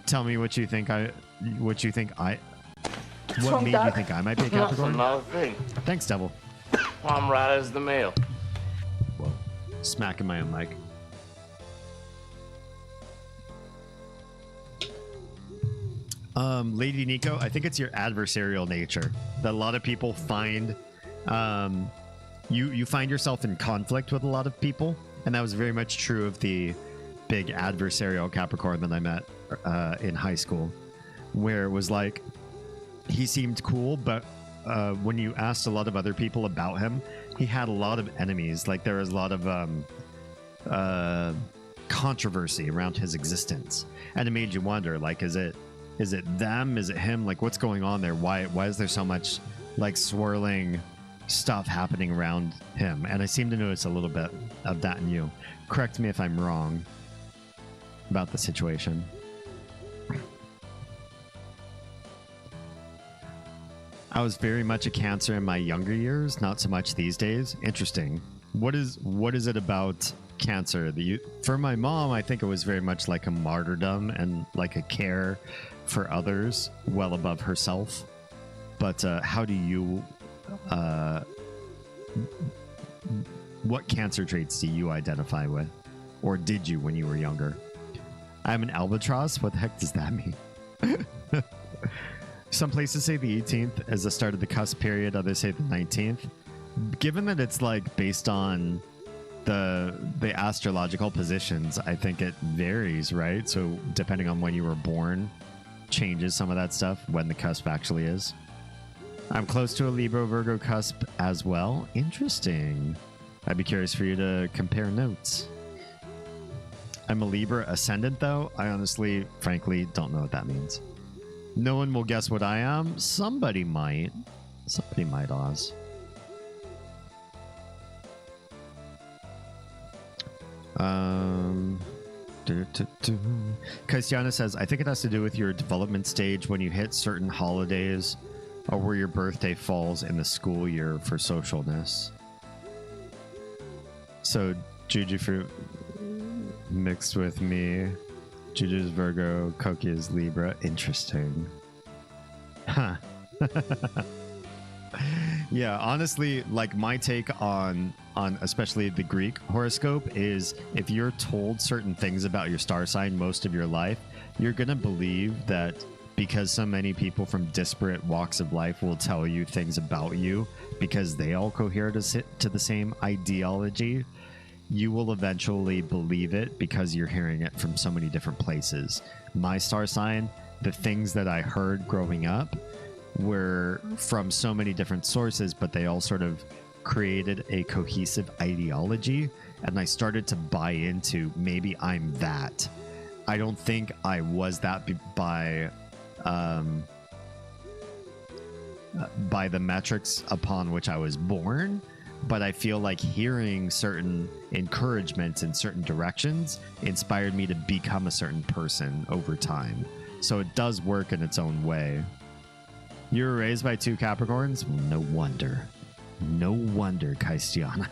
Tell me what you think what made you think I might be a Capricorn? That's another thing. Thanks, Devil. I'm right as the mail. Whoa. Smacking my own mic. Lady Nico, I think it's your adversarial nature that a lot of people find. You find yourself in conflict with a lot of people, and that was very much true of the big adversarial Capricorn that I met in high school, where it was like he seemed cool, but when you asked a lot of other people about him, he had a lot of enemies. Like there was a lot of controversy around his existence, and it made you wonder, like, is it them? Is it him? Like, what's going on there? Why is there so much like swirling stuff happening around him? And I seem to notice a little bit of that in you. Correct me if I'm wrong about the situation. I was very much a Cancer in my younger years, not so much these days. Interesting. What is it about Cancer? For my mom, I think it was very much like a martyrdom and like a care for others well above herself. But how do you what Cancer traits do you identify with, or did you when you were younger? I'm an albatross. What the heck does that mean? Some places say the 18th as the start of the cusp period, others say the 19th. Given that it's like based on the astrological positions, I think it varies, right? So depending on when you were born changes some of that stuff, when the cusp actually is. I'm close to a Libra Virgo cusp as well. Interesting. I'd be curious for you to compare notes. I'm a Libra ascendant, though. I honestly, frankly, don't know what that means. No one will guess what I am. Somebody might. Somebody might, Oz. Christiana says, I think it has to do with your development stage when you hit certain holidays or where your birthday falls in the school year for socialness. So Juju fruit mixed with me. Juju's Virgo, Koki is Libra. Interesting. Huh. Yeah, honestly, like my take on especially the Greek horoscope is if you're told certain things about your star sign most of your life, you're going to believe that because so many people from disparate walks of life will tell you things about you because they all cohere to the same ideology, you will eventually believe it because you're hearing it from so many different places. My star sign, the things that I heard growing up were from so many different sources, but they all sort of created a cohesive ideology, and I started to buy into maybe I'm that. I don't think I was that by the metrics upon which I was born, but I feel like hearing certain encouragements in certain directions inspired me to become a certain person over time. So it does work in its own way. You were raised by two Capricorns? No wonder. No wonder, Christiana.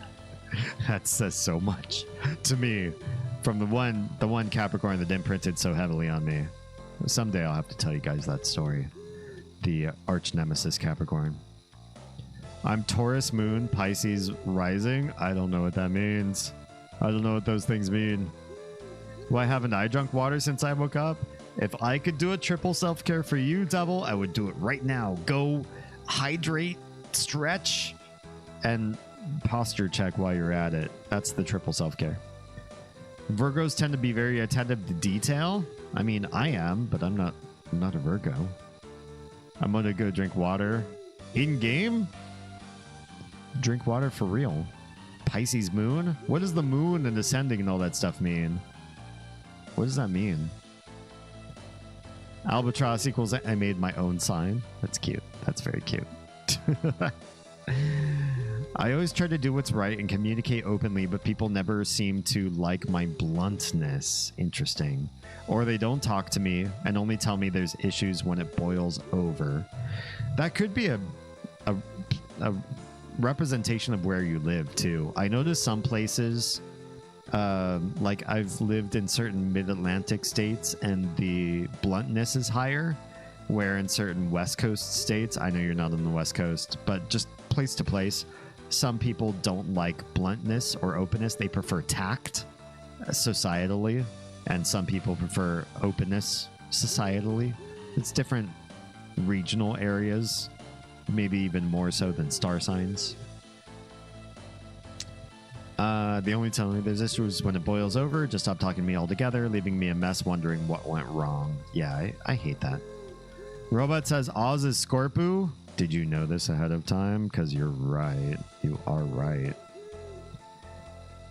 That says so much to me. From the one Capricorn that imprinted so heavily on me. Someday I'll have to tell you guys that story. The arch nemesis Capricorn. I'm Taurus Moon, Pisces Rising. I don't know what that means. I don't know what those things mean. Why haven't I drunk water since I woke up? If I could do a triple self-care for you, Devil, I would do it right now. Go hydrate, stretch, and posture check while you're at it. That's the triple self-care. Virgos tend to be very attentive to detail. I mean, I am, but I'm not a Virgo. I'm gonna go drink water in-game. Drink water for real. Pisces moon? What does the moon and ascending and all that stuff mean? What does that mean? Albatross equals I made my own sign. That's cute. That's very cute. I always try to do what's right and communicate openly, but people never seem to like my bluntness. Interesting. Or they don't talk to me and only tell me there's issues when it boils over. That could be a representation of where you live too. I notice some places, like I've lived in certain mid-Atlantic states and the bluntness is higher, where in certain West Coast states, I know you're not on the West Coast, but just place to place, some people don't like bluntness or openness. They prefer tact societally, and some people prefer openness societally. It's different regional areas, maybe even more so than star signs. The only time there's issues when it boils over. Just stop talking to me altogether, leaving me a mess wondering what went wrong. Yeah, I hate that. Robot says Oz is Scorpio. Did you know this ahead of time? Because you're right. You are right.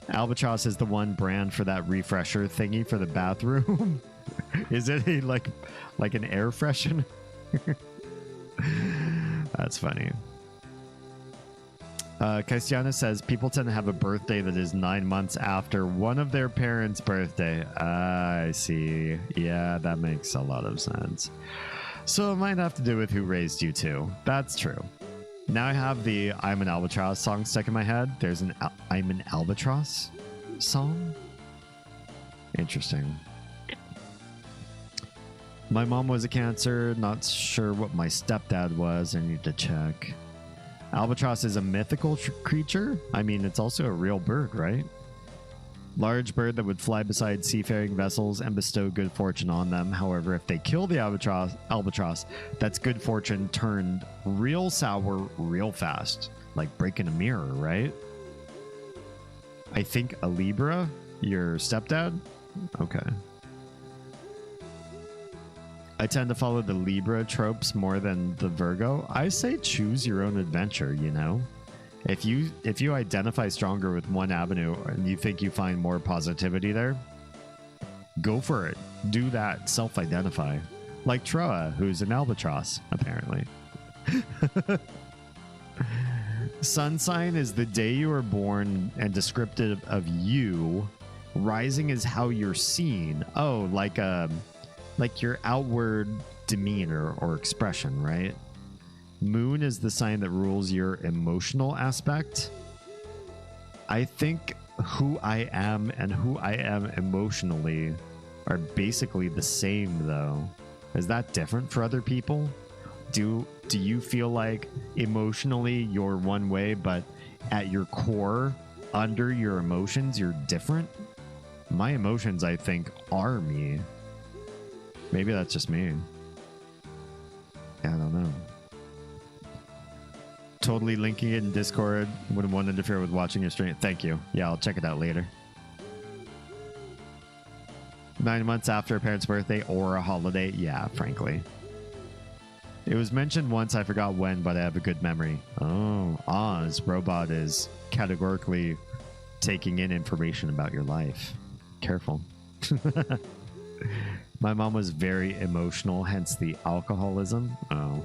Albatross is the one brand for that refresher thingy for the bathroom. Is it like an air freshener? That's funny. Cristiana says people tend to have a birthday that is 9 months after one of their parents' birthday. I see. Yeah, that makes a lot of sense. So it might have to do with who raised you too. That's true. Now I have the I'm an Albatross song stuck in my head. There's an I'm an Albatross song. Interesting. My mom was a Cancer. Not sure what my stepdad was. I need to check. Albatross is a mythical creature. I mean, it's also a real bird, right? Large bird that would fly beside seafaring vessels and bestow good fortune on them. However, if they kill the albatross, that's good fortune turned real sour real fast. Like breaking a mirror, right? I think a Libra, your stepdad? Okay. I tend to follow the Libra tropes more than the Virgo. I say choose your own adventure, you know? If you identify stronger with one avenue and you think you find more positivity there, go for it. Do that. Self-identify. Like Troa, who's an albatross, apparently. Sun sign is the day you were born and descriptive of you. Rising is how you're seen. Oh, like your outward demeanor or expression, right? Moon is the sign that rules your emotional aspect. I think who I am and who I am emotionally are basically the same, though. Is that different for other people? Do you feel like emotionally you're one way, but at your core, under your emotions, you're different? My emotions, I think, are me. Maybe that's just me. I don't know. Totally linking it in Discord. Wouldn't want to interfere with watching your stream. Thank you. Yeah, I'll check it out later. 9 months after a parent's birthday or a holiday. Yeah, frankly. It was mentioned once, I forgot when, but I have a good memory. Oh, Oz, robot is categorically taking in information about your life. Careful. My mom was very emotional, hence the alcoholism. Oh,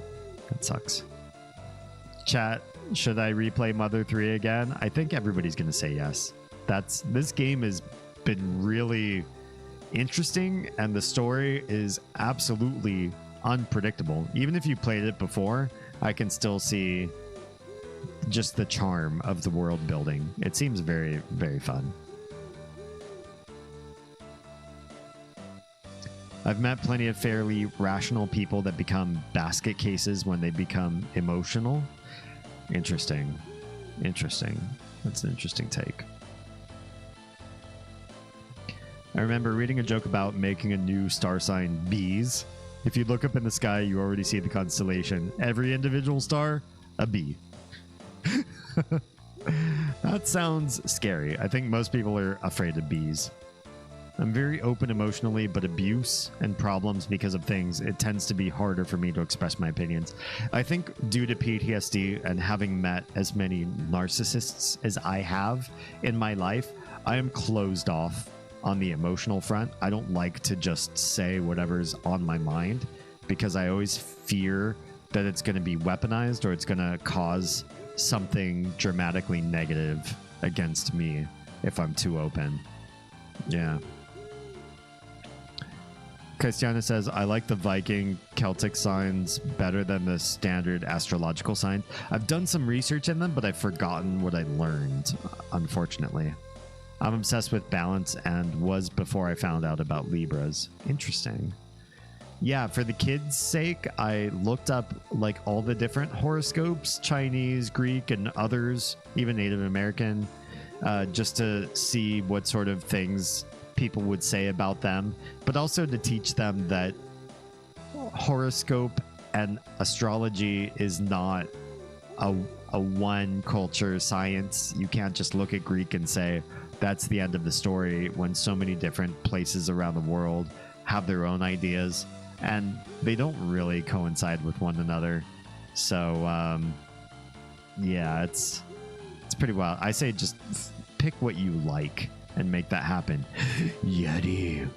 that sucks. Chat, should I replay Mother 3 again? I think everybody's going to say yes. This game has been really interesting, and the story is absolutely unpredictable. Even if you played it before, I can still see just the charm of the world building. It seems very, very fun. I've met plenty of fairly rational people that become basket cases when they become emotional. Interesting. Interesting. That's an interesting take. I remember reading a joke about making a new star sign bees. If you look up in the sky, you already see the constellation. Every individual star, a bee. That sounds scary. I think most people are afraid of bees. I'm very open emotionally, but abuse and problems because of things, it tends to be harder for me to express my opinions. I think due to PTSD and having met as many narcissists as I have in my life, I am closed off on the emotional front. I don't like to just say whatever's on my mind because I always fear that it's going to be weaponized or it's going to cause something dramatically negative against me if I'm too open. Yeah. Christiana says, I like the Viking Celtic signs better than the standard astrological signs. I've done some research in them, but I've forgotten what I learned, unfortunately. I'm obsessed with balance and was before I found out about Libras. Interesting. Yeah, for the kids' sake, I looked up like all the different horoscopes, Chinese, Greek, and others, even Native American, just to see what sort of things people would say about them, but also to teach them that horoscope and astrology is not a one culture science. You can't just look at Greek and say that's the end of the story, when so many different places around the world have their own ideas and they don't really coincide with one another. So yeah, it's pretty wild. I say just pick what you like and make that happen. Yeti,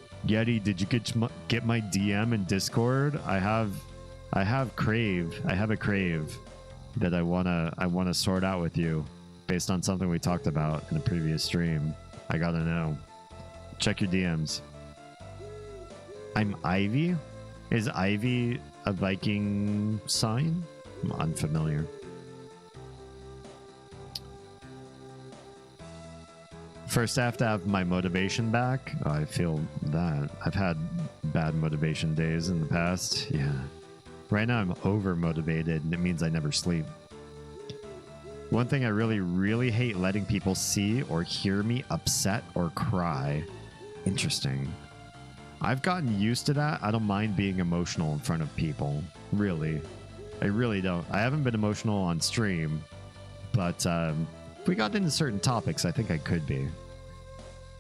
did you get my DM in Discord? I have a crave that I wanna sort out with you based on something we talked about in a previous stream. I gotta know. Check your DMs. I'm Ivy. Is Ivy a Viking sign? I'm unfamiliar. First, I have to have my motivation back. Oh, I feel that. I've had bad motivation days in the past. Yeah. Right now, I'm over-motivated, and it means I never sleep. One thing I really, really hate letting people see or hear me upset or cry. Interesting. I've gotten used to that. I don't mind being emotional in front of people. Really. I really don't. I haven't been emotional on stream, but if we got into certain topics, I think I could be.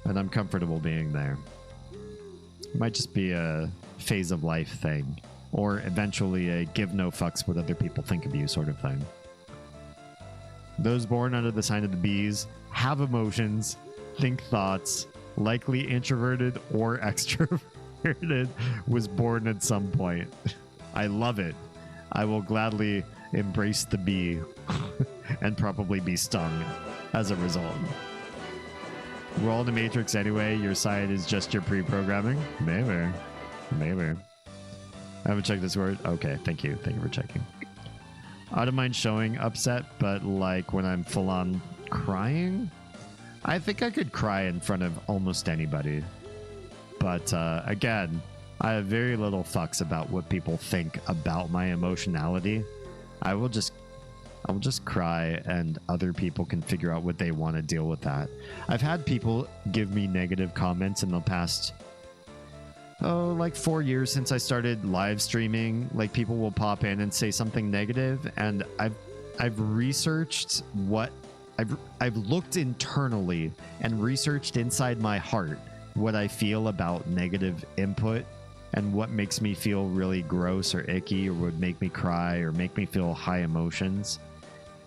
And I'm comfortable being there. It might just be a phase of life thing, or eventually a give no fucks what other people think of you sort of thing. Those born under the sign of the bees have emotions, think thoughts, likely introverted or extroverted, was born at some point. I love it. I will gladly embrace the bee and probably be stung as a result. We're all in the Matrix anyway. Your side is just your pre-programming. Maybe. I haven't checked this word. Okay, thank you for checking. I don't mind showing upset, but like when I'm full on crying, I think I could cry in front of almost anybody. But again, I have very little fucks about what people think about my emotionality. I will just cry, and other people can figure out what they want to deal with that. I've had people give me negative comments in the past, like 4 years since I started live streaming. Like, people will pop in and say something negative, and I've researched what I've looked internally and researched inside my heart what I feel about negative input and what makes me feel really gross or icky or would make me cry or make me feel high emotions.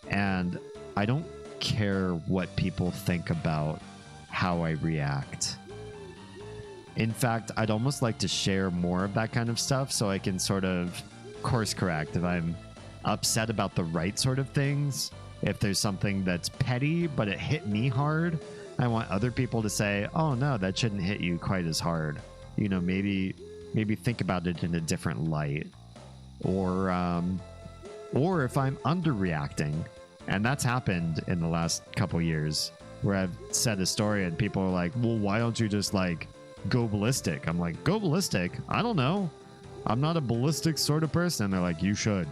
And I don't care what people think about how I react. In fact, I'd almost like to share more of that kind of stuff so I can sort of course correct if I'm upset about the right sort of things. If there's something that's petty but it hit me hard, I want other people to say, oh no, that shouldn't hit you quite as hard. You know, maybe think about it in a different light. Or if I'm underreacting, and that's happened in the last couple years, where I've said a story and people are like, well, why don't you just like go ballistic? I'm like, go ballistic? I don't know. I'm not a ballistic sort of person. And they're like, you should.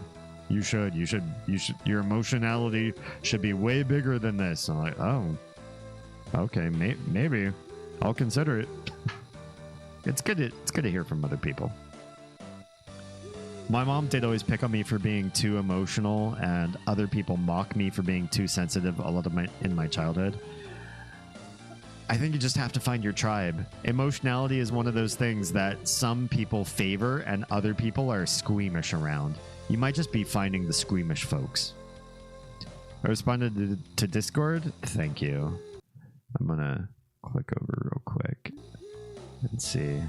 Your emotionality should be way bigger than this. I'm like, oh, okay, maybe I'll consider it. It's good to hear from other people. My mom did always pick on me for being too emotional, and other people mock me for being too sensitive a lot of in my childhood. I think you just have to find your tribe. Emotionality is one of those things that some people favor and other people are squeamish around. You might just be finding the squeamish folks. I responded to Discord. Thank you. I'm gonna click over real quick and see.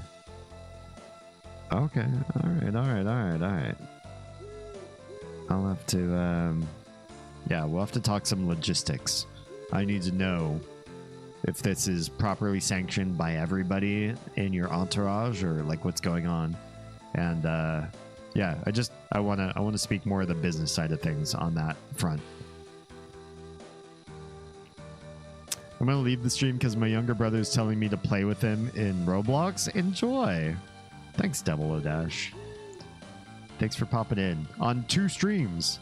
Okay. All right. I'll have to, Yeah, we'll have to talk some logistics. I need to know if this is properly sanctioned by everybody in your entourage or like what's going on. And yeah, I want to speak more of the business side of things on that front. I'm going to leave the stream because my younger brother is telling me to play with him in Roblox. Enjoy. Thanks, Devil O'Dash. Thanks for popping in on 2 streams.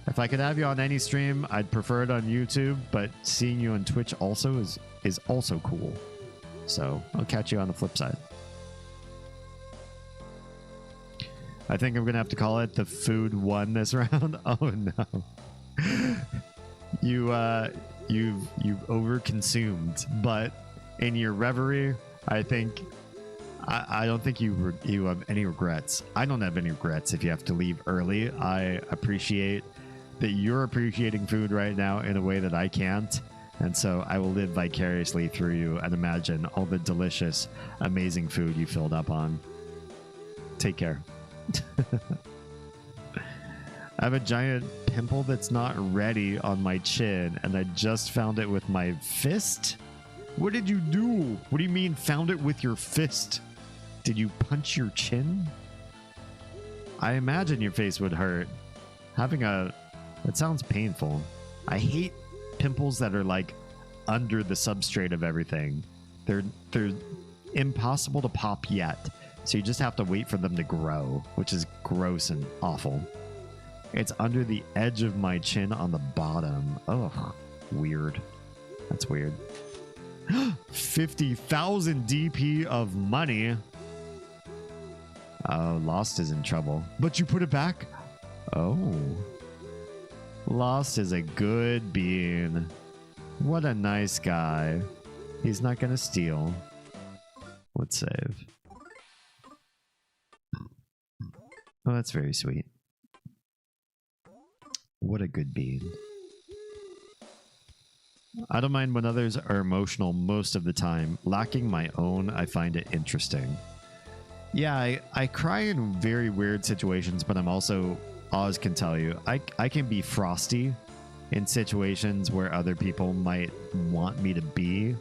If I could have you on any stream, I'd prefer it on YouTube, but seeing you on Twitch also is also cool. So I'll catch you on the flip side. I think I'm going to have to call it the food one this round. Oh, no. You've overconsumed, but in your reverie, I think I don't think you have any regrets. I don't have any regrets if you have to leave early. I appreciate that you're appreciating food right now in a way that I can't, and so I will live vicariously through you and imagine all the delicious, amazing food you filled up on. Take care. I have a giant pimple that's not ready on my chin, and I just found it with my fist? What did you do? What do you mean found it with your fist? Did you punch your chin? I imagine your face would hurt. It sounds painful. I hate pimples that are like under the substrate of everything. They're impossible to pop yet. So you just have to wait for them to grow, which is gross and awful. It's under the edge of my chin on the bottom. Ugh, weird. That's weird. 50,000 DP of money. Oh, Lost is in trouble. But you put it back? Oh. Lost is a good being. What a nice guy. He's not gonna steal. Let's save. Oh, that's very sweet. What a good being. I don't mind when others are emotional most of the time. Lacking my own, I find it interesting. Yeah, I cry in very weird situations, but I'm also, Oz can tell you, I can be frosty in situations where other people might want me to be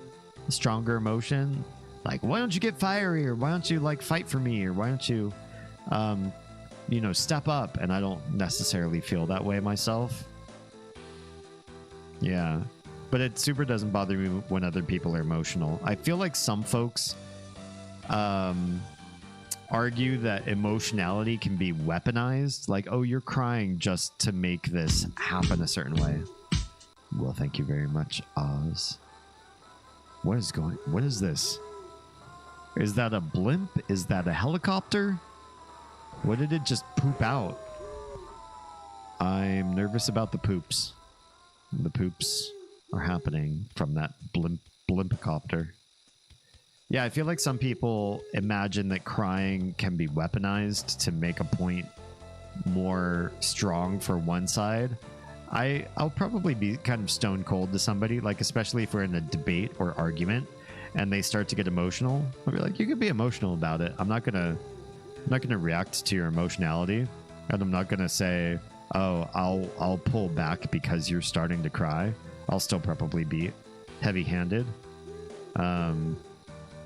a stronger emotion. Like, why don't you get fiery? Or why don't you, like, fight for me? Or why don't you, you know, step up? And I don't necessarily feel that way myself. Yeah. But it super doesn't bother me when other people are emotional. I feel like some folks argue that emotionality can be weaponized. Like, oh, you're crying just to make this happen a certain way. Well, thank you very much, Oz. What is this? Is that a blimp? Is that a helicopter? What did it just poop out? I'm nervous about the poops. The poops are happening from that blimpcopter. Yeah, I feel like some people imagine that crying can be weaponized to make a point more strong for one side. I'll probably be kind of stone cold to somebody, like especially if we're in a debate or argument and they start to get emotional. I'll be like, you can be emotional about it. I'm not gonna react to your emotionality, and I'm not gonna say, oh, I'll pull back because you're starting to cry. I'll still probably be heavy-handed.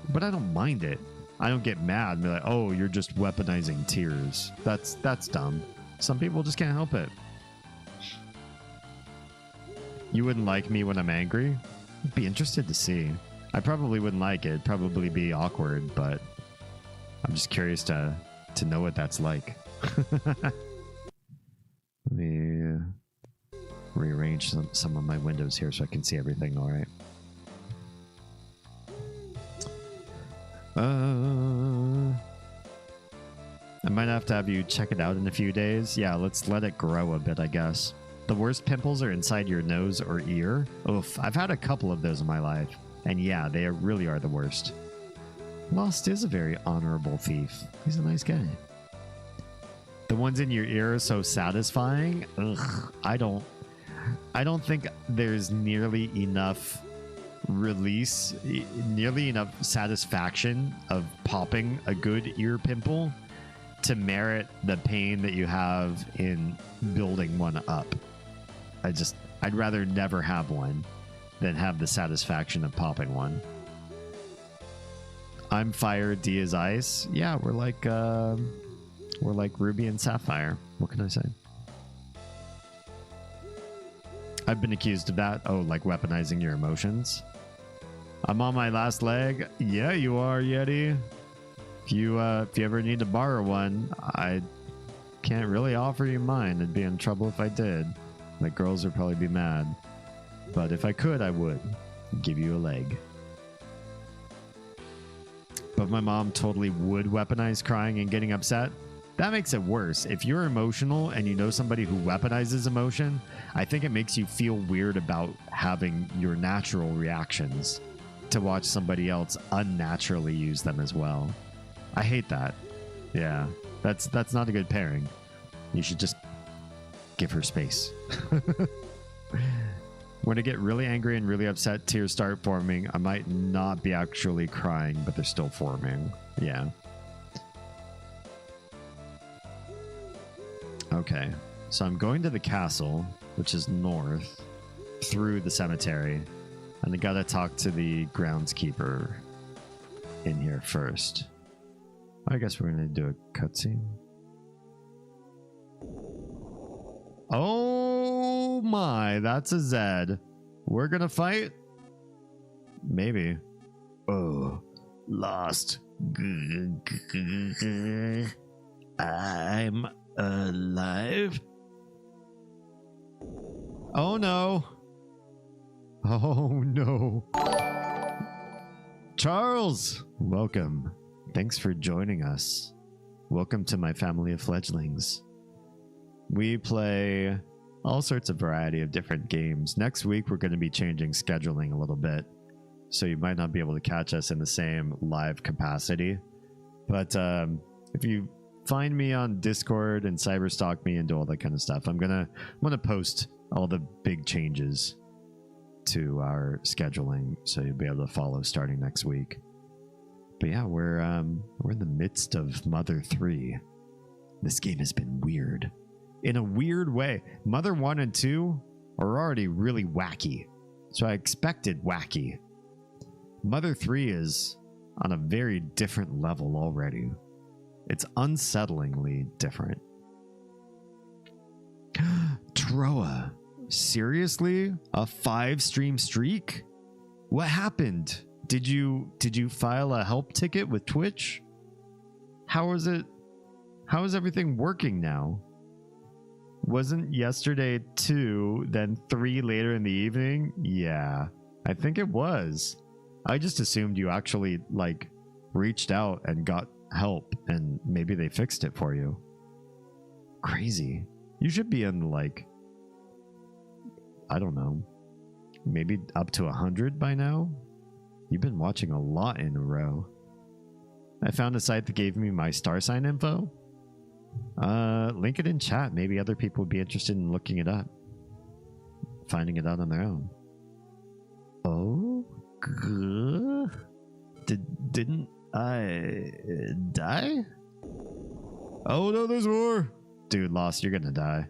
But I don't mind it. I don't get mad and be like, oh, you're just weaponizing tears. That's dumb. Some people just can't help it. You wouldn't like me when I'm angry? I'd be interested to see. I probably wouldn't like it. It'd probably be awkward, but I'm just curious to know what that's like. Let me rearrange some of my windows here so I can see everything all right. I might have to have you check it out in a few days. Yeah, let's let it grow a bit, I guess. The worst pimples are inside your nose or ear. Oof, I've had a couple of those in my life. And yeah, they really are the worst. Lost is a very honorable thief. He's a nice guy. The ones in your ear are so satisfying. Ugh, I don't think there's nearly enough satisfaction of popping a good ear pimple to merit the pain that you have in building one up. I'd rather never have one than have the satisfaction of popping one. I'm fire, D is ice. Yeah, we're like Ruby and Sapphire. What can I say? I've been accused of that. Oh, like weaponizing your emotions. I'm on my last leg. Yeah, you are, Yeti. If you ever need to borrow one, I can't really offer you mine. I'd be in trouble if I did. The girls would probably be mad. But if I could, I would give you a leg. But my mom totally would weaponize crying and getting upset. That makes it worse. If you're emotional and you know somebody who weaponizes emotion, I think it makes you feel weird about having your natural reactions to watch somebody else unnaturally use them as well. I hate that. Yeah, that's not a good pairing. You should just give her space. When I get really angry and really upset, tears start forming. I might not be actually crying, but they're still forming. Yeah. Okay, so I'm going to the castle, which is north, through the cemetery, and I gotta talk to the groundskeeper in here first. I guess we're gonna do a cutscene. Oh my, that's a Zed. We're gonna fight? Maybe. Oh, lost. I'm alive. Oh no. Oh no. Charles, welcome. Thanks for joining us. Welcome to my family of fledglings. We play all sorts of variety of different games. Next week, we're going to be changing scheduling a little bit, so you might not be able to catch us in the same live capacity. But if you find me on Discord and cyberstalk me and do all that kind of stuff, I'm gonna post all the big changes to our scheduling, so you'll be able to follow starting next week. But yeah, we're in the midst of Mother 3. This game has been weird. In a weird way. Mother 1 and 2 are already really wacky, so I expected wacky. Mother 3 is on a very different level already. It's unsettlingly different. Troa, seriously? A 5-stream streak? What happened? Did you file a help ticket with Twitch? How is everything working now? Wasn't yesterday 2, then 3 later in the evening? Yeah, I think it was. I just assumed you actually like reached out and got help and maybe they fixed it for you. Crazy. You should be in like, I don't know, maybe up to 100 by now. You've been watching a lot in a row. I found a site that gave me my star sign info. Link it in chat. Maybe other people would be interested in looking it up, finding it out on their own. Oh, didn't I die? Oh no, there's more. Dude, Lost, you're gonna die.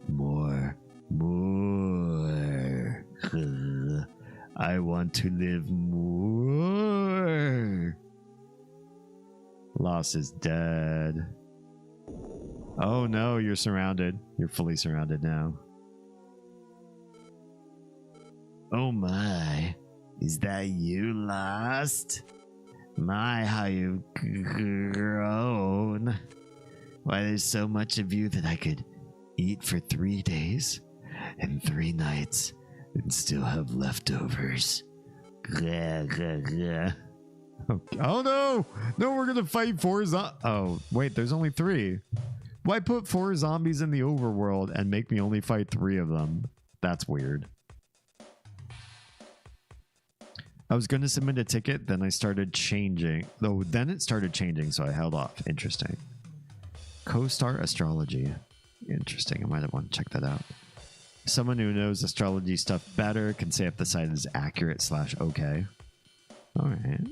More. I want to live more. Lost is dead. Oh no, you're surrounded. You're fully surrounded now. Oh my, is that you, Lost? My, how you've grown. Why, there's so much of you that I could eat for 3 days and 3 nights and still have leftovers. Oh no! No, we're gonna fight 4 oh, wait, there's only 3. Why put 4 zombies in the overworld and make me only fight 3 of them? That's weird. I was gonna submit a ticket, then I started changing. Though then it started changing, so I held off. Interesting. Co-star astrology. Interesting. I might have want to check that out. Someone who knows astrology stuff better can say if the site is accurate / okay. All right.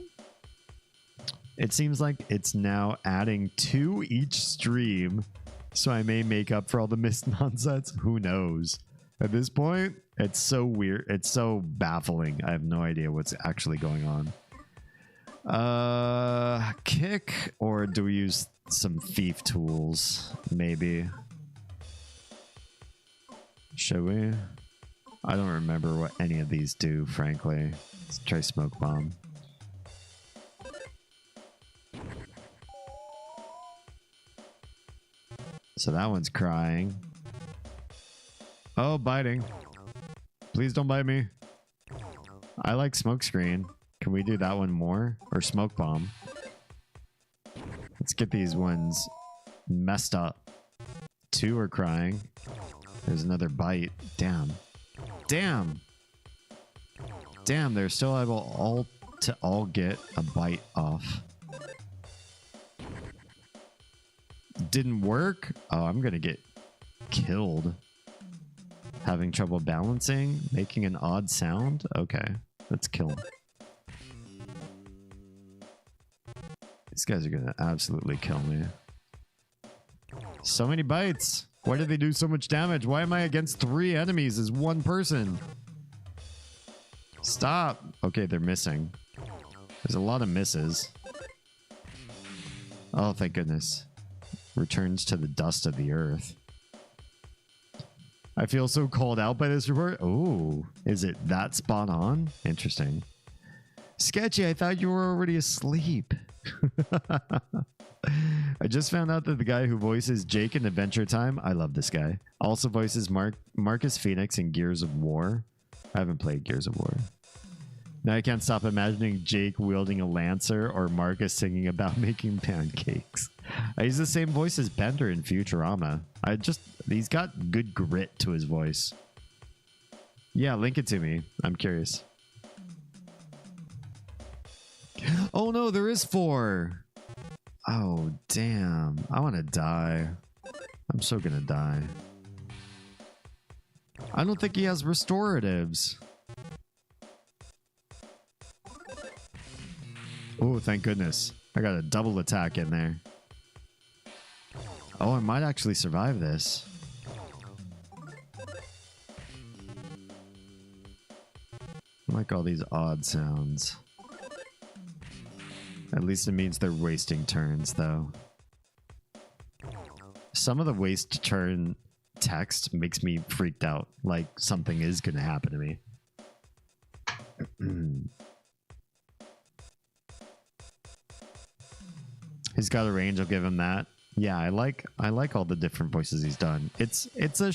It seems like it's now adding 2 each stream, so I may make up for all the missed nonsense. Who knows? At this point, it's so weird. It's so baffling. I have no idea what's actually going on. Kick, or do we use some thief tools? Maybe. Should we? I don't remember what any of these do, frankly. Let's try smoke bomb. So that one's crying. Oh, biting. Please don't bite me. I like smoke screen. Can we do that one more? Or smoke bomb? Let's get these ones messed up. 2 are crying. There's another bite. Damn. Damn. Damn, they're still able to all get a bite off. Didn't work? Oh, I'm gonna get killed. Having trouble balancing? Making an odd sound? Okay, let's kill him. These guys are gonna absolutely kill me. So many bites! Why did they do so much damage? Why am I against 3 enemies as 1 person? Stop! Okay, they're missing. There's a lot of misses. Oh, thank goodness. Returns to the dust of the earth. I feel so called out by this report. Oh, is it that spot on? Interesting. Sketchy, I thought you were already asleep. I just found out that the guy who voices Jake in Adventure Time, I love this guy, also voices Marcus Phoenix in Gears of War. I haven't played Gears of War. Now I can't stop imagining Jake wielding a lancer or Marcus singing about making pancakes. I use the same voice as Bender in Futurama. He's got good grit to his voice. Yeah, link it to me. I'm curious. Oh no, there is 4. Oh, damn. I want to die. I'm so gonna die. I don't think he has restoratives. Oh, thank goodness. I got a double attack in there. Oh, I might actually survive this. I like all these odd sounds. At least it means they're wasting turns, though. Some of the waste turn text makes me freaked out. Like something is going to happen to me. He's got a range. I'll give him that. Yeah, I like all the different voices he's done. It's a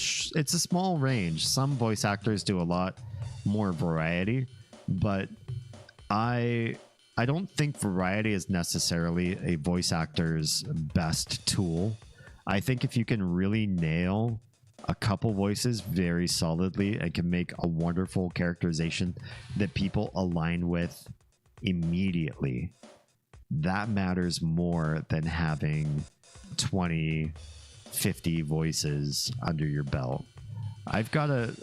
small range. Some voice actors do a lot more variety, but I don't think variety is necessarily a voice actor's best tool. I think if you can really nail a couple voices very solidly and can make a wonderful characterization that people align with immediately, that matters more than having 20, 50 voices under your belt. I've got a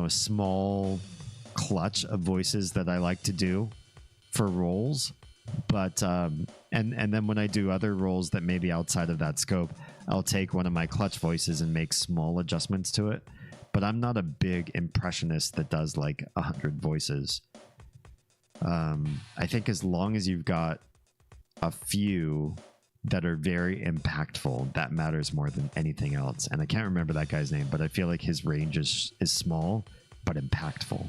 small clutch of voices that I like to do for roles, but and then when I do other roles that may be outside of that scope, I'll take one of my clutch voices and make small adjustments to it. But I'm not a big impressionist that does like 100 voices. I think as long as you've got a few that are very impactful, that matters more than anything else. And I can't remember that guy's name, but I feel like his range is small but impactful.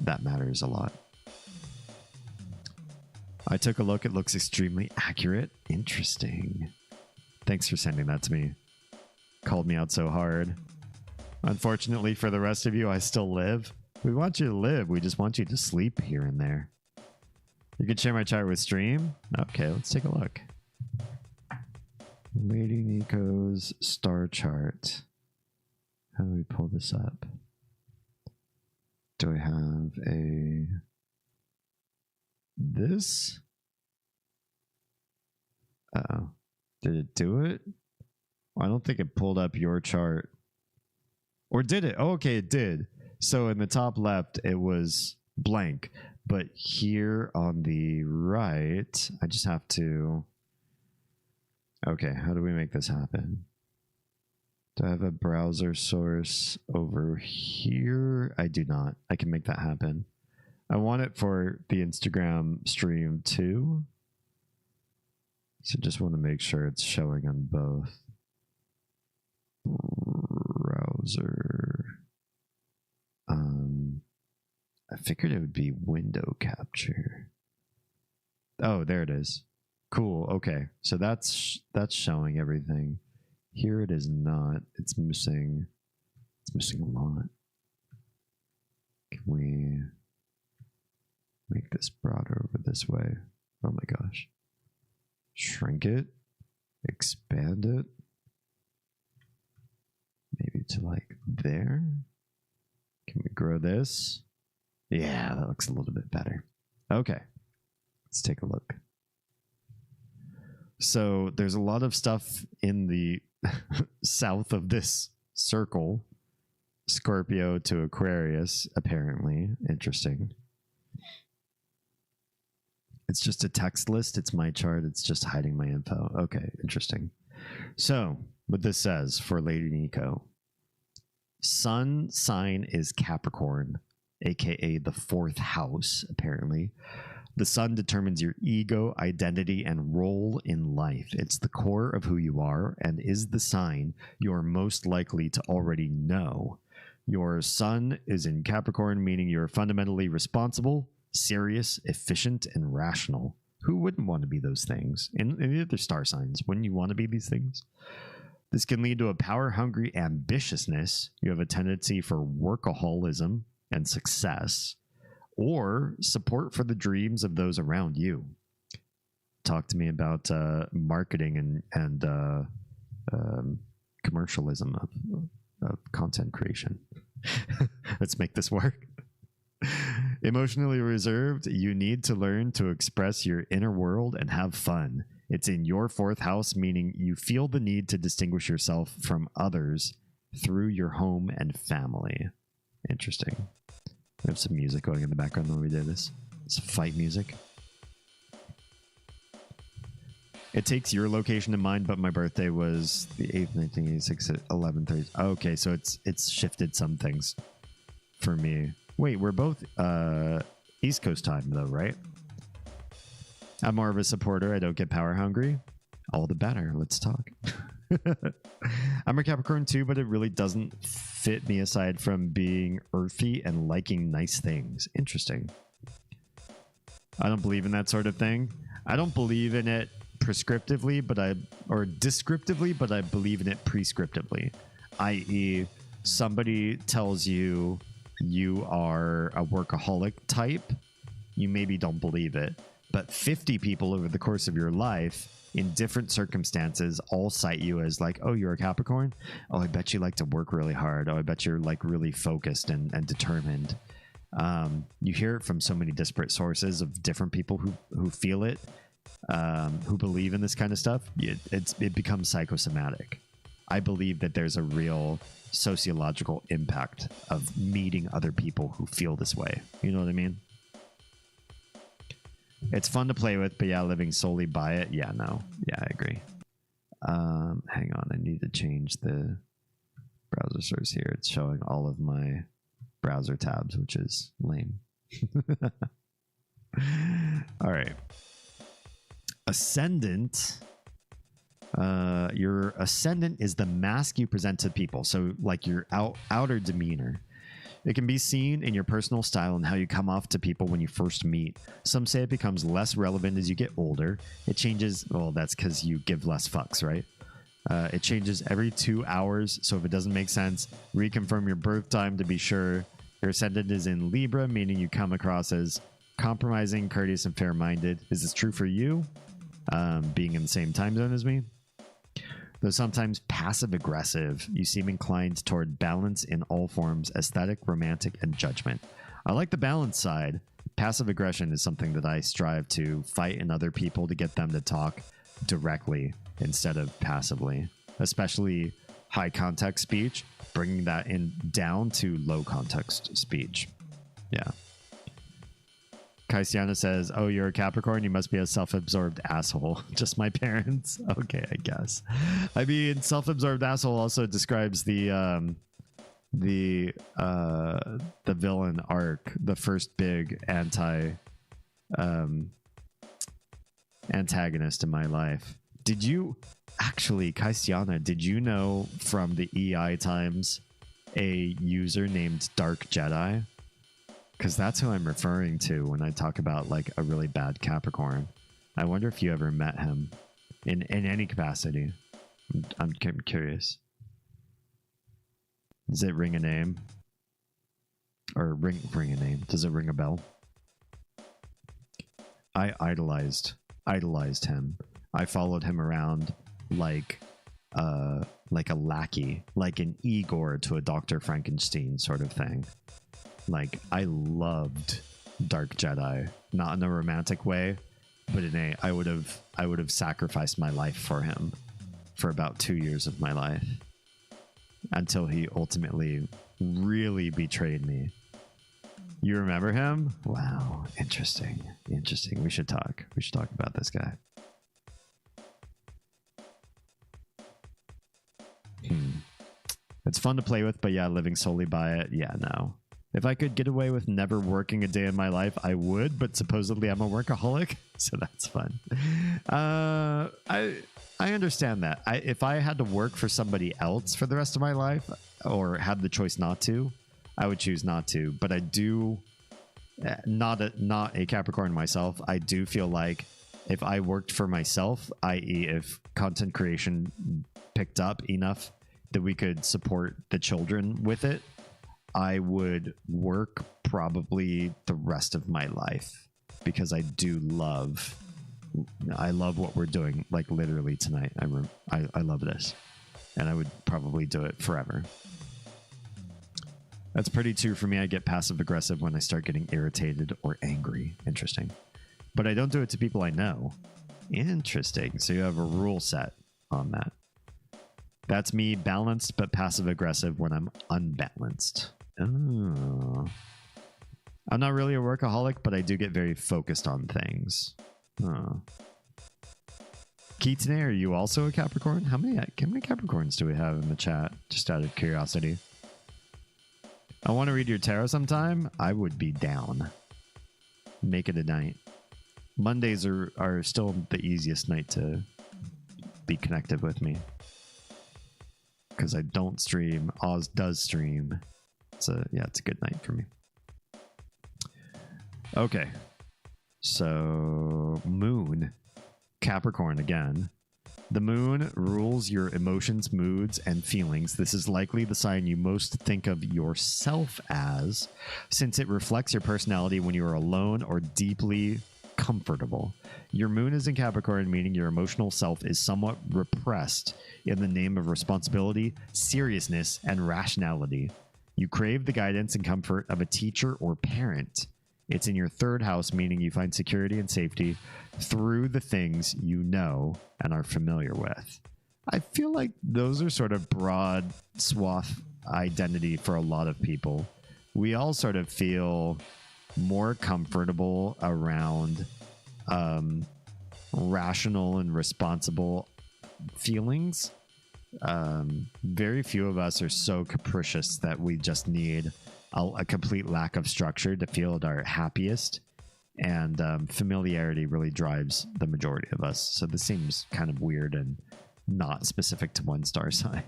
That matters a lot. I took a look. It looks extremely accurate. Interesting. Thanks for sending that to me. Called me out so hard. Unfortunately for the rest of you, I still live. We want you to live. We just want you to sleep here and there. You can share my chart with stream. Okay, let's take a look. Lady Nico's star chart. How do we pull this up? Do I have a... this? Uh-oh. Did it do it? I don't think it pulled up your chart. Or did it? Oh, okay, it did. So in the top left, it was blank. But here on the right, I just have to... Okay, how do we make this happen? Do I have a browser source over here? I do not. I can make that happen. I want it for the Instagram stream too. So just want to make sure it's showing on both. Browser. I figured it would be window capture. Oh, there it is. Cool. Okay. So that's showing everything. Here it is not. It's missing a lot. Can we make this broader over this way? Oh my gosh. Shrink it. Expand it. Maybe to like there. Can we grow this? Yeah, that looks a little bit better. Okay. Let's take a look. So there's a lot of stuff in the south of this circle. Scorpio to Aquarius, apparently. Interesting. It's just a text list. It's my chart. It's just hiding my info. Okay, interesting. So what this says for Lady Nico. Sun sign is Capricorn, aka the 4th house, apparently. The sun determines your ego, identity, and role in life. It's the core of who you are and is the sign you are most likely to already know. Your sun is in Capricorn, meaning you're fundamentally responsible, serious, efficient, and rational. Who wouldn't want to be those things? In the other star signs, wouldn't you want to be these things? This can lead to a power-hungry ambitiousness. You have a tendency for workaholism and success, or support for the dreams of those around you. Talk to me about marketing and commercialism of content creation. Let's make this work. Emotionally reserved, you need to learn to express your inner world and have fun. It's in your 4th house, meaning you feel the need to distinguish yourself from others through your home and family. Interesting. We have some music going in the background when we did this. It's fight music. It takes your location in mind, but my birthday was the 8th, 1986 at 11:30. Okay, so it's shifted some things for me. Wait, we're both East Coast time though, right? I'm more of a supporter. I don't get power hungry. All the better. Let's talk. I'm a Capricorn too, but it really doesn't fit me aside from being earthy and liking nice things. Interesting. I don't believe in that sort of thing. I don't believe in it prescriptively, or descriptively, but I believe in it prescriptively. I.e., somebody tells you you are a workaholic type, you maybe don't believe it. But 50 people over the course of your life in different circumstances all cite you as like, oh, you're a Capricorn? Oh, I bet you like to work really hard. Oh, I bet you're like really focused and determined. You hear it from so many disparate sources of different people who feel it, who believe in this kind of stuff. It becomes psychosomatic. I believe that there's a real sociological impact of meeting other people who feel this way. You know what I mean? It's fun to play with, but yeah, living solely by it. Yeah, no. Yeah, I agree. Hang on. I need to change the browser source here. It's showing all of my browser tabs, which is lame. All right. Ascendant. Your ascendant is the mask you present to people. So like your outer demeanor. It can be seen in your personal style and how you come off to people when you first meet. Some say it becomes less relevant as you get older. It changes. Well, that's because you give less fucks, right? It changes every 2 hours. So if it doesn't make sense, reconfirm your birth time to be sure. Your ascendant is in Libra, meaning you come across as compromising, courteous, and fair-minded. Is this true for you? Being in the same time zone as me? Though sometimes passive-aggressive, you seem inclined toward balance in all forms, aesthetic, romantic, and judgment. I like the balance side. Passive aggression is something that I strive to fight in other people to get them to talk directly instead of passively, especially high context speech, bringing that in down to low context speech. Yeah. Kaisiana says, "Oh, you're a Capricorn. You must be a self-absorbed asshole." Just my parents. Okay, I guess. I mean, self-absorbed asshole also describes the villain arc, the first big antagonist in my life. Did you actually, Kaisiana? Did you know from the EI times a user named Dark Jedi? Because that's who I'm referring to when I talk about like a really bad Capricorn. I wonder if you ever met him in any capacity. I'm curious. Does it ring a name? Or ring a name? Does it ring a bell? I idolized him. I followed him around like a lackey, like an Igor to a Dr. Frankenstein sort of thing. Like, I loved Dark Jedi, not in a romantic way, but in a I would have sacrificed my life for him for about 2 years of my life until he ultimately really betrayed me. You remember him? Wow, interesting. We should talk about this guy. It's fun to play with, but yeah, living solely by it, yeah, no. If I could get away with never working a day in my life, I would, but supposedly I'm a workaholic, so that's fun. I understand that. If I had to work for somebody else for the rest of my life, or had the choice not to, I would choose not to. But I do, not a Capricorn myself, I do feel like if I worked for myself, i.e. if content creation picked up enough that we could support the children with it, I would work probably the rest of my life, because I love what we're doing. Like literally tonight, I love this, and I would probably do it forever. That's pretty true for me. I get passive aggressive when I start getting irritated or angry. Interesting. But I don't do it to people I know. Interesting. So you have a rule set on that. That's me, balanced but passive aggressive when I'm unbalanced. Oh. I'm not really a workaholic, but I do get very focused on things. Oh. Kitsune, are you also a Capricorn? How many Capricorns do we have in the chat? Just out of curiosity. I want to read your tarot sometime. I would be down. Make it a night. Mondays are still the easiest night to be connected with me, because I don't stream. Oz does stream. So yeah, it's a good night for me. Okay. So Moon, Capricorn again. The moon rules your emotions, moods, and feelings. This is likely the sign you most think of yourself as, since it reflects your personality when you are alone or deeply comfortable. Your moon is in Capricorn, meaning your emotional self is somewhat repressed in the name of responsibility, seriousness, and rationality. You crave the guidance and comfort of a teacher or parent. It's in your third house, meaning you find security and safety through the things you know and are familiar with. I feel like those are sort of broad swath identity for a lot of people. We all sort of feel more comfortable around rational and responsible feelings. Very few of us are so capricious that we just need a complete lack of structure to feel at our happiest, and familiarity really drives the majority of us. So this seems kind of weird and not specific to one star sign.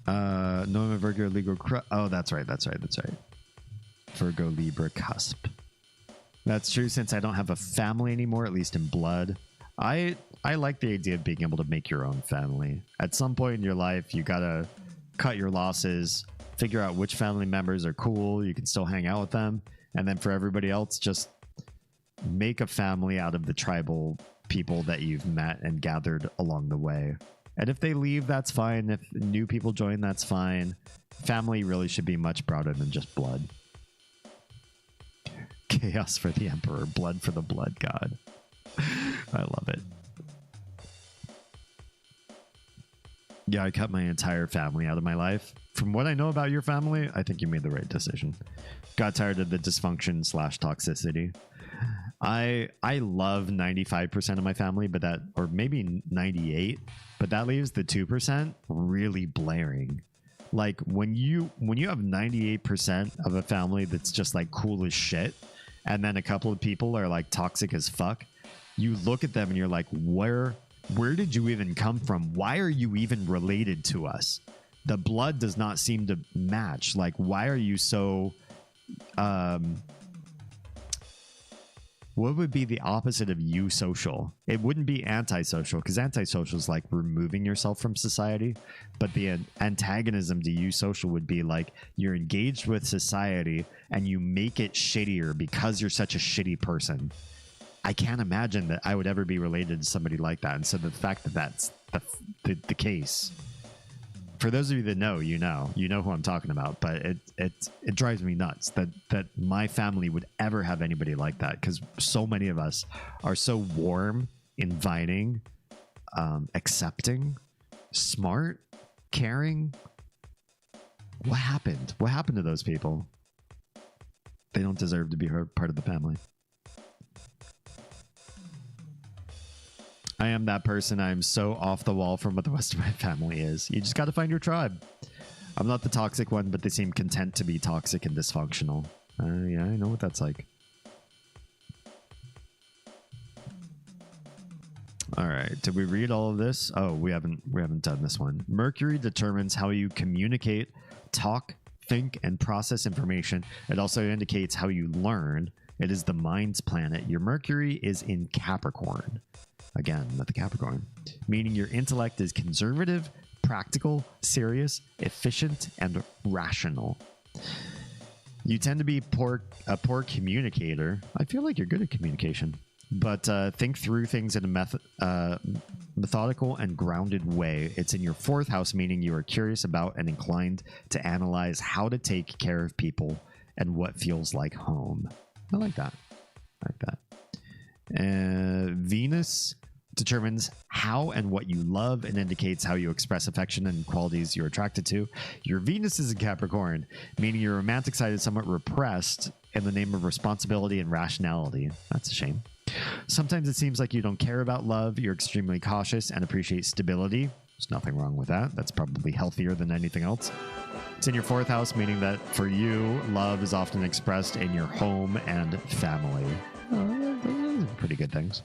Norma Virgo Libra. Oh, that's right. Virgo Libra cusp. That's true, since I don't have a family anymore, at least in blood. I like the idea of being able to make your own family. At some point in your life, you gotta cut your losses, figure out which family members are cool, you can still hang out with them, and then for everybody else, just make a family out of the tribal people that you've met and gathered along the way. And if they leave, that's fine. If new people join, that's fine. Family really should be much broader than just blood. Chaos for the Emperor, blood for the blood god. I love it. Yeah, I cut my entire family out of my life. From what I know about your family, I think you made the right decision. Got tired of the dysfunction / toxicity. I love 95% of my family, but that, or maybe 98, but that leaves the 2% really blaring. Like when you have 98% of a family that's just like cool as shit, and then a couple of people are like toxic as fuck, you look at them and you're like, where did you even come from? Why are you even related to us? The blood does not seem to match. Like, why are you so what would be the opposite of eusocial? It wouldn't be antisocial, because antisocial is like removing yourself from society, but the antagonism to eusocial would be like you're engaged with society and you make it shittier because you're such a shitty person. I can't imagine that I would ever be related to somebody like that. And so the fact that that's the case, for those of you that know, you know who I'm talking about, but it drives me nuts that my family would ever have anybody like that, because so many of us are so warm, inviting, accepting, smart, caring. What happened? What happened to those people? They don't deserve to be part of the family. I am that person. I'm so off the wall from what the rest of my family is. You just got to find your tribe. I'm not the toxic one, but they seem content to be toxic and dysfunctional. Yeah, I know what that's like. All right. Did we read all of this? Oh, we haven't done this one. Mercury determines how you communicate, talk, think, and process information. It also indicates how you learn. It is the mind's planet. Your Mercury is in Capricorn. Again, not the Capricorn, meaning your intellect is conservative, practical, serious, efficient, and rational. You tend to be a poor communicator. I feel like you're good at communication, but think through things in a methodical and grounded way. It's in your 4th house, meaning you are curious about and inclined to analyze how to take care of people and what feels like home. I like that. Venus determines how and what you love and indicates how you express affection and qualities you're attracted to. Your Venus is in Capricorn, meaning your romantic side is somewhat repressed in the name of responsibility and rationality. That's a shame. Sometimes it seems like you don't care about love. You're extremely cautious and appreciate stability. There's nothing wrong with that. That's probably healthier than anything else. It's in your 4th house, meaning that for you, love is often expressed in your home and family. Those are pretty good things.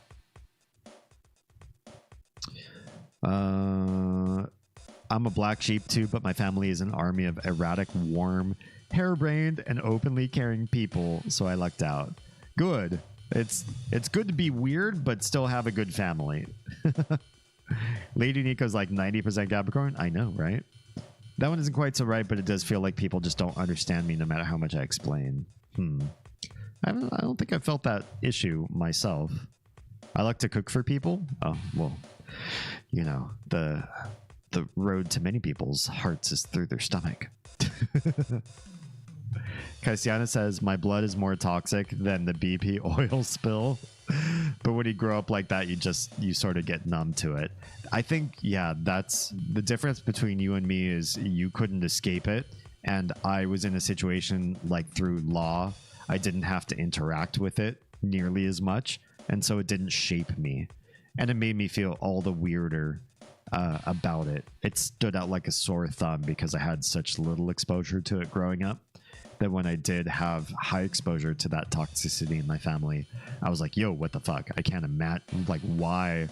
I'm a black sheep too, but my family is an army of erratic, warm, harebrained, and openly caring people, so I lucked out. Good. It's good to be weird, but still have a good family. Lady Nico's like 90% Capricorn. I know, right? That one isn't quite so right, but it does feel like people just don't understand me no matter how much I explain. I don't think I felt that issue myself. I like to cook for people. Oh, well, you know, the road to many people's hearts is through their stomach. Cassiana says, my blood is more toxic than the BP oil spill. But when you grow up like that, you sort of get numb to it. I think, yeah, that's the difference between you and me is you couldn't escape it. And I was in a situation like through law, I didn't have to interact with it nearly as much. And so it didn't shape me. And it made me feel all the weirder about it. It stood out like a sore thumb because I had such little exposure to it growing up, that when I did have high exposure to that toxicity in my family, I was like, yo, what the fuck? I can't imagine, like, why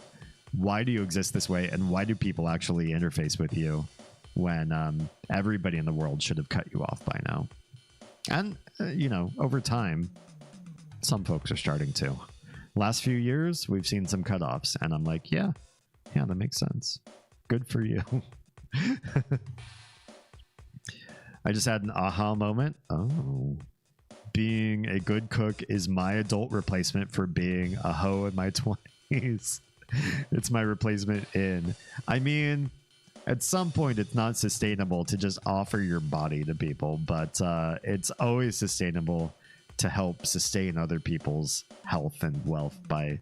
do you exist this way? And why do people actually interface with you when everybody in the world should have cut you off by now? And, you know, over time, some folks are starting to. Last few years, we've seen some cutoffs, and I'm like, yeah, that makes sense. Good for you. I just had an aha moment. Oh, being a good cook is my adult replacement for being a hoe in my 20s. It's my replacement in. I mean, at some point, it's not sustainable to just offer your body to people, but it's always sustainable to help sustain other people's health and wealth by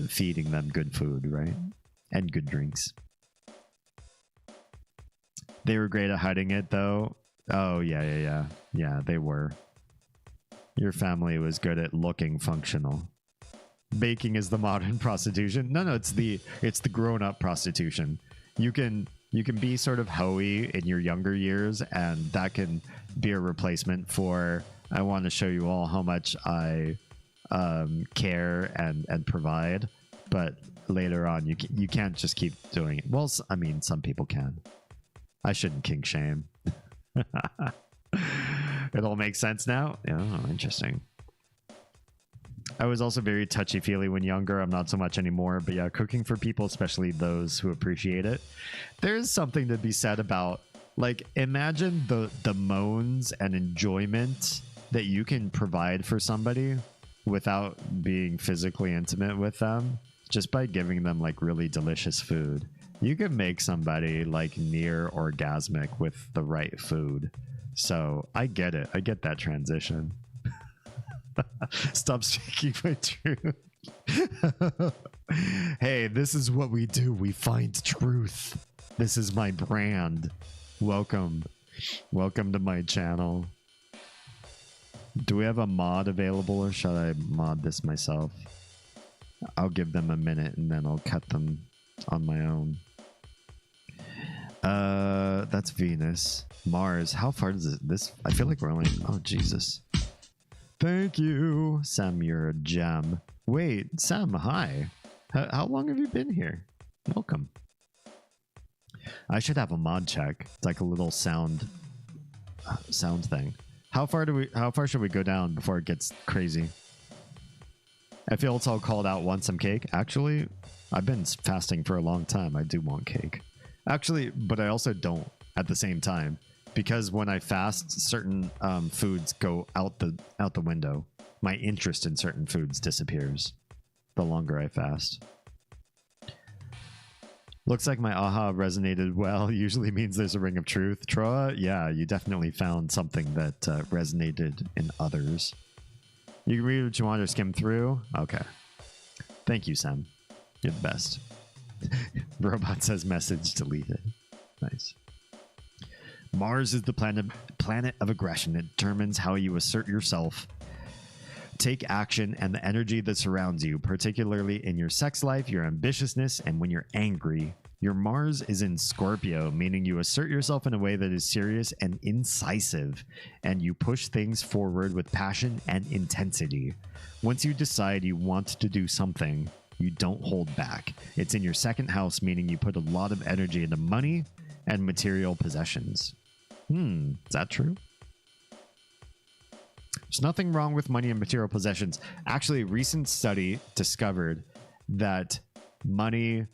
feeding them good food, right? And good drinks. They were great at hiding it, though. Oh, yeah. Yeah, they were. Your family was good at looking functional. Baking is the modern prostitution. No, it's the grown-up prostitution. You can be sort of hoey in your younger years, and that can be a replacement for, I want to show you all how much I care and provide. But later on, you can't just keep doing it. Well, I mean, some people can. I shouldn't kink shame. It all makes sense now? Oh, interesting. I was also very touchy-feely when younger. I'm not so much anymore. But yeah, cooking for people, especially those who appreciate it. There's something to be said about, like, imagine the moans and enjoyment that you can provide for somebody without being physically intimate with them, just by giving them, like, really delicious food. You can make somebody, like, near orgasmic with the right food. So I get it. I get that transition. Stop speaking my truth. Hey, this is what we do. We find truth. This is my brand. Welcome to my channel. Do we have a mod available, or should I mod this myself? I'll give them a minute and then I'll cut them on my own. That's Venus. Mars. How far does this? I feel like we're only... Oh, Jesus. Thank you. Sam, you're a gem. Wait, Sam, hi. How long have you been here? Welcome. I should have a mod check. It's like a little sound thing. How far should we go down before it gets crazy? I feel it's all called out. Want some cake? Actually, I've been fasting for a long time. I do want cake. Actually, but I also don't at the same time, because when I fast, certain foods go out the window. My interest in certain foods disappears the longer I fast. Looks like my aha resonated well. Usually means there's a ring of truth. Troa, yeah, you definitely found something that resonated in others. You can read what you want or skim through. Okay. Thank you, Sam. You're the best. Robot says message deleted. Nice. Mars is the planet of aggression. It determines how you assert yourself, take action, and the energy that surrounds you, particularly in your sex life, your ambitiousness, and when you're angry. Your Mars is in Scorpio, meaning you assert yourself in a way that is serious and incisive, and you push things forward with passion and intensity. Once you decide you want to do something, you don't hold back. It's in your second house, meaning you put a lot of energy into money and material possessions. Is that true? There's nothing wrong with money and material possessions. Actually, a recent study discovered that money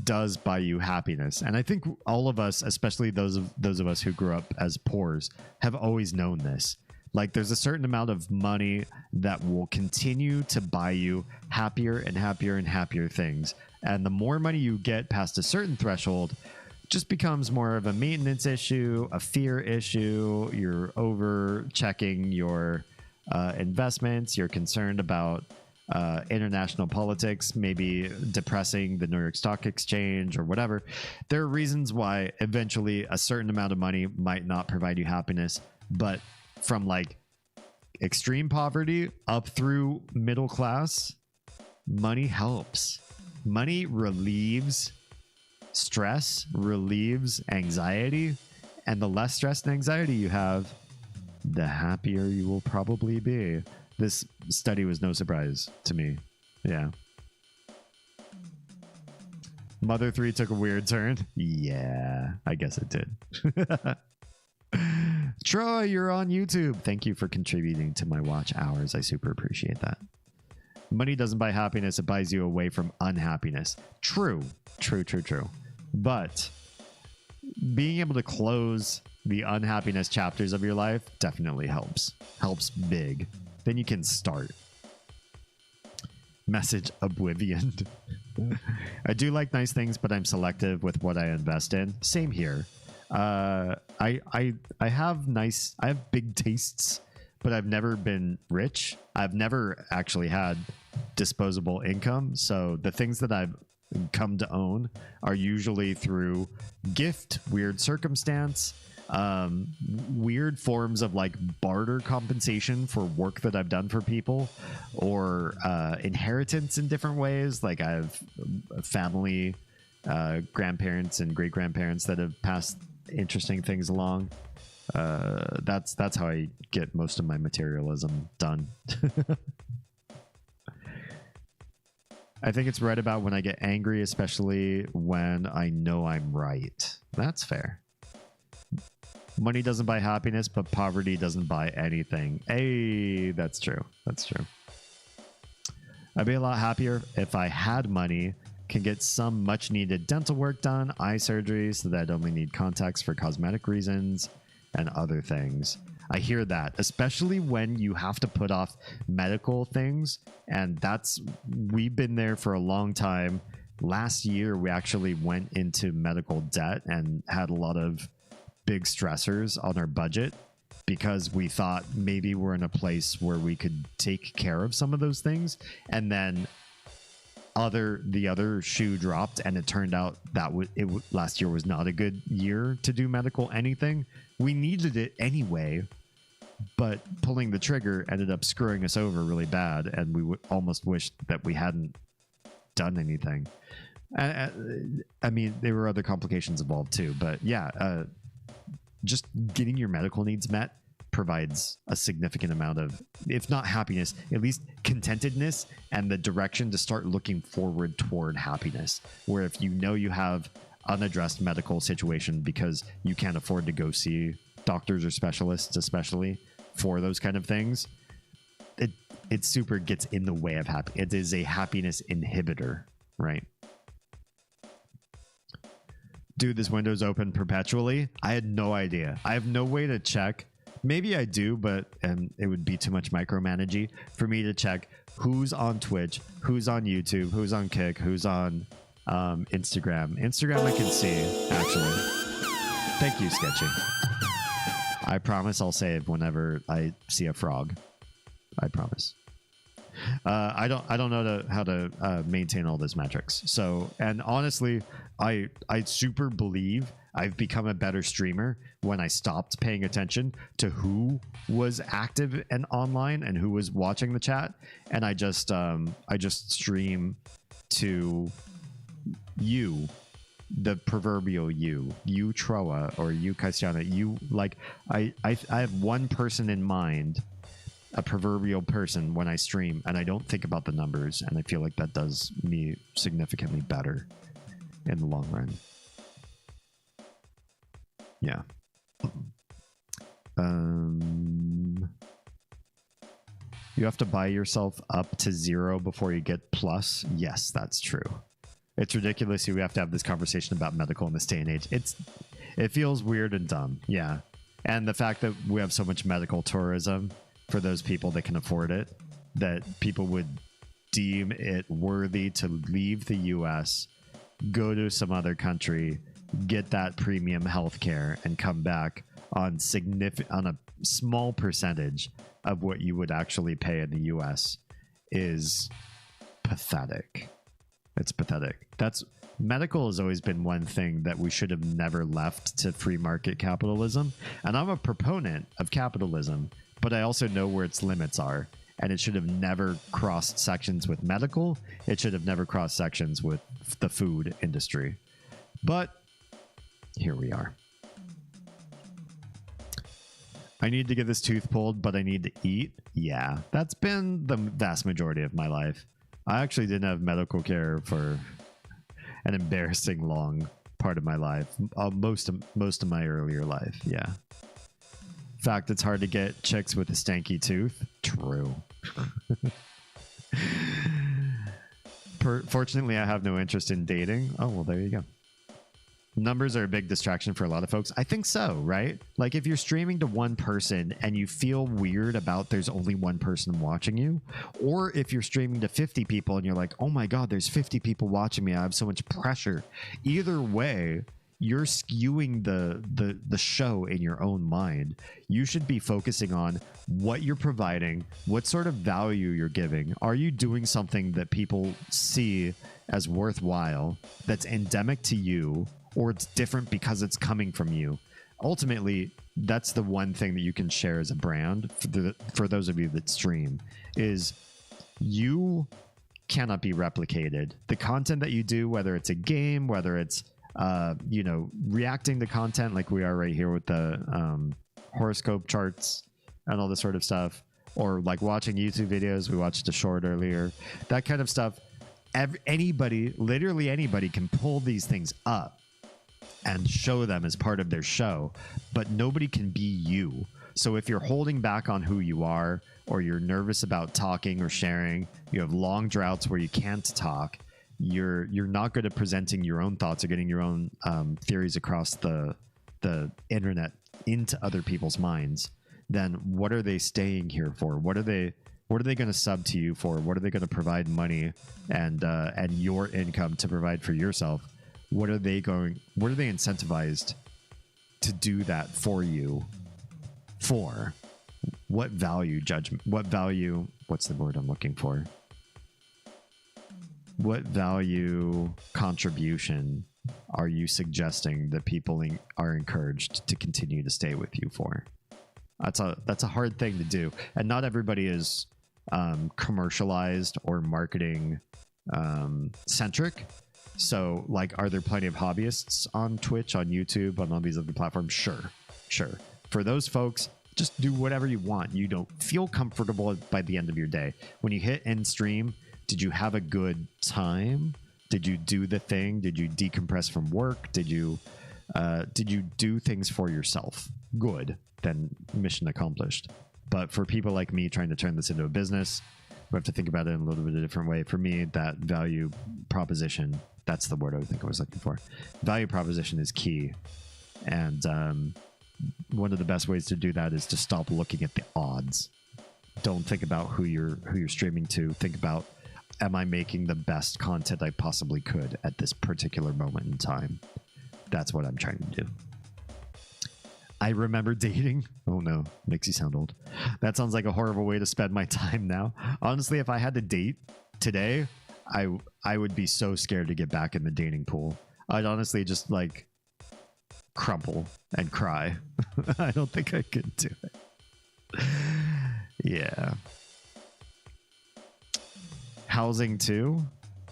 does buy you happiness. And I think all of us, especially those of us who grew up as poors, have always known this. Like, there's a certain amount of money that will continue to buy you happier and happier and happier things. And the more money you get past a certain threshold, just becomes more of a maintenance issue, a fear issue. You're over checking your investments. You're concerned about international politics, maybe depressing the New York Stock Exchange or whatever. There are reasons why eventually a certain amount of money might not provide you happiness, but from like extreme poverty up through middle class, money helps. Money relieves stress, relieves anxiety, and the less stress and anxiety you have, the happier you will probably be. This study was no surprise to me. Yeah. Mother 3 took a weird turn. Yeah, I guess it did. Troy, you're on YouTube. Thank you for contributing to my watch hours. I super appreciate that. Money doesn't buy happiness. It buys you away from unhappiness. True. But being able to close the unhappiness chapters of your life definitely helps. Helps big. Then you can start. Message oblivion. I do like nice things, but I'm selective with what I invest in. Same here. I have big tastes, but I've never been rich. I've never actually had disposable income. So the things that I've come to own are usually through gift, weird circumstance, weird forms of like barter compensation for work that I've done for people, or inheritance in different ways. Like I have family, grandparents and great grandparents that have passed interesting things along. That's how I get most of my materialism done. I think it's right about when I get angry, especially when I know I'm right. That's fair. Money doesn't buy happiness, but poverty doesn't buy anything. Hey, that's true. That's true. I'd be a lot happier if I had money, can get some much needed dental work done, eye surgery, so that I'd only need contacts for cosmetic reasons and other things. I hear that, especially when you have to put off medical things. And we've been there for a long time. Last year, we actually went into medical debt and had a lot of big stressors on our budget because we thought maybe we're in a place where we could take care of some of those things. And then the other shoe dropped, and it turned out that last year was not a good year to do medical anything. We needed it anyway, but pulling the trigger ended up screwing us over really bad, and we almost wished that we hadn't done anything. I mean, there were other complications involved too, but yeah, just getting your medical needs met provides a significant amount of, if not happiness, at least contentedness and the direction to start looking forward toward happiness. Where if you know you have unaddressed medical situation because you can't afford to go see doctors or specialists, especially for those kind of things, it super gets in the way of happy. It is a happiness inhibitor, right? Dude, this window's open perpetually. I had no idea. I have no way to check. Maybe I do, but it would be too much micromanaging for me to check who's on Twitch, who's on YouTube, who's on Kick, who's on Instagram. Instagram I can see, actually. Thank you, Sketchy. I promise I'll save whenever I see a frog. I promise. I don't know how to maintain all those metrics. So, and honestly, I super believe I've become a better streamer when I stopped paying attention to who was active and online and who was watching the chat, and I just stream to you, the proverbial you Troa, or you Kaisiana. You, like, I have one person in mind, a proverbial person, when I stream, and I don't think about the numbers, and I feel like that does me significantly better in the long run. Yeah. You have to buy yourself up to 0 before you get plus. Yes, that's true. It's ridiculous. We have to have this conversation about medical in this day and age. It feels weird and dumb. Yeah. And the fact that we have so much medical tourism for those people that can afford it, that people would deem it worthy to leave the US, go to some other country, get that premium healthcare, and come back on a small percentage of what you would actually pay in the US is pathetic. It's pathetic. Medical has always been one thing that we should have never left to free market capitalism. And I'm a proponent of capitalism, but I also know where its limits are. And it should have never crossed sections with medical. It should have never crossed sections with the food industry. But here we are. I need to get this tooth pulled, but I need to eat. Yeah, that's been the vast majority of my life. I actually didn't have medical care for an embarrassing long part of my life. Most of my earlier life, yeah. In fact, it's hard to get chicks with a stanky tooth. True. Fortunately, I have no interest in dating. Oh, well, there you go. Numbers are a big distraction for a lot of folks. I think so, right? Like if you're streaming to one person and you feel weird about there's only one person watching you, or if you're streaming to 50 people and you're like, oh my God, there's 50 people watching me, I have so much pressure. Either way, you're skewing the show in your own mind. You should be focusing on what you're providing, what sort of value you're giving. Are you doing something that people see as worthwhile, that's endemic to you, or it's different because it's coming from you? Ultimately, that's the one thing that you can share as a brand for those of you that stream, is you cannot be replicated. The content that you do, whether it's a game, whether it's reacting to content like we are right here with the horoscope charts and all this sort of stuff, or like watching YouTube videos. We watched a short earlier, that kind of stuff. Literally anybody can pull these things up and show them as part of their show, but nobody can be you. So if you're holding back on who you are, or you're nervous about talking or sharing, you have long droughts where you can't talk, you're not good at presenting your own thoughts or getting your own theories across the internet into other people's minds, then what are they staying here for? What are they going to sub to you for? What are they going to provide money and your income to provide for yourself? What are they incentivized to do that for you for? What value judgment? What's the word I'm looking for? What value contribution are you suggesting that people are encouraged to continue to stay with you for? That's a hard thing to do, and not everybody is commercialized or marketing centric. So, like, are there plenty of hobbyists on Twitch, on YouTube, on all these other platforms? Sure. For those folks, just do whatever you want. You don't feel comfortable by the end of your day. When you hit end stream, did you have a good time? Did you do the thing? Did you decompress from work? Did you do things for yourself? Good. Then mission accomplished. But for people like me trying to turn this into a business, we have to think about it in a little bit of a different way. For me, that value proposition, that's the word I think I was looking for. Value proposition is key. And one of the best ways to do that is to stop looking at the odds. Don't think about who you're streaming to. Think about, am I making the best content I possibly could at this particular moment in time? That's what I'm trying to do. I remember dating. Oh no, makes you sound old. That sounds like a horrible way to spend my time now. Honestly, if I had to date today, I would be so scared to get back in the dating pool. I'd honestly just like crumple and cry. I don't think I could do it. Yeah. Housing too?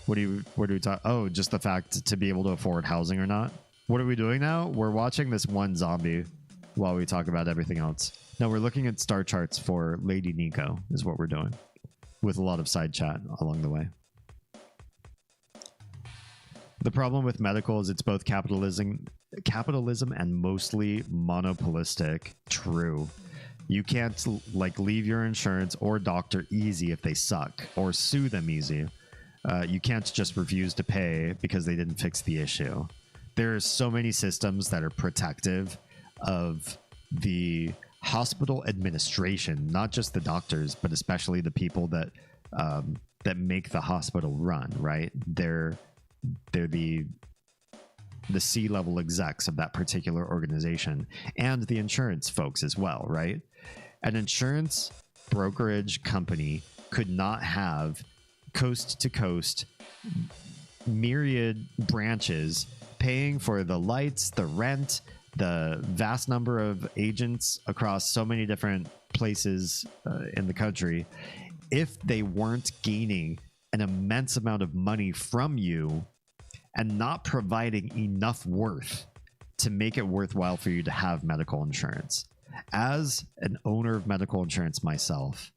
What do we talk? Oh, just the fact to be able to afford housing or not. What are we doing now? We're watching this one zombie while we talk about everything else. No, we're looking at star charts for Lady Nico is what we're doing, with a lot of side chat along the way. The problem with medical is it's both capitalism and mostly monopolistic. True. You can't like leave your insurance or doctor easy if they suck, or sue them easy. You can't just refuse to pay because they didn't fix the issue. There are so many systems that are protective of the hospital administration, not just the doctors, but especially the people that make the hospital run, right? They're the C-level execs of that particular organization, and the insurance folks as well, right? An insurance brokerage company could not have coast to coast myriad branches paying for the lights, the rent, the vast number of agents across so many different places in the country if they weren't gaining an immense amount of money from you and not providing enough worth to make it worthwhile for you to have medical insurance. As an owner of medical insurance myself,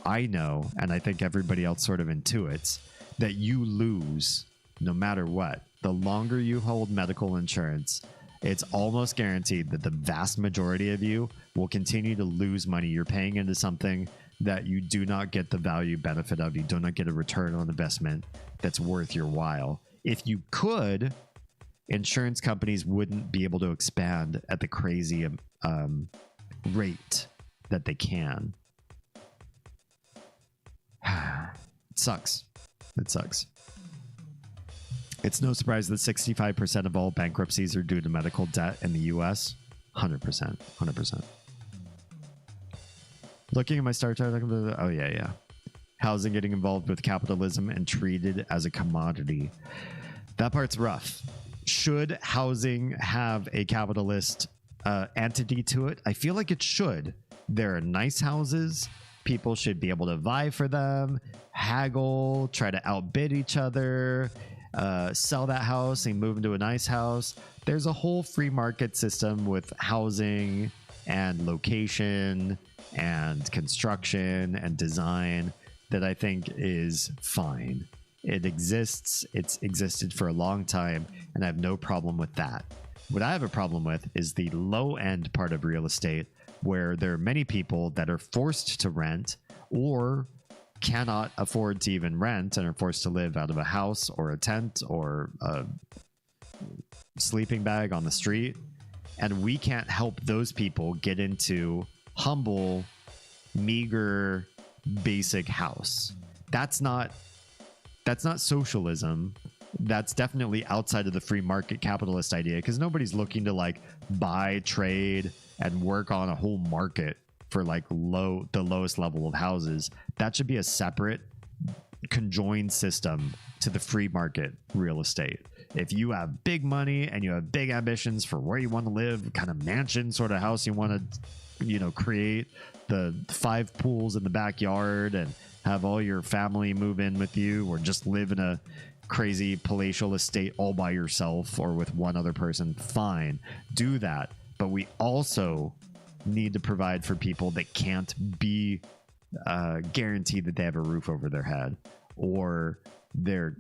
I know, and I think everybody else sort of intuits, that you lose no matter what. The longer you hold medical insurance, it's almost guaranteed that the vast majority of you will continue to lose money. You're paying into something that you do not get the value benefit of. You do not get a return on investment that's worth your while. If you could, insurance companies wouldn't be able to expand at the crazy rate that they can. It sucks. It's no surprise that 65% of all bankruptcies are due to medical debt in the US. 100%. 100%. Looking at my Star chart. Oh, yeah. Housing getting involved with capitalism and treated as a commodity. That part's rough. Should housing have a capitalist entity to it? I feel like it should. There are nice houses. People should be able to vie for them, haggle, try to outbid each other, sell that house and move into a nice house. There's a whole free market system with housing and location and construction and design that I think is fine. It exists. It's existed for a long time, and I have no problem with that. What I have a problem with is the low end part of real estate, where there are many people that are forced to rent or cannot afford to even rent and are forced to live out of a house or a tent or a sleeping bag on the street. And we can't help those people get into humble, meager, basic house. That's not socialism. That's definitely outside of the free market capitalist idea, because nobody's looking to like buy, trade, and work on a whole market for like the lowest level of houses. That should be a separate conjoined system to the free market real estate. If you have big money and you have big ambitions for where you want to live, kind of mansion sort of house you want to, create, the 5 pools in the backyard and have all your family move in with you, or just live in a crazy palatial estate all by yourself or with one other person, fine, do that. But we also need to provide for people that can't be guaranteed that they have a roof over their head, or their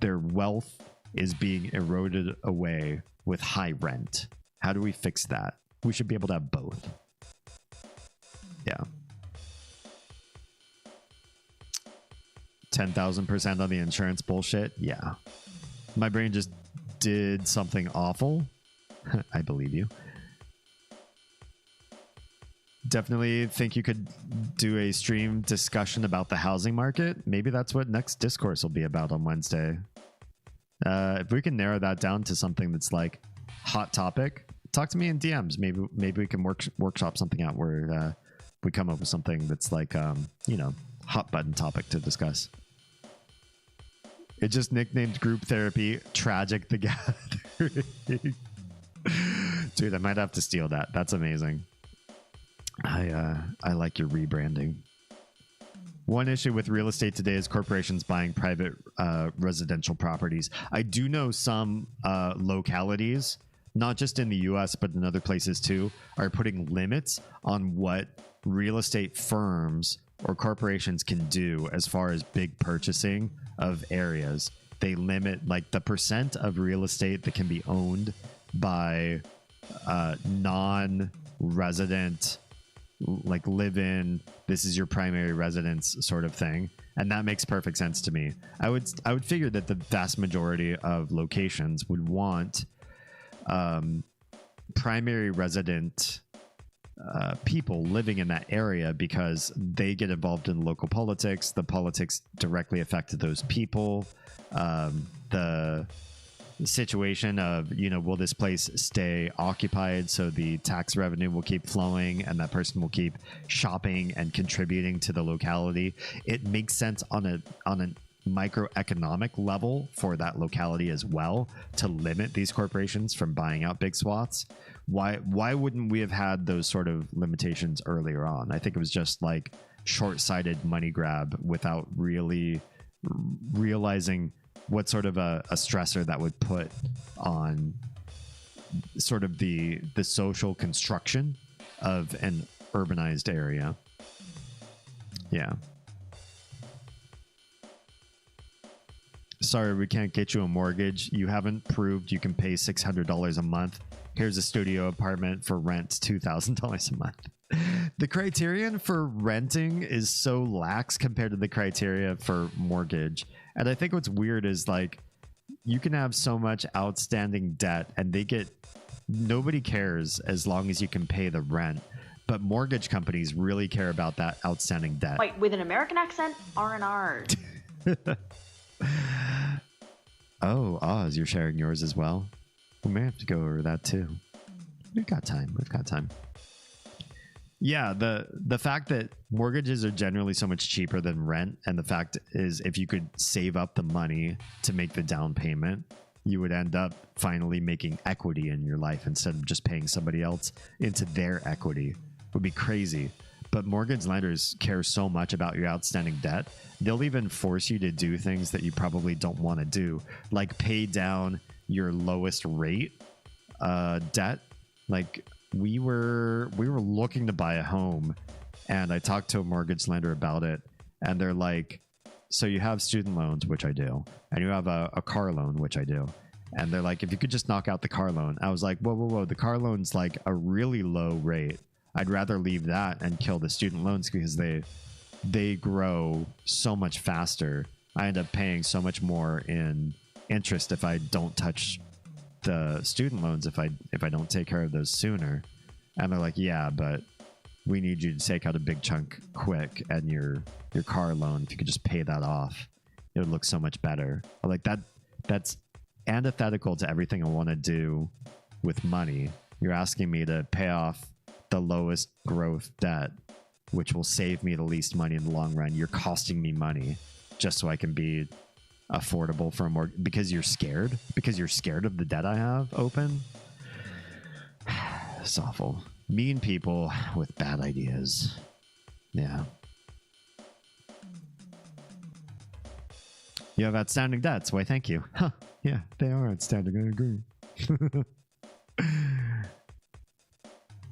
wealth is being eroded away with high rent. How do we fix that? We should be able to have both. Yeah. 10,000% on the insurance bullshit. Yeah. My brain just did something awful. I believe you. Definitely think you could do a stream discussion about the housing market. Maybe that's what next discourse will be about on Wednesday. If we can narrow that down to something that's like hot topic, talk to me in DMs. Maybe we can workshop something out where we come up with something that's like hot button topic to discuss. It just nicknamed group therapy Tragic the Gathering. Dude, I might have to steal that. That's amazing. I like your rebranding. One issue with real estate today is corporations buying private residential properties. I do know some localities, not just in the US, but in other places too, are putting limits on what real estate firms or corporations can do as far as big purchasing of areas. They limit like the percent of real estate that can be owned by non-resident, like live in, this is your primary residence sort of thing. And that makes perfect sense to me. I would figure that the vast majority of locations would want primary resident people living in that area, because they get involved in local politics. The politics directly affect those people. The situation of, will this place stay occupied so the tax revenue will keep flowing and that person will keep shopping and contributing to the locality. It makes sense on a microeconomic level for that locality as well to limit these corporations from buying out big swaths. Why wouldn't we have had those sort of limitations earlier on? I think it was just like short-sighted money grab without really realizing what sort of a stressor that would put on sort of the social construction of an urbanized area. Yeah. Sorry, we can't get you a mortgage. You haven't proved you can pay $600 a month. Here's a studio apartment for rent, $2,000 a month. The criterion for renting is so lax compared to the criteria for mortgage. And I think what's weird is like you can have so much outstanding debt and nobody cares as long as you can pay the rent. But mortgage companies really care about that outstanding debt. Wait, with an American accent, R&R. Oh, Oz, you're sharing yours as well. We may have to go over that too. We've got time. We've got time. Yeah, the fact that mortgages are generally so much cheaper than rent, and the fact is if you could save up the money to make the down payment, you would end up finally making equity in your life instead of just paying somebody else into their equity. Would be crazy. But mortgage lenders care so much about your outstanding debt, they'll even force you to do things that you probably don't want to do, like pay down your lowest rate debt. Like we were looking to buy a home, and I talked to a mortgage lender about it, and they're like, so you have student loans, which I do, and you have a car loan, which I do. And they're like, if you could just knock out the car loan. I was like, whoa, the car loan's like a really low rate. I'd rather leave that and kill the student loans because they grow so much faster. I end up paying so much more in interest if I don't touch the student loans, if I don't take care of those sooner. And they're like, yeah, but we need you to take out a big chunk quick, and your car loan, if you could just pay that off, it would look so much better. I'm like, that's antithetical to everything I want to do with money. You're asking me to pay off the lowest growth debt, which will save me the least money in the long run. You're costing me money just so I can be affordable for a mortgage because you're scared of the debt I have open. It's awful. Mean people with bad ideas. Yeah. You have outstanding debts. Why, thank you. Huh. Yeah, they are outstanding. I agree.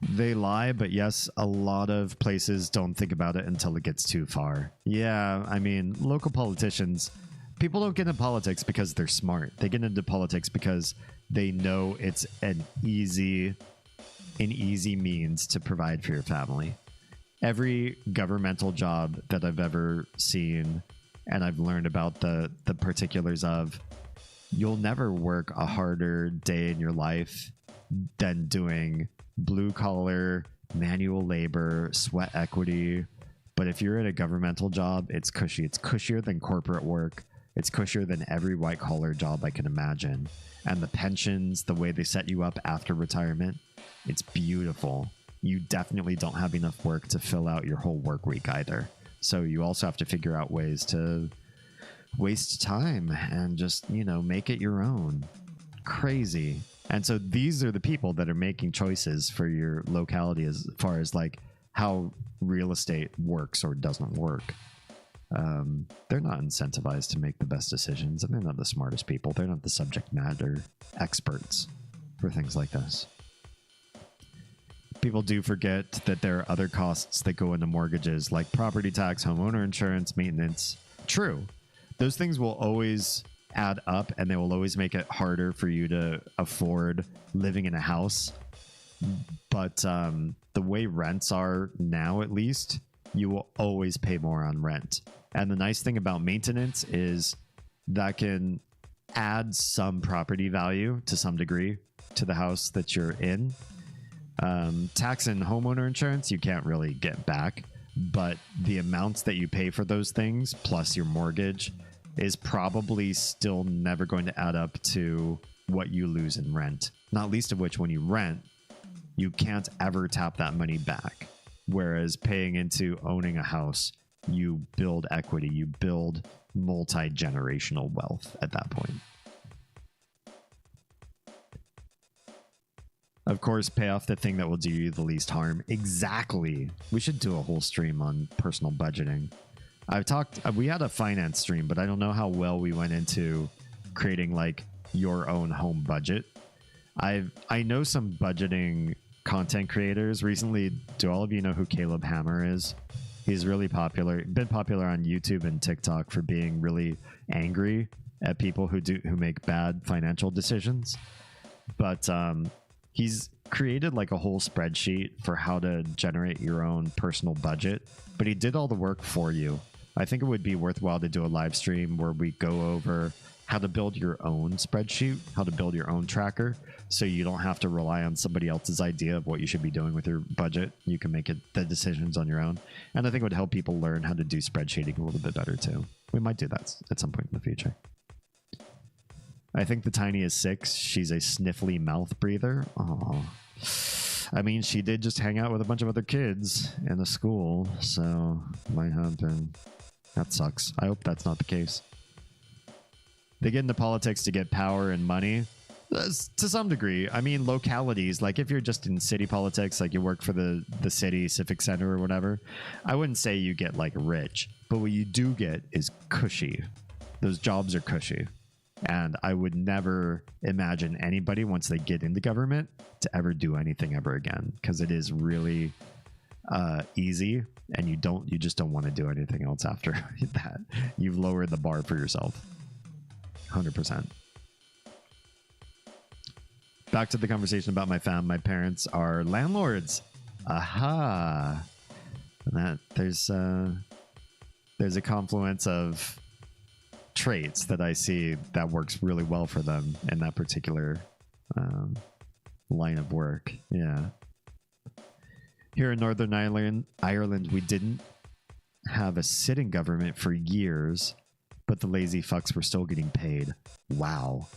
They lie, but yes, a lot of places don't think about it until it gets too far. Yeah, I mean, local politicians, people don't get into politics because they're smart. They get into politics because they know it's an easy means to provide for your family. Every governmental job that I've ever seen, and I've learned about the particulars of, you'll never work a harder day in your life than doing blue collar, manual labor, sweat equity. But if you're in a governmental job, it's cushy. It's cushier than corporate work. It's cushier than every white collar job I can imagine. And the pensions, the way they set you up after retirement, it's beautiful. You definitely don't have enough work to fill out your whole work week either. So you also have to figure out ways to waste time and just, make it your own. Crazy. And so these are the people that are making choices for your locality as far as like how real estate works or doesn't work. They're not incentivized to make the best decisions, and they're not the smartest people. They're not the subject matter experts for things like this. People do forget that there are other costs that go into mortgages, like property tax, homeowner insurance, maintenance. True. Those things will always add up, and they will always make it harder for you to afford living in a house. But the way rents are now, at least, you will always pay more on rent. And the nice thing about maintenance is that can add some property value to some degree to the house that you're in. Tax and homeowner insurance, you can't really get back, but the amounts that you pay for those things, plus your mortgage, is probably still never going to add up to what you lose in rent. Not least of which, when you rent, you can't ever tap that money back. Whereas paying into owning a house, you build equity, you build multi-generational wealth at that point. Of course, pay off the thing that will do you the least harm. Exactly. We should do a whole stream on personal budgeting. We had a finance stream, but I don't know how well we went into creating like your own home budget. I know some budgeting content creators recently. Do all of you know who Caleb Hammer is? He's really popular, been popular on YouTube and TikTok for being really angry at people who make bad financial decisions. But he's created like a whole spreadsheet for how to generate your own personal budget, but he did all the work for you. I think it would be worthwhile to do a live stream where we go over how to build your own spreadsheet, how to build your own tracker, so you don't have to rely on somebody else's idea of what you should be doing with your budget. You can make the decisions on your own. And I think it would help people learn how to do spreadsheeting a little bit better too. We might do that at some point in the future. I think the tiny is 6. She's a sniffly mouth breather. Oh, I mean, she did just hang out with a bunch of other kids in the school, so might have been. That sucks. I hope that's not the case. They get into politics to get power and money. To some degree. I mean, localities, like if you're just in city politics, like you work for the city civic center or whatever, I wouldn't say you get like rich, but what you do get is cushy. Those jobs are cushy. And I would never imagine anybody, once they get into government, to ever do anything ever again, because it is really easy, and you just don't want to do anything else after that. You've lowered the bar for yourself. 100%. Back to the conversation about my fam. My parents are landlords. Aha. And that there's a confluence of traits that I see that works really well for them in that particular line of work. Yeah. Here in Northern Ireland, we didn't have a sitting government for years, but the lazy fucks were still getting paid. Wow.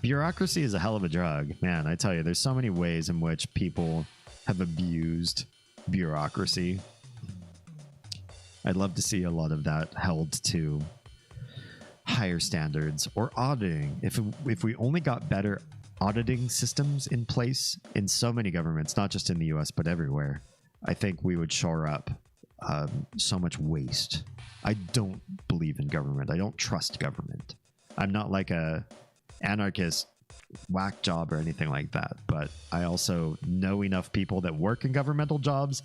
Bureaucracy is a hell of a drug. Man, I tell you, there's so many ways in which people have abused bureaucracy. I'd love to see a lot of that held to higher standards or auditing. If we only got better auditing systems in place in so many governments, not just in the US, but everywhere, I think we would shore up so much waste. I don't believe in government. I don't trust government. I'm not like a anarchist whack job or anything like that, but I also know enough people that work in governmental jobs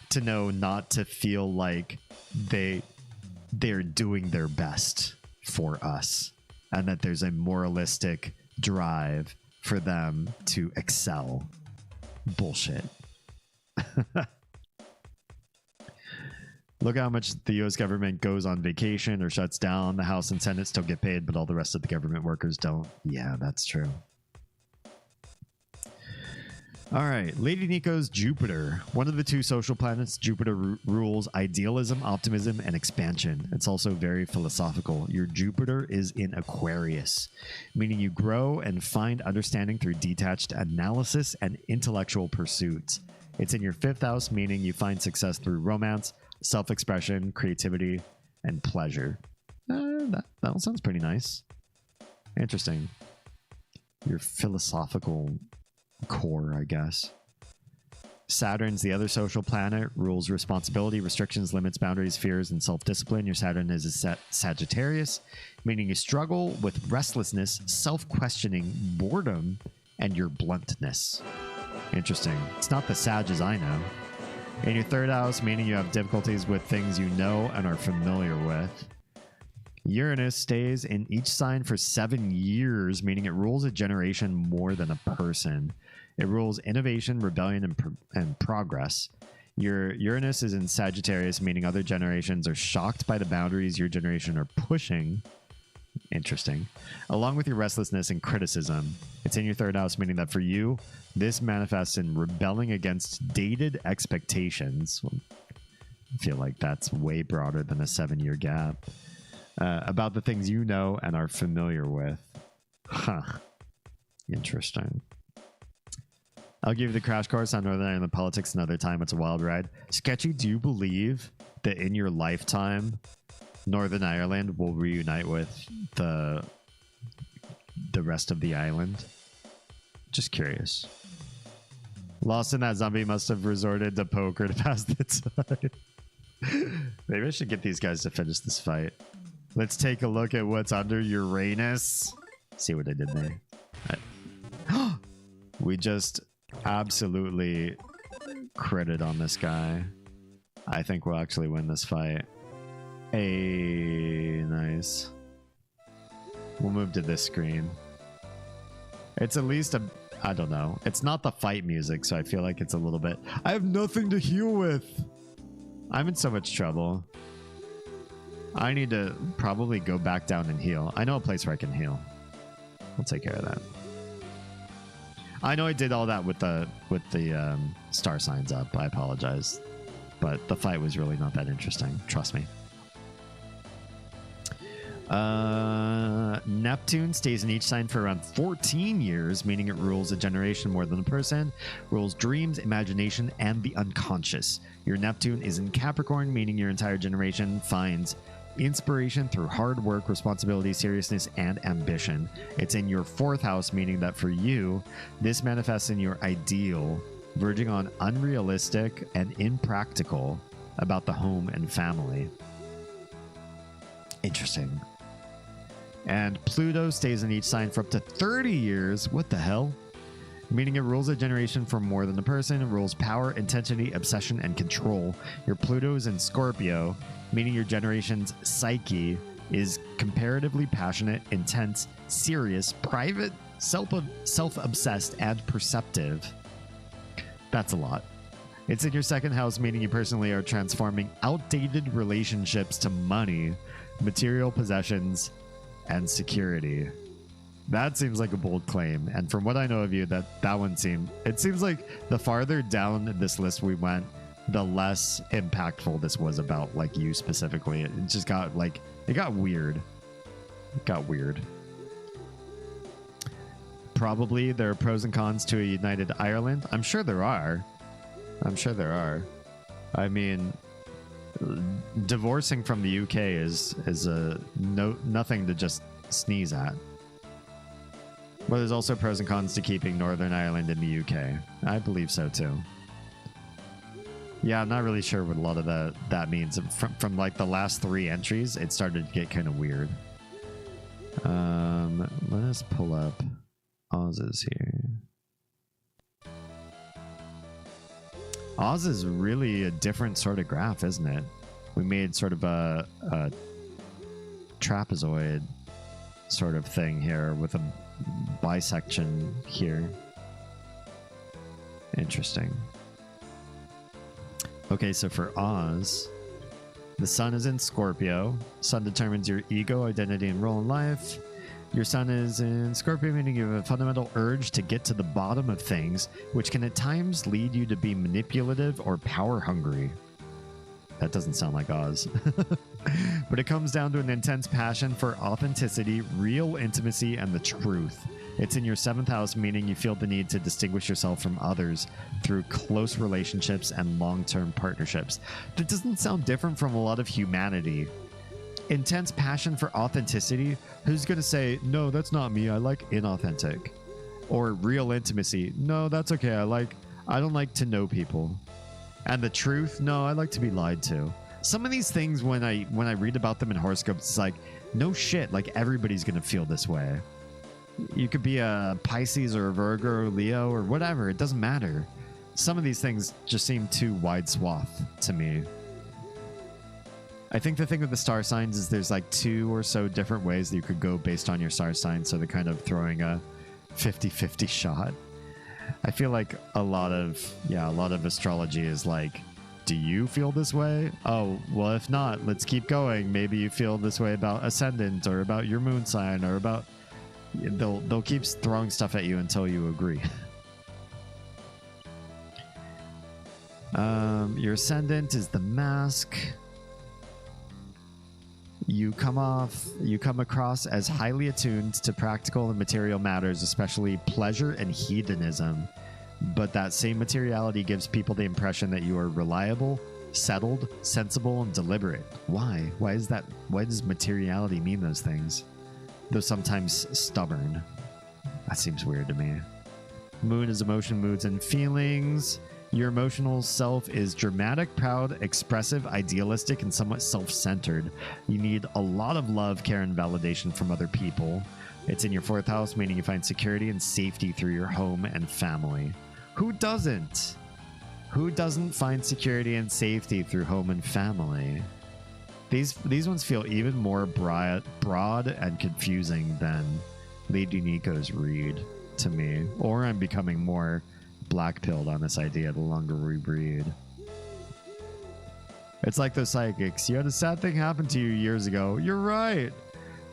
to know not to feel like they're doing their best for us, and that there's a moralistic drive for them to excel. Bullshit. Look how much the US government goes on vacation or shuts down. The House and Senate still get paid, but all the rest of the government workers don't. Yeah, that's true. All right. Lady Nico's Jupiter. One of the 2 social planets, Jupiter rules idealism, optimism, and expansion. It's also very philosophical. Your Jupiter is in Aquarius, meaning you grow and find understanding through detached analysis and intellectual pursuits. It's in your 5th house, meaning you find success through romance, self-expression, creativity, and pleasure. That all sounds pretty nice. Interesting. Your philosophical core, I guess. Saturn's the other social planet, rules responsibility, restrictions, limits, boundaries, fears, and self-discipline. Your Saturn is a Sagittarius, meaning you struggle with restlessness, self-questioning, boredom, and your bluntness. Interesting. It's not the Sag as I know. In your 3rd house, meaning you have difficulties with things you know and are familiar with. Uranus stays in each sign for 7 years, meaning it rules a generation more than a person. It rules innovation, rebellion, and progress. Your Uranus is in Sagittarius, meaning other generations are shocked by the boundaries your generation are pushing. Interesting. Along with your restlessness and criticism. It's in your 3rd house, meaning that for you, this manifests in rebelling against dated expectations. I feel like that's way broader than a 7-year gap. About the things you know and are familiar with. Huh. Interesting. I'll give you the crash course on Northern Ireland politics another time. It's a wild ride. Sketchy, do you believe that in your lifetime, Northern Ireland will reunite with the rest of the island? Just curious. Losin, that zombie must have resorted to poker to pass the time. Maybe I should get these guys to finish this fight. Let's take a look at what's under Uranus. See what I did there. We just absolutely critted on this guy. I think we'll actually win this fight. Hey, nice. We'll move to this screen. It's at least a... I don't know. It's not the fight music, so I feel like it's a little bit... I have nothing to heal with. I'm in so much trouble. I need to probably go back down and heal. I know a place where I can heal. I'll take care of that. I know I did all that with the star signs up. I apologize. But the fight was really not that interesting. Trust me. Neptune stays in each sign for around 14 years, meaning it rules a generation more than a person, rules dreams, imagination, and the unconscious. Your Neptune is in Capricorn, meaning your entire generation finds inspiration through hard work, responsibility, seriousness, and ambition. It's in your 4th house, meaning that for you, this manifests in your ideal, verging on unrealistic and impractical about the home and family. Interesting. And Pluto stays in each sign for up to 30 years. What the hell? Meaning it rules a generation for more than a person. It rules power, intensity, obsession, and control. Your Pluto is in Scorpio, meaning your generation's psyche is comparatively passionate, intense, serious, private, self-obsessed, and perceptive. That's a lot. It's in your 2nd house, meaning you personally are transforming outdated relationships to money, material possessions, and security. That seems like a bold claim, and from what I know of you, that one seems like the farther down this list we went, the less impactful this was about like you specifically. It just got like it got weird. Probably there are pros and cons to a united Ireland. I'm sure there are. I mean, divorcing from the UK is nothing to just sneeze at. But there's also pros and cons to keeping Northern Ireland in the UK. I believe so too. Yeah, I'm not really sure what a lot of that means. From like the last 3 entries, it started to get kind of weird. Let us pull up Oz's here. Oz is really a different sort of graph, isn't it? We made sort of a trapezoid sort of thing here with a bisection here. Interesting. Okay, so for Oz, the sun is in Scorpio. Sun determines your ego, identity, and role in life. Your sun is in Scorpio, meaning you have a fundamental urge to get to the bottom of things, which can at times lead you to be manipulative or power hungry. That doesn't sound like Oz. But it comes down to an intense passion for authenticity, real intimacy, and the truth. It's in your 7th house, meaning you feel the need to distinguish yourself from others through close relationships and long-term partnerships. That doesn't sound different from a lot of humanity. Intense passion for authenticity. Who's going to say, no, that's not me, I like inauthentic? Or real intimacy. No, that's okay, I don't like to know people. And the truth. No, I like to be lied to. Some of these things, when I read about them in horoscopes, it's like, no shit, like everybody's going to feel this way. You could be a Pisces or a Virgo or Leo or whatever. It doesn't matter. Some of these things just seem too wide swath to me. I think the thing with the star signs is there's like 2 or so different ways that you could go based on your star sign. So they're kind of throwing a 50-50 shot. I feel like a lot of astrology is like, do you feel this way? Oh, well, if not, let's keep going. Maybe you feel this way about ascendant or about your moon sign or about... They'll keep throwing stuff at you until you agree. Your ascendant is the mask. You come across as highly attuned to practical and material matters, especially pleasure and hedonism. But that same materiality gives people the impression that you are reliable, settled, sensible, and deliberate. Why? Why does materiality mean those things? Though sometimes stubborn. That seems weird to me. Moon is emotion, moods, and feelings. Your emotional self is dramatic, proud, expressive, idealistic, and somewhat self-centered. You need a lot of love, care, and validation from other people. It's in your 4th house, meaning you find security and safety through your home and family. Who doesn't? Who doesn't find security and safety through home and family? These ones feel even more broad and confusing than Lady Nico's read to me. Or I'm becoming more black-pilled on this idea the longer we read. It's like those psychics. You had a sad thing happen to you years ago. You're right.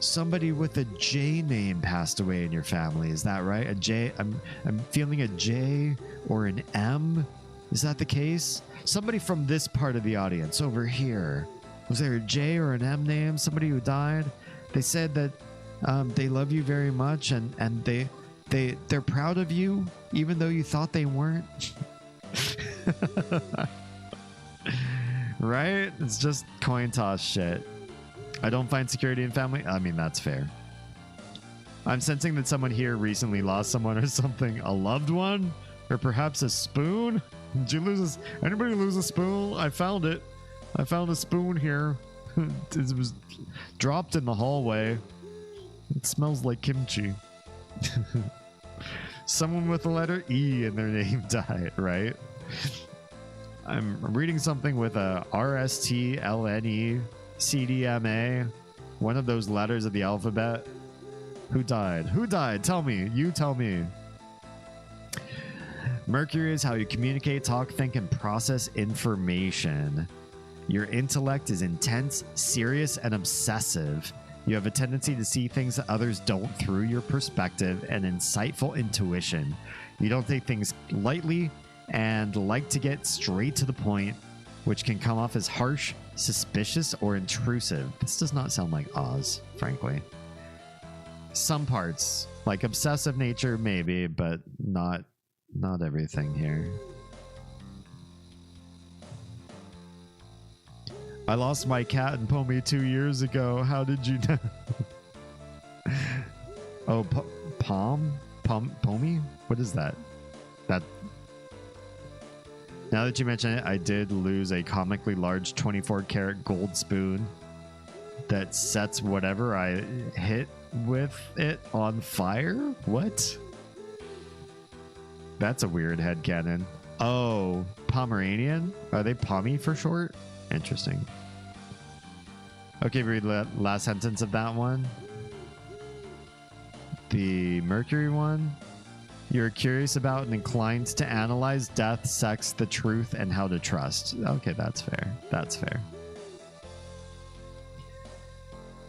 Somebody with a J name passed away in your family. Is that right? A J. I'm feeling a J or an M. Is that the case? Somebody from this part of the audience over here. Was there a J or an M name? Somebody who died? They said that They love you very much, and they're proud of you, even though you thought they weren't. Right? It's just coin toss shit. I don't find security in family. I mean, that's fair. I'm sensing that someone here recently lost someone or something. A loved one? Or perhaps a spoon? Did you lose anybody lose a spoon? I found it. I found a spoon here. It was dropped in the hallway. It smells like kimchi. Someone with the letter E in their name died, right? I'm reading something with a RSTLNECDMA. One of those letters of the alphabet. Who died? Who died? Tell me. You tell me. Mercury is how you communicate, talk, think, and process information. Your intellect is intense, serious, and obsessive. You have a tendency to see things that others don't through your perspective and insightful intuition. You don't take things lightly and like to get straight to the point, which can come off as harsh, suspicious, or intrusive. This does not sound like Oz, frankly. Some parts, like obsessive nature, maybe, but not everything here. I lost my cat and Pommy 2 years ago. How did you know? Oh, Pommy? What is that? Now that you mention it, I did lose a comically large 24-karat gold spoon that sets whatever I hit with it on fire? What? That's a weird headcanon. Oh, Pomeranian? Are they Pommy for short? Interesting. Okay, read the last sentence of that one. The Mercury one. You're curious about and inclined to analyze death, sex, the truth, and how to trust. Okay, that's fair. That's fair.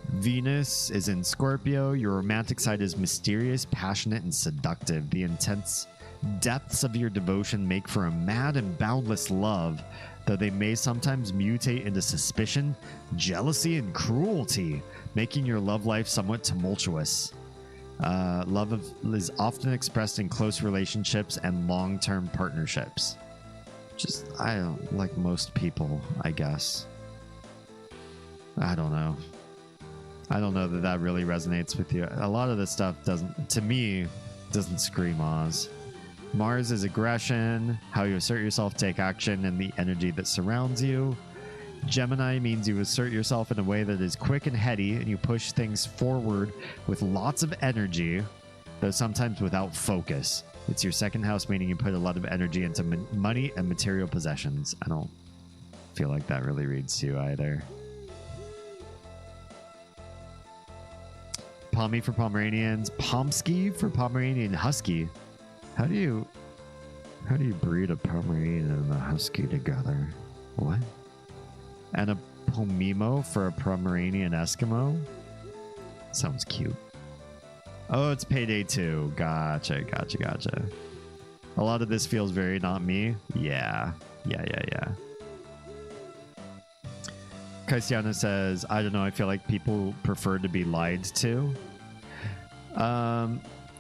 Venus is in Scorpio. Your romantic side is mysterious, passionate, and seductive. The intense depths of your devotion make for a mad and boundless love, though they may sometimes mutate into suspicion, jealousy, and cruelty, making your love life somewhat tumultuous. Love is often expressed in close relationships and long-term partnerships. Just, I don't like most people, I guess. I don't know. I don't know that really resonates with you. A lot of this stuff doesn't, to me, doesn't scream Oz. Mars is aggression, how you assert yourself, take action, and the energy that surrounds you. Gemini means you assert yourself in a way that is quick and heady, and you push things forward with lots of energy, though sometimes without focus. It's your second house, meaning you put a lot of energy into money and material possessions. I don't feel like that really reads to you either. Pommy for Pomeranians, Pomsky for Pomeranian Husky. How do you breed a Pomeranian and a Husky together? What? And a Pomimo for a Pomeranian Eskimo? Sounds cute. Oh, it's Payday 2. Gotcha. A lot of this feels very not me. Yeah. Cristiano says, I don't know, I feel like people prefer to be lied to.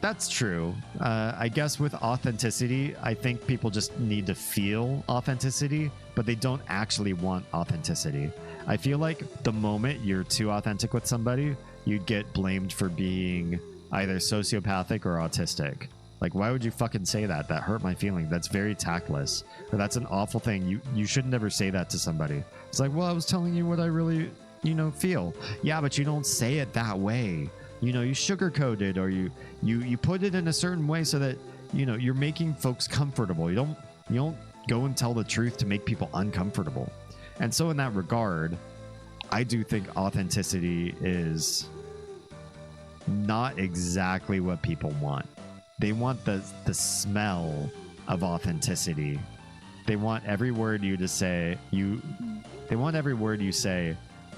That's true. I guess with authenticity, I think people just need to feel authenticity, but they don't actually want authenticity. I feel like the moment you're too authentic with somebody, you'd get blamed for being either sociopathic or autistic. Like, why would you fucking say that? That hurt my feeling. That's very tactless. Or that's an awful thing. You should never say that to somebody. It's like, well, I was telling you what I really, feel. Yeah, but you don't say it that way. You sugarcoat it, or you put it in a certain way so that, you're making folks comfortable. You don't go and tell the truth to make people uncomfortable. And so in that regard, I do think authenticity is not exactly what people want. They want the smell of authenticity. They want every word you say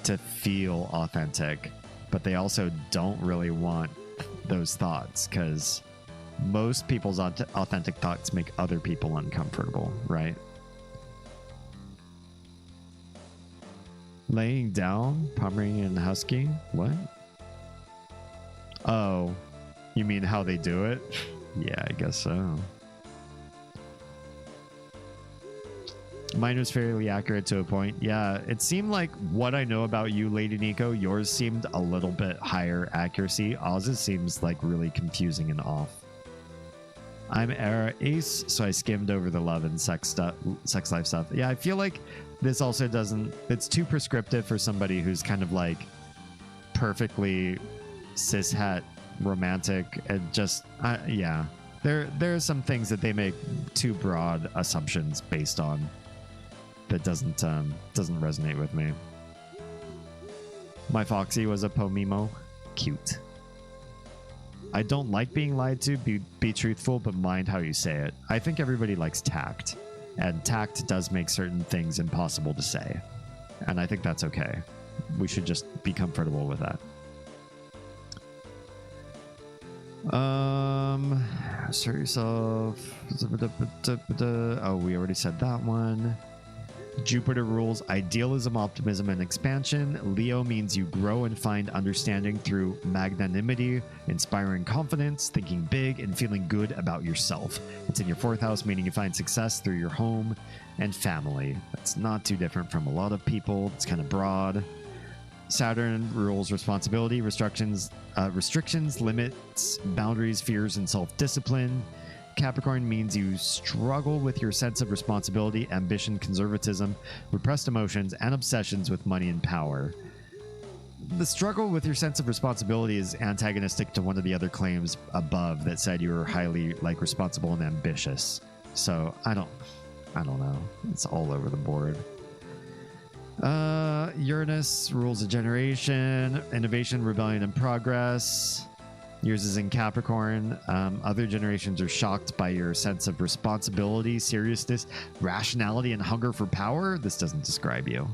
to feel authentic, but they also don't really want those thoughts, because most people's authentic thoughts make other people uncomfortable, right? Laying down, Pomeranian Husky? What? Oh, you mean how they do it? Yeah, I guess so. Mine was fairly accurate to a point. Yeah, it seemed like what I know about you, Lady Nico, yours seemed a little bit higher accuracy. Oz's seems like really confusing and off. I'm era ace, so I skimmed over the love and sex life stuff. Yeah, I feel like this also doesn't... It's too prescriptive for somebody who's kind of like perfectly cishet romantic and just... yeah. There are some things that they make too broad assumptions based on that doesn't resonate with me. My Foxy was a Pomimo. Cute. I don't like being lied to, be truthful, but mind how you say it. I think everybody likes tact, and tact does make certain things impossible to say. And I think that's okay. We should just be comfortable with that. Assert yourself. Oh, we already said that one. Jupiter rules idealism, optimism, and expansion. Leo means you grow and find understanding through magnanimity, inspiring confidence, thinking big, and feeling good about yourself. It's in your 4th house, meaning you find success through your home and family. That's not too different from a lot of people. It's kind of broad. Saturn rules responsibility, restrictions, limits, boundaries, fears, and self-discipline. Capricorn means you struggle with your sense of responsibility, ambition, conservatism, repressed emotions, and obsessions with money and power. The struggle with your sense of responsibility is antagonistic to one of the other claims above that said you were highly responsible and ambitious. So I don't know. It's all over the board. Uranus rules a generation, innovation, rebellion, and progress. Yours is in Capricorn. Other generations are shocked by your sense of responsibility, seriousness, rationality, and hunger for power. This doesn't describe you.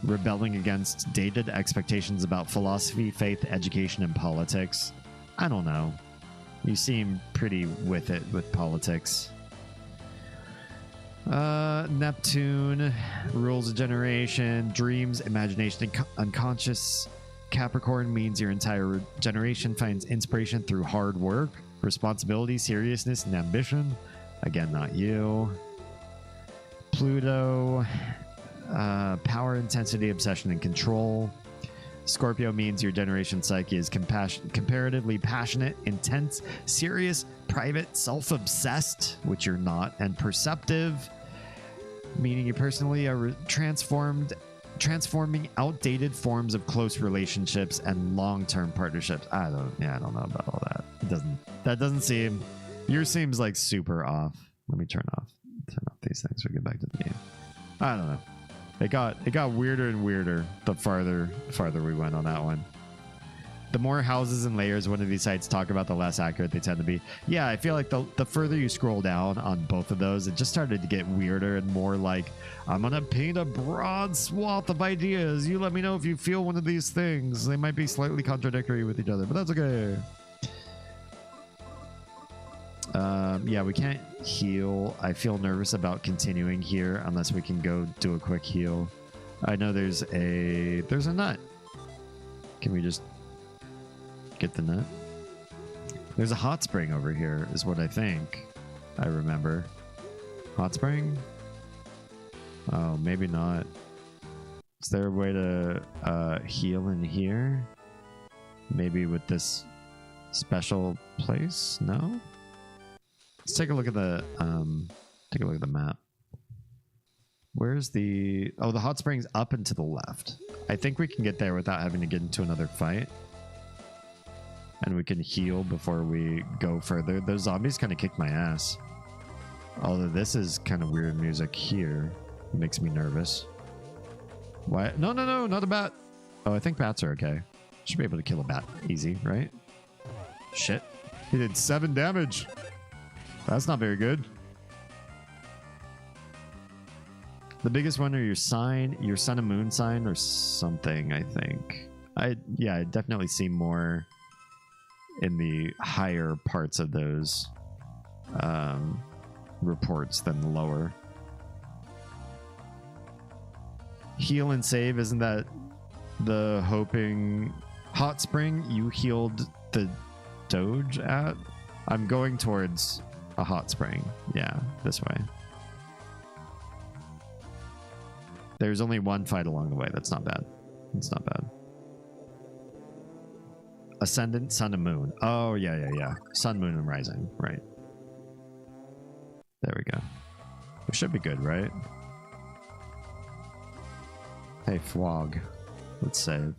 Rebelling against dated expectations about philosophy, faith, education, and politics. I don't know. You seem pretty with it with politics. Neptune rules a generation, dreams, imagination, and unconscious. Capricorn means your entire generation finds inspiration through hard work, responsibility, seriousness, and ambition. Again, not you. Pluto, power, intensity, obsession, and control. Scorpio means your generation psyche is comparatively passionate, intense, serious, private, self-obsessed, which you're not, and perceptive, meaning you personally are transforming outdated forms of close relationships and long-term partnerships. I don't know about all that. That doesn't seem... Yours seems like super off. Let me turn off these things or get back to the game. I don't know. It got weirder and weirder the farther we went on that one. The more houses and layers one of these sites talk about, the less accurate they tend to be. Yeah, I feel like the further you scroll down on both of those, it just started to get weirder and more like, I'm going to paint a broad swath of ideas. You let me know if you feel one of these things. They might be slightly contradictory with each other, but that's okay. Yeah, we can't heal. I feel nervous about continuing here unless we can go do a quick heal. I know there's a nut. Can we just get the nut? There's a hot spring over here is what I think I remember. Hot spring? Oh, maybe not. Is there a way to heal in here? Maybe with this special place? No? Let's take a look at the map. Where's the... Oh, the hot spring's up and to the left. I think we can get there without having to get into another fight. And we can heal before we go further. Those zombies kind of kicked my ass. Although this is kind of weird music here. It makes me nervous. Why? No, not a bat. Oh, I think bats are okay. Should be able to kill a bat. Easy, right? Shit. He did 7 damage. That's not very good. The biggest one are your sun and moon sign or something, I think. I definitely see more in the higher parts of those reports than the lower. Heal and save, isn't that the hoping hot spring you healed the Doge at? I'm going towards a hot spring. Yeah, this way. There's only one fight along the way. That's not bad. It's not bad. Ascendant, sun, and moon. Oh, yeah. Sun, moon, and rising. Right. There we go. We should be good, right? Hey, Flog. Let's save.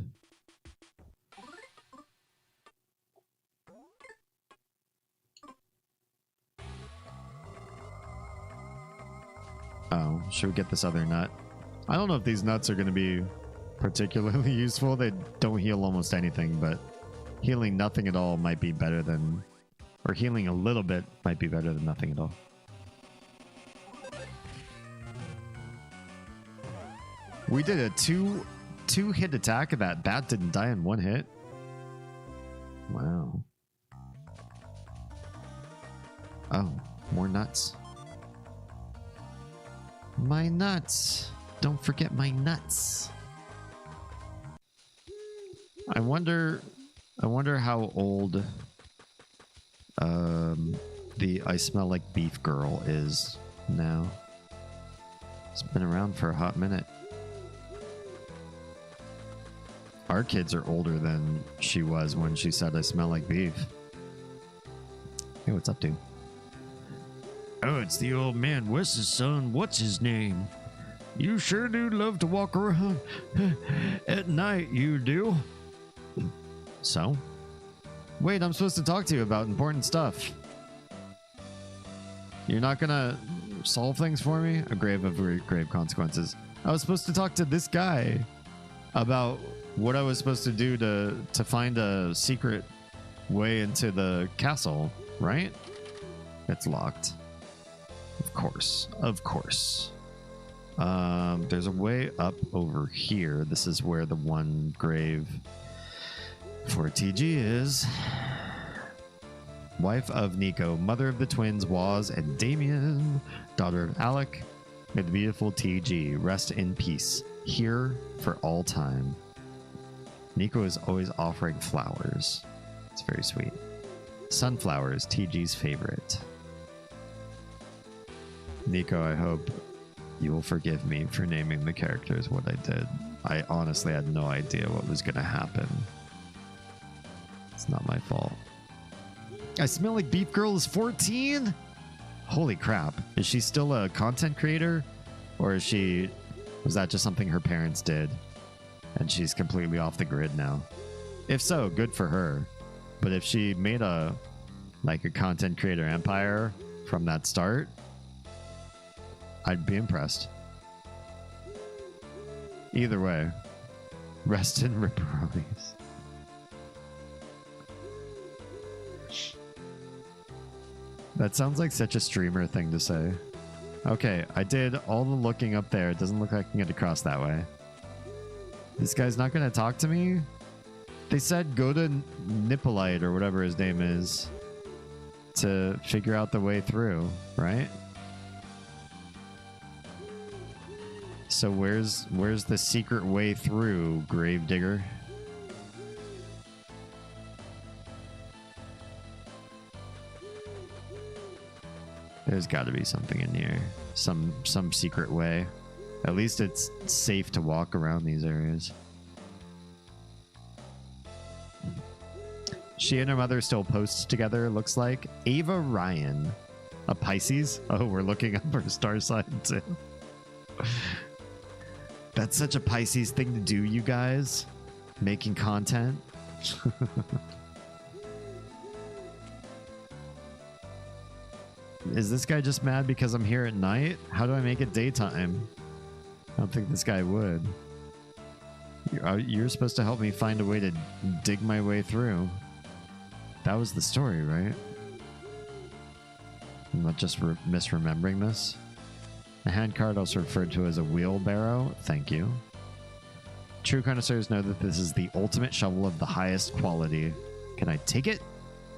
Oh, should we get this other nut? I don't know if these nuts are going to be particularly useful. They don't heal almost anything, but healing nothing at all might be better than... Or healing a little bit might be better than nothing at all. We did a two-hit attack and that bat didn't die in one hit. Wow. Oh, more nuts. My nuts. Don't forget my nuts. I wonder how old the I Smell Like Beef girl is now. It's been around for a hot minute. Our kids are older than she was when she said I smell like beef. Hey, what's up, dude? Oh, it's the old man Wes's son. What's his name? You sure do love to walk around at night, you do. So? Wait, I'm supposed to talk to you about important stuff. You're not gonna solve things for me? A grave of grave consequences. I was supposed to talk to this guy about what I was supposed to do to find a secret way into the castle, right? It's locked. Of course. Of course. There's a way up over here. This is where the one grave for TG is. Wife of Nico, mother of the twins Waz and Damien, daughter of Alec. May the beautiful TG rest in peace, here for all time. Nico is always offering flowers. It's very sweet. Sunflowers, TG's favorite. Nico, I hope you will forgive me for naming the characters what I did. I honestly had no idea what was going to happen. It's not my fault. I Smell Like Beef Girl is 14? Holy crap. Is she still a content creator? Or was that just something her parents did? And she's completely off the grid now? If so, good for her. But if she made a content creator empire from that start, I'd be impressed. Either way, rest in ripperonis. That sounds like such a streamer thing to say. Okay, I did all the looking up there. It doesn't look like I can get across that way. This guy's not going to talk to me? They said go to Nippolite or whatever his name is to figure out the way through, right? So where's the secret way through, Gravedigger? There's got to be something in here. Some secret way. At least it's safe to walk around these areas. She and her mother still post together, looks like. Ava Ryan. A Pisces? Oh, we're looking up her star sign too. That's such a Pisces thing to do, you guys. Making content. Is this guy just mad because I'm here at night? How do I make it daytime? I don't think this guy would. You're supposed to help me find a way to dig my way through. That was the story, right? I'm not just misremembering this. A handcart, also referred to as a wheelbarrow. Thank you. True connoisseurs know that this is the ultimate shovel of the highest quality. Can I take it?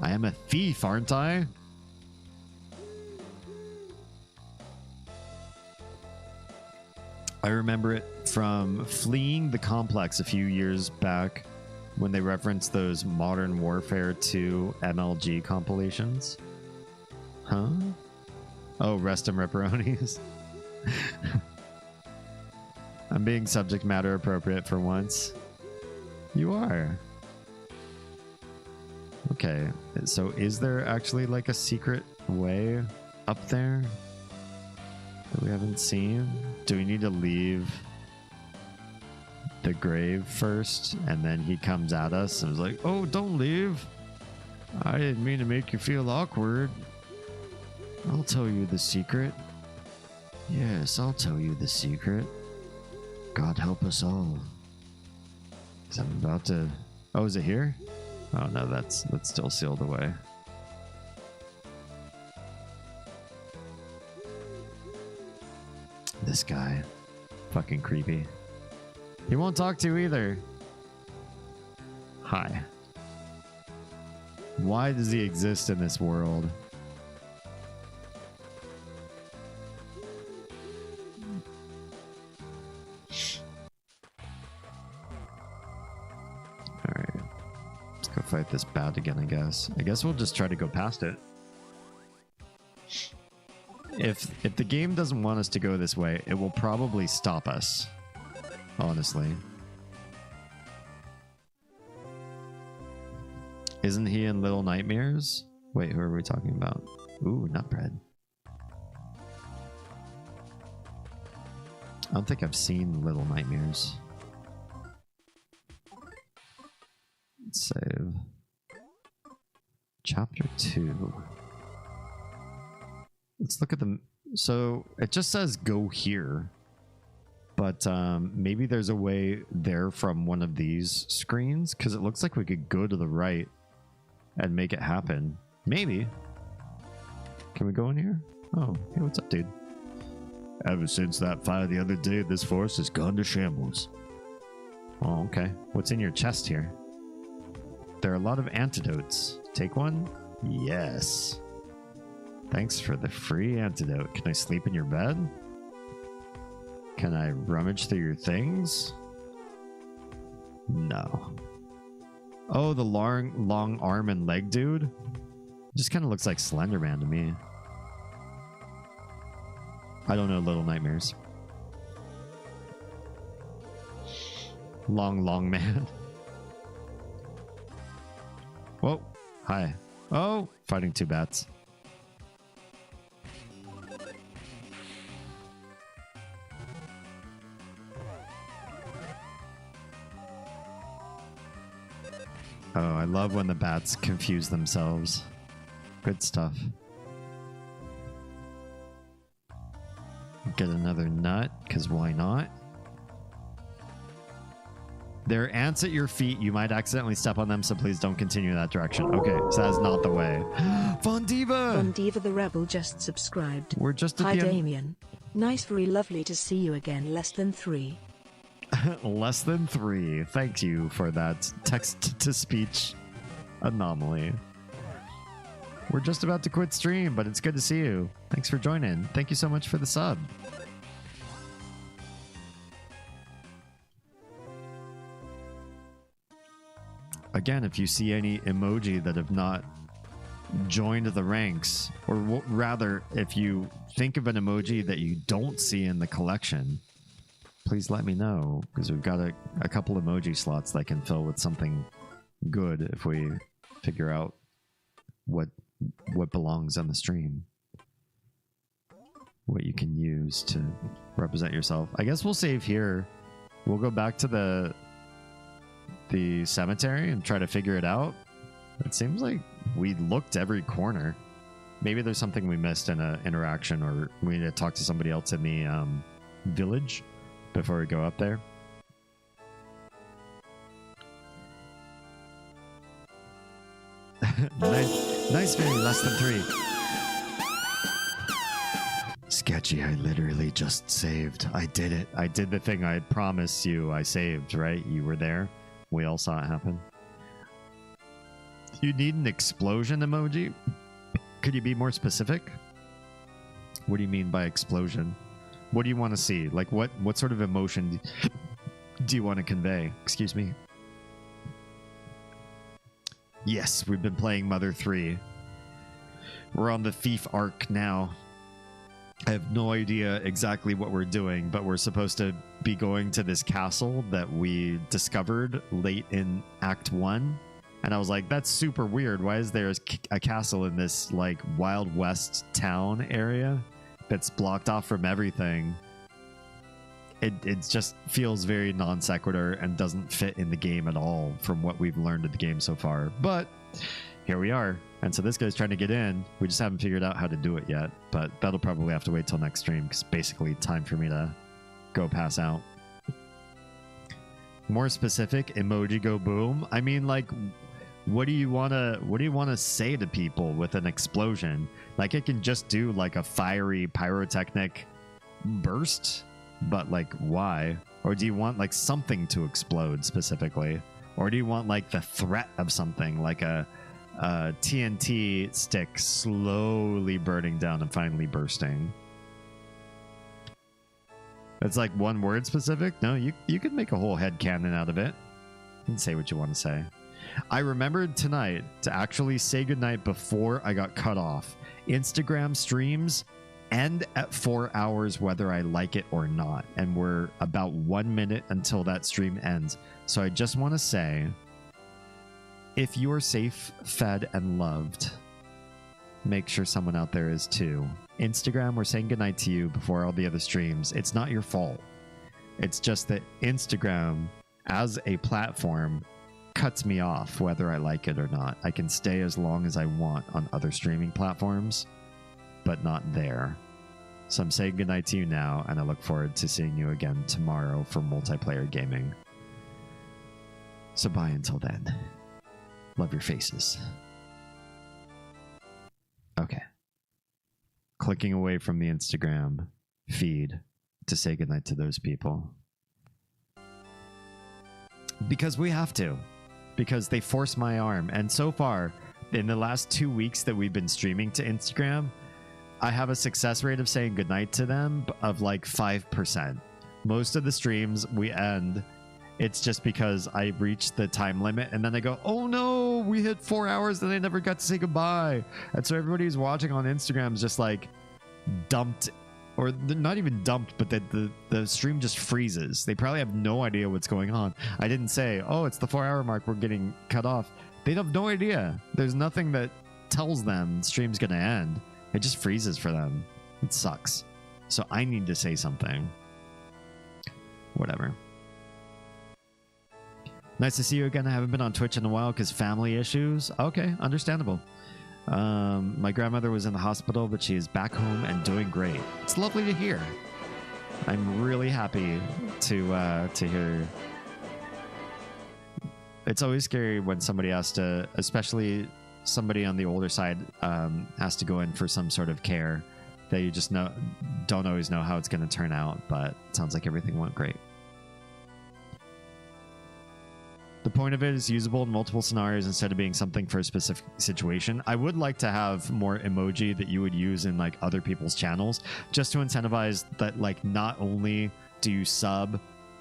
I am a thief, aren't I? I remember it from fleeing the complex a few years back when they reference those Modern Warfare 2 MLG compilations. Huh? Oh, rest 'em ripperonis. I'm being subject matter appropriate for once. You are. Okay, so is there actually like a secret way up there that we haven't seen? Do we need to leave the grave first and then he comes at us and is like, oh, don't leave. I didn't mean to make you feel awkward. I'll tell you the secret. Yes, I'll tell you the secret. God help us all. 'Cause I'm about to... Oh, is it here? Oh no, that's still sealed away. This guy. Fucking creepy. He won't talk to you either. Hi. Why does he exist in this world? Alright. Let's go fight this bat again, I guess. I guess we'll just try to go past it. If the game doesn't want us to go this way, it will probably stop us. Honestly. Isn't he in Little Nightmares? Wait, who are we talking about? Ooh, nut bread. I don't think I've seen Little Nightmares. Let's save. Chapter 2. Let's look at the... So, it just says go here. But maybe there's a way there from one of these screens, because it looks like we could go to the right and make it happen. Maybe. Can we go in here? Oh, hey, what's up, dude? Ever since that fire the other day, this forest has gone to shambles. Oh, okay. What's in your chest here? There are a lot of antidotes. Take one? Yes. Thanks for the free antidote. Can I sleep in your bed? Can I rummage through your things? No. Oh, the long arm and leg dude? Just kind of looks like Slender Man to me. I don't know Little Nightmares. Long man. Whoa. Hi. Oh, fighting two bats. Oh, I love when the bats confuse themselves. Good stuff. Get another nut, because why not? There are ants at your feet. You might accidentally step on them, so please don't continue that direction. Okay, so that's not the way. Von Diva! Von Diva the Rebel just subscribed. We're just at Hi, the end. Damien. Nice, very lovely to see you again. Less than 3. Less than 3. Thank you for that text-to-speech anomaly. We're just about to quit stream, but it's good to see you. Thanks for joining. Thank you so much for the sub. Again, if you see any emoji that have not joined the ranks, or rather, if you think of an emoji that you don't see in the collection, please let me know, because we've got a couple emoji slots that I can fill with something good if we figure out what belongs on the stream. What you can use to represent yourself. I guess we'll save here. We'll go back to the cemetery and try to figure it out. It seems like we looked every corner. Maybe there's something we missed in an interaction, or we need to talk to somebody else in the village before we go up there. Nice very less than 3. Sketchy, I literally just saved. I did it. I did the thing I promised you I saved, right? You were there. We all saw it happen. You need an explosion emoji? Could you be more specific? What do you mean by explosion? What do you want to see? Like what sort of emotion do you want to convey? Excuse me. Yes, we've been playing Mother 3. We're on the thief arc now. I have no idea exactly what we're doing, but we're supposed to be going to this castle that we discovered late in Act 1. And I was like, that's super weird. Why is there a castle in this like Wild West town area that's blocked off from everything? It just feels very non sequitur and doesn't fit in the game at all from what we've learned of the game so far. But here we are. And so this guy's trying to get in. We just haven't figured out how to do it yet. But that'll probably have to wait till next stream because basically time for me to go pass out. More specific, emoji go boom. I mean, like, what do you want to say to people with an explosion? Like, it can just do like a fiery pyrotechnic burst. But like, why? Or do you want like something to explode specifically? Or do you want like the threat of something, like a TNT stick slowly burning down and finally bursting? It's like one word specific? No, you could make a whole headcanon out of it and say what you want to say. I remembered tonight to actually say goodnight before I got cut off. Instagram streams end at 4 hours whether I like it or not, and we're about 1 minute until that stream ends. So I just want to say, if you are safe, fed, and loved, make sure someone out there is too. Instagram, we're saying goodnight to you before all the other streams. It's not your fault. It's just that Instagram as a platform cuts me off whether I like it or not. I can stay as long as I want on other streaming platforms, but not there. So I'm saying goodnight to you now, and I look forward to seeing you again tomorrow for multiplayer gaming. So bye until then. Love your faces. Okay. Clicking away from the Instagram feed to say goodnight to those people. Because we have to. Because they force my arm. And so far, in the last 2 weeks that we've been streaming to Instagram, I have a success rate of saying goodnight to them of like 5%. Most of the streams we end, it's just because I reach the time limit and then I go, oh no, we hit 4 hours and I never got to say goodbye. And so everybody who's watching on Instagram is just like dumped, or not even dumped, but the stream just freezes. They probably have no idea what's going on. I didn't say, oh, it's the 4 hour mark, we're getting cut off. They have no idea. There's nothing that tells them the stream's gonna end. It just freezes for them. It sucks. So I need to say something. Whatever. Nice to see you again. I haven't been on Twitch in a while because family issues. Okay, understandable. My grandmother was in the hospital, but she is back home and doing great. It's lovely to hear. I'm really happy to hear. It's always scary when somebody has to, especially somebody on the older side, has to go in for some sort of care that you just don't always know how it's going to turn out, but it sounds like everything went great. The point of it is usable in multiple scenarios instead of being something for a specific situation. I would like to have more emoji that you would use in like other people's channels, just to incentivize that, like, not only do you sub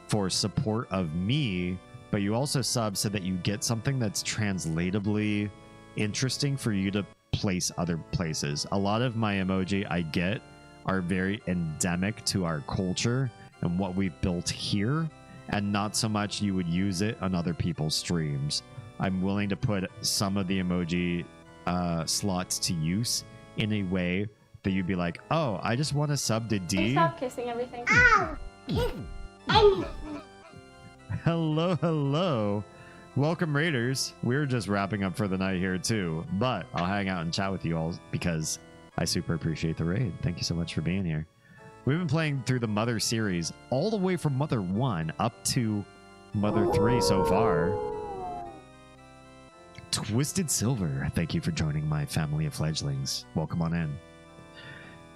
for support of me, but you also sub so that you get something that's translatably interesting for you to place other places. A lot of my emoji I get are very endemic to our culture and what we've built here, and not so much you would use it on other people's streams. I'm willing to put some of the emoji slots to use in a way that you'd be like, oh, I just want to sub to D. Stop kissing everything. Ow! Kiss anything. Hello, hello. Welcome, Raiders. We're just wrapping up for the night here too, but I'll hang out and chat with you all because I super appreciate the raid. Thank you so much for being here. We've been playing through the Mother series all the way from Mother 1 up to Mother 3 so far. Twisted Silver, thank you for joining my family of fledglings. Welcome on in.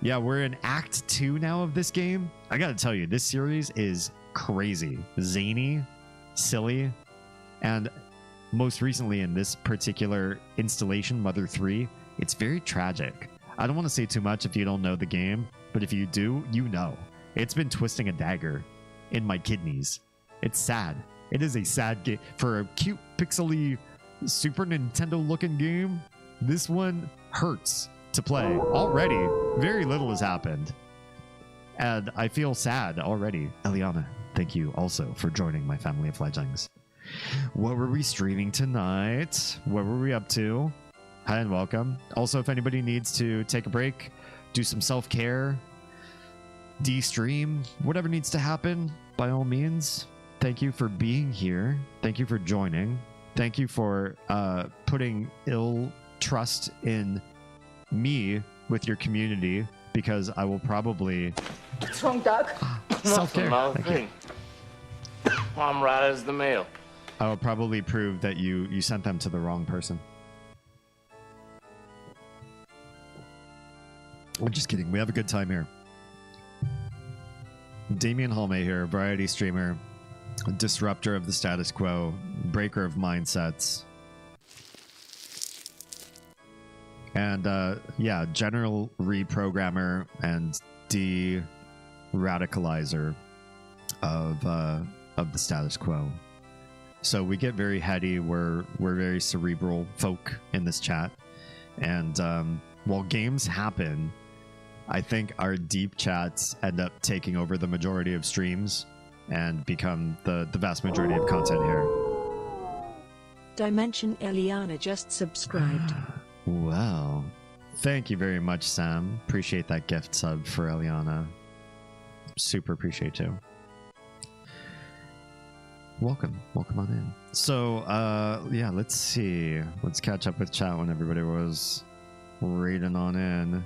Yeah, we're in Act 2 now of this game. I gotta tell you, this series is crazy, zany, silly, and most recently in this particular installation, Mother 3, it's very tragic. I don't want to say too much if you don't know the game, but if you do, you know. It's been twisting a dagger in my kidneys. It's sad. It is a sad game. For a cute, pixely Super Nintendo looking game. This one hurts to play already. Very little has happened. And I feel sad already. Eliana, thank you also for joining my family of fledglings. What were we streaming tonight? What were we up to? Hi and welcome. Also, if anybody needs to take a break, do some self-care, de-stream, whatever needs to happen, by all means. Thank you for being here. Thank you for joining. Thank you for putting ill trust in me with your community, because I will probably... What's wrong, Doug? Self-care. Another thing. I'm right as the mail. I will probably prove that you sent them to the wrong person. I'm just kidding. We have a good time here. Damien Halme here, variety streamer, disruptor of the status quo, breaker of mindsets, and yeah, general reprogrammer and de-radicalizer of the status quo. So we get very heady. We're very cerebral folk in this chat, and while games happen, I think our deep chats end up taking over the majority of streams and become the vast majority of content here. Dimension Eliana just subscribed. Wow. Thank you very much, Sam. Appreciate that gift sub for Eliana. Super appreciate you. Welcome on in. So, yeah, let's see. Let's catch up with chat when everybody was reading on in.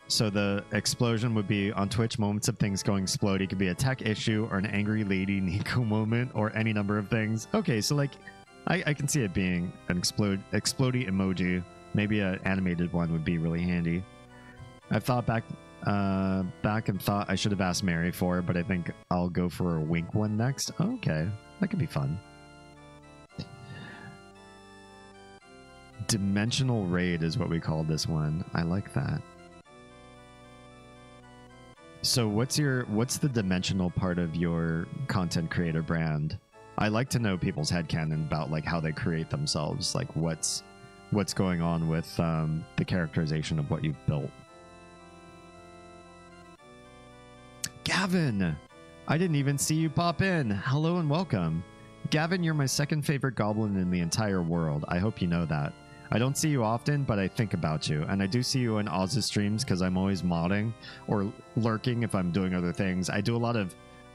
So the explosion would be on Twitch, moments of things going explodey. Could be a tech issue or an angry lady Nico moment or any number of things. Okay, so like I can see it being an explodey emoji. Maybe an animated one would be really handy. I've thought back and thought I should have asked Mary for it, but I think I'll go for a wink one next. Okay, that could be fun. Dimensional raid is what we call this one. I like that. So what's the dimensional part of your content creator brand? I like to know people's headcanon about like how they create themselves, like what's going on with the characterization of what you've built. Gavin, I didn't even see you pop in. Hello and welcome. Gavin, you're my second favorite goblin in the entire world. I hope you know that. I don't see you often, but I think about you. And I do see you in Oz's streams because I'm always modding or lurking if I'm doing other things. I do a lot of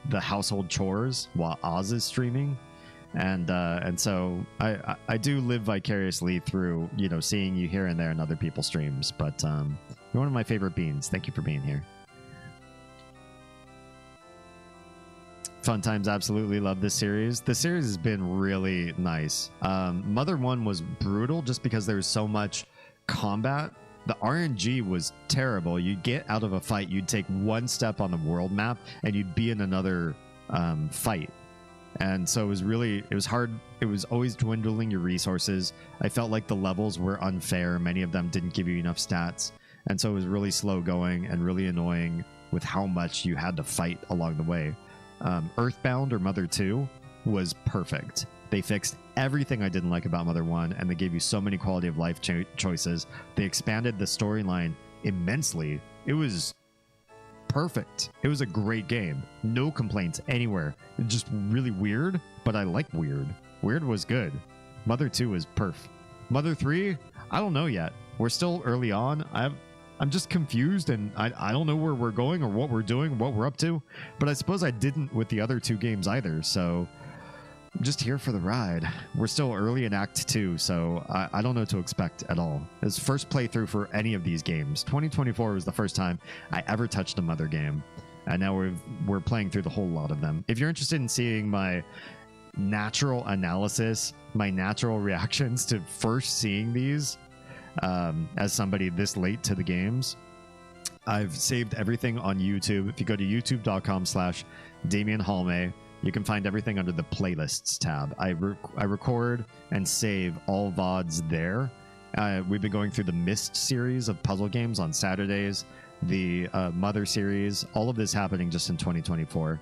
the household chores while Oz is streaming. And so I do live vicariously through, you know, seeing you here and there in other people's streams. But you're one of my favorite beans. Thank you for being here. Fun times, absolutely love this series. The series has been really nice. Mother 1 was brutal just because there was so much combat. The RNG was terrible. You'd get out of a fight, you'd take one step on the world map, and you'd be in another fight. And so it was hard. It was always dwindling your resources. I felt like the levels were unfair. Many of them didn't give you enough stats. And so it was really slow going and really annoying with how much you had to fight along the way. Earthbound or Mother 2 was perfect. They fixed everything I didn't like about Mother 1, and they gave you so many quality of life choices. They expanded the storyline immensely. It was perfect. It was a great game. No complaints anywhere. Just really weird, but I like weird. Weird was good. Mother 2 was perf. Mother 3, I don't know yet. We're still early on. I'm just confused, and I don't know where we're going or what we're doing, what we're up to. But I suppose I didn't with the other two games either, so I'm just here for the ride. We're still early in Act 2, so I don't know what to expect at all. It's first playthrough for any of these games. 2024 was the first time I ever touched a Mother game, and now we're playing through the whole lot of them. If you're interested in seeing my natural analysis, my natural reactions to first seeing these, as somebody this late to the games, I've saved everything on YouTube. If you go to youtube.com/DamienHalme, you can find everything under the playlists tab. I record and save all VODs there. We've been going through the Myst series of puzzle games on Saturdays, the Mother series, all of this happening just in 2024.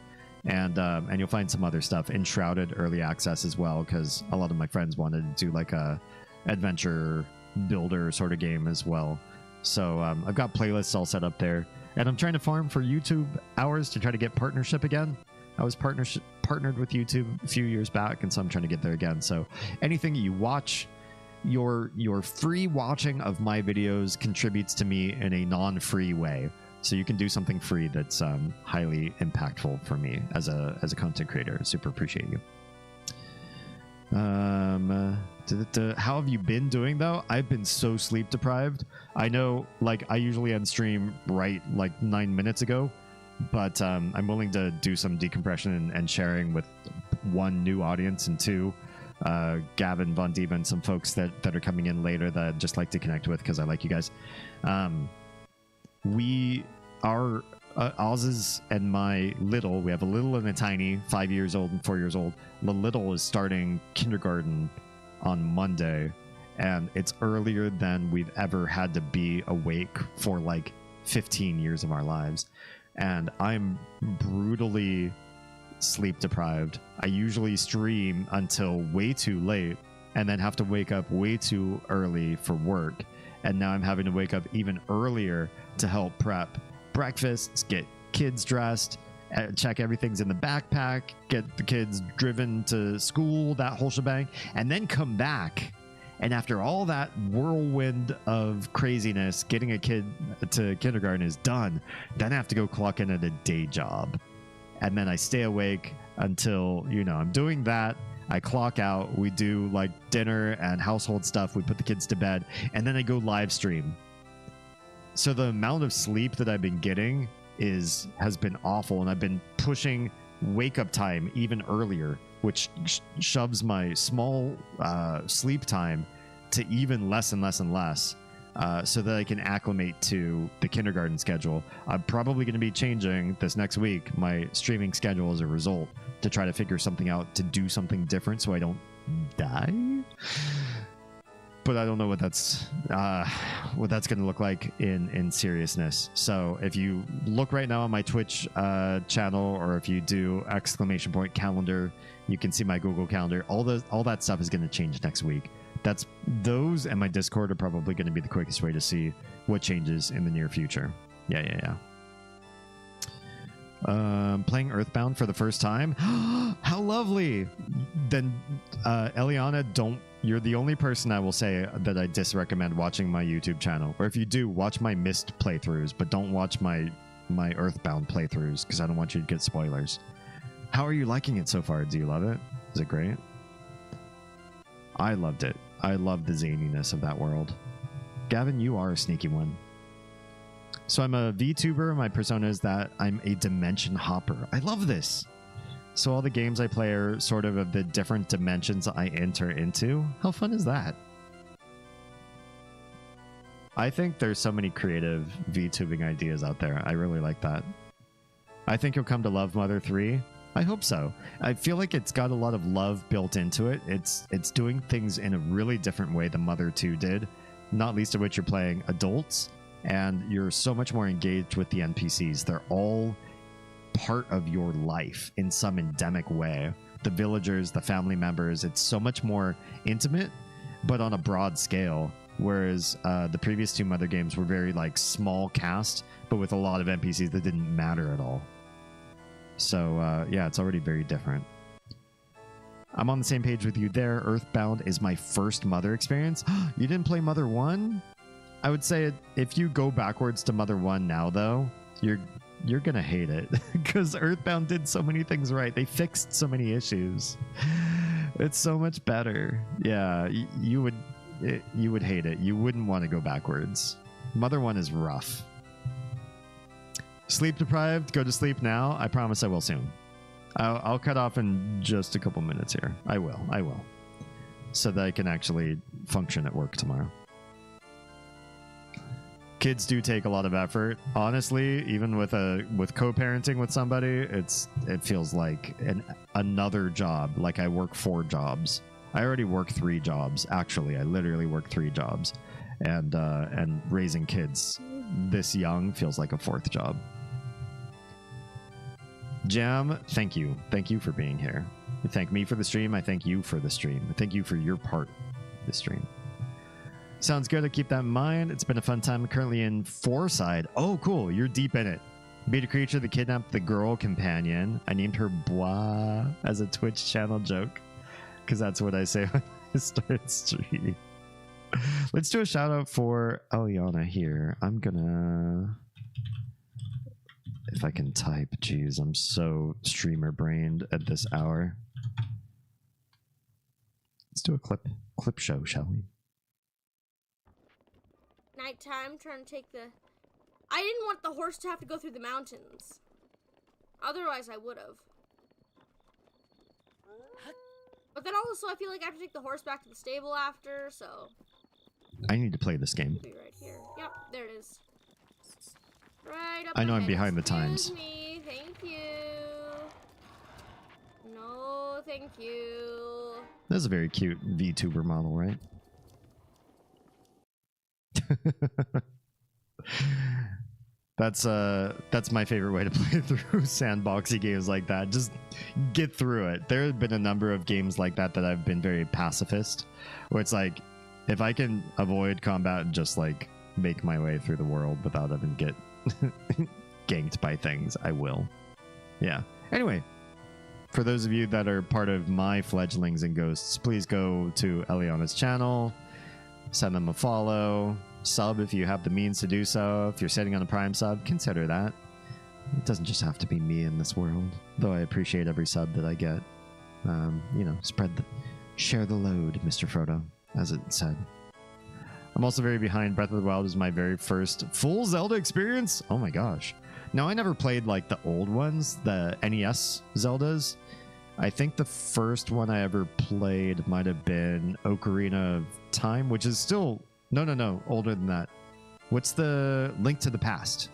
and you'll find some other stuff in Shrouded early access as well, because a lot of my friends wanted to do like a adventure builder sort of game as well. So I've got playlists all set up there, and I'm trying to farm for YouTube hours to try to get partnership again. I was partnered with YouTube a few years back, and so I'm trying to get there again. So anything you watch, your free watching of my videos contributes to me in a non-free way. So you can do something free that's highly impactful for me as a content creator. Super appreciate you. How have you been doing though? I've been so sleep deprived. I know, like, I usually end stream right like 9 minutes ago, but I'm willing to do some decompression and sharing with one, new audience, and two, Gavin, Von Diva, and some folks that are coming in later that I'd just like to connect with because I like you guys. We are Oz's and my little. We have a little and a tiny, 5 years old and 4 years old. The little is starting kindergarten on Monday, and it's earlier than we've ever had to be awake for like 15 years of our lives. And I'm brutally sleep deprived. I usually stream until way too late and then have to wake up way too early for work. And now I'm having to wake up even earlier to help prep breakfasts, get kids dressed, check everything's in the backpack, get the kids driven to school, that whole shebang, and then come back. And after all that whirlwind of craziness, getting a kid to kindergarten is done. Then I have to go clock in at a day job. And then I stay awake until, I'm doing that. I clock out. We do like dinner and household stuff. We put the kids to bed. And then I go live stream. So the amount of sleep that I've been getting has been awful. And I've been pushing wake up time even earlier, which shoves my small sleep time to even less and less and less, so that I can acclimate to the kindergarten schedule. I'm probably going to be changing this next week my streaming schedule as a result to try to figure something out to do something different so I don't die. But I don't know what that's going to look like in seriousness. So if you look right now on my Twitch channel, or if you do !calendar, you can see my Google Calendar. All that stuff is going to change next week. Those and my Discord are probably going to be the quickest way to see what changes in the near future. Yeah. Playing Earthbound for the first time. How lovely. Then Eliana, you're the only person I will say that I disrecommend watching my YouTube channel. Or if you do, watch my missed playthroughs, but don't watch my Earthbound playthroughs because I don't want you to get spoilers. How are you liking it so far? Do you love it? Is it great? I loved it. I love the zaniness of that world. Gavin, you are a sneaky one. So I'm a VTuber. My persona is that I'm a dimension hopper. I love this. So all the games I play are sort of the different dimensions I enter into. How fun is that? I think there's so many creative VTubing ideas out there. I really like that. I think you'll come to love Mother 3. I hope so. I feel like it's got a lot of love built into it. It's doing things in a really different way than Mother 2 did, not least of which you're playing adults, and you're so much more engaged with the NPCs. They're all part of your life in some endemic way. The villagers, the family members, it's so much more intimate, but on a broad scale. Whereas the previous two Mother games were very like small cast, but with a lot of NPCs that didn't matter at all. So yeah, it's already very different. I'm on the same page with you there. Earthbound is my first Mother experience. You didn't play Mother 1? I would say if you go backwards to Mother 1 now, though, you're gonna hate it because Earthbound did so many things right. They fixed so many issues. It's so much better. Yeah, you would hate it. You wouldn't want to go backwards. Mother 1 is rough. Sleep deprived, go to sleep now. I promise I will soon. I'll cut off in just a couple minutes here. I will. So that I can actually function at work tomorrow. Kids do take a lot of effort. Honestly, even with co-parenting with somebody, it feels like another job. Like I work 4 jobs. I already work 3 jobs. Actually, I literally work 3 jobs. And raising kids this young feels like a 4th job. Jam, thank you. Thank you for being here. You thank me for the stream. I thank you for the stream. I thank you for your part of the stream. Sounds good. I keep that in mind. It's been a fun time. I'm currently in Fourside. Oh, cool. You're deep in it. Beat a creature that kidnapped the girl companion. I named her Bois as a Twitch channel joke because that's what I say when I start streaming. Let's do a shout out for Eliana here. I'm gonna, if I can type, geez, I'm so streamer brained at this hour. Let's do a clip show, shall we? Nighttime, trying to take the... I didn't want the horse to have to go through the mountains. Otherwise, I would have. But then also, I feel like I have to take the horse back to the stable after, so... I need to play this game. It'll be right here. Yep, there it is. Right up I know I'm ahead. behind the Excuse times. me. Thank you. No, thank you. That's a very cute VTuber model, right? That's my favorite way to play through sandboxy games like that. Just get through it. There have been a number of games like that that I've been very pacifist, where it's like, if I can avoid combat and just like make my way through the world without having to get ganked by things, I will. Yeah. Anyway, for those of you that are part of my fledglings and ghosts, please go to Eliana's channel, send them a follow, sub if you have the means to do so. If you're sitting on a Prime sub, consider that. It doesn't just have to be me in this world, though I appreciate every sub that I get. You know, share the load, Mr. Frodo, as it said. I'm also very behind. Breath of the Wild is my very first full Zelda experience. Oh my gosh. Now, I never played like the old ones, the NES Zeldas. I think the first one I ever played might have been Ocarina of Time, which is still... No, older than that. What's the Link to the Past?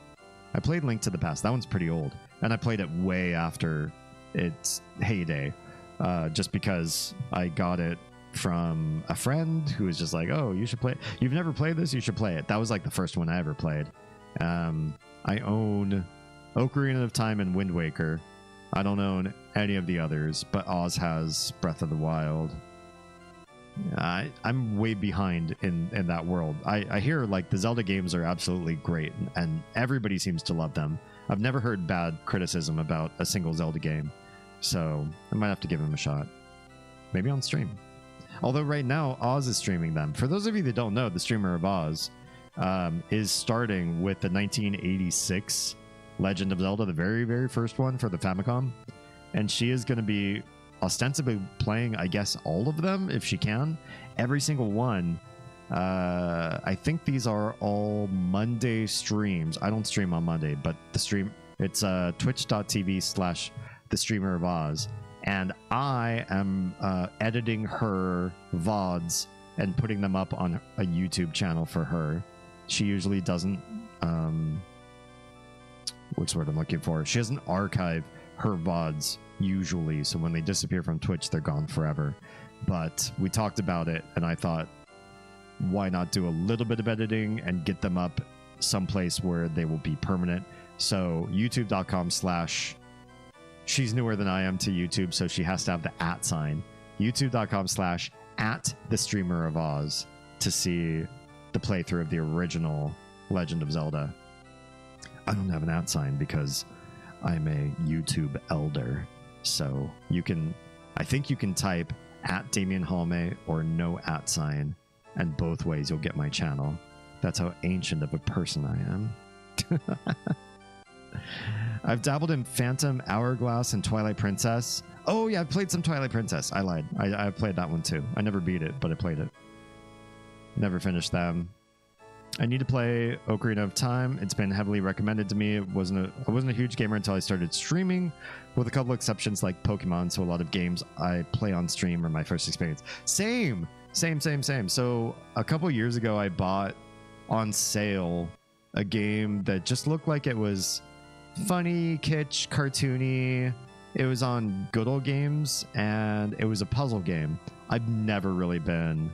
I played Link to the Past. That one's pretty old. And I played it way after its heyday. Just because I got it from a friend who was just like, oh, you should play it. You've never played this? You should play it. That was like the first one I ever played. I own Ocarina of Time and Wind Waker. I don't own any of the others, but Oz has Breath of the Wild. I'm way behind in that world. I hear like the Zelda games are absolutely great and everybody seems to love them. I've never heard bad criticism about a single Zelda game, so I might have to give them a shot. Maybe on stream. Although right now Oz is streaming them. For those of you that don't know, the streamer of Oz is starting with the 1986 Legend of Zelda, the very, very first one for the Famicom. And she is going to be ostensibly playing, I guess, all of them if she can. Every single one. I think these are all Monday streams. I don't stream on Monday, but the stream, it's twitch.tv/the streamer of Oz. And I am editing her VODs and putting them up on a YouTube channel for her. She usually doesn't, what's the word I'm looking for? She doesn't archive her VODs usually, so when they disappear from Twitch, they're gone forever. But we talked about it, and I thought, why not do a little bit of editing and get them up someplace where they will be permanent? So youtube.com/ she's newer than I am to YouTube, so she has to have the @ sign. youtube.com/ @the streamer of Oz to see the playthrough of the original Legend of Zelda. I don't have an @ sign because I'm a YouTube elder. So you can, I think you can type @DamienHalme or no @ sign, and both ways you'll get my channel. That's how ancient of a person I am. I've dabbled in Phantom Hourglass and Twilight Princess. Oh yeah, I've played some Twilight Princess. I lied. I played that one too. I never beat it, but I played it. Never finished them. I need to play Ocarina of Time. It's been heavily recommended to me. I wasn't a huge gamer until I started streaming, with a couple exceptions like Pokemon. So a lot of games I play on stream are my first experience. Same. So a couple years ago, I bought on sale a game that just looked like it was funny, kitsch, cartoony. It was on Good Old Games, and it was a puzzle game. I've never really been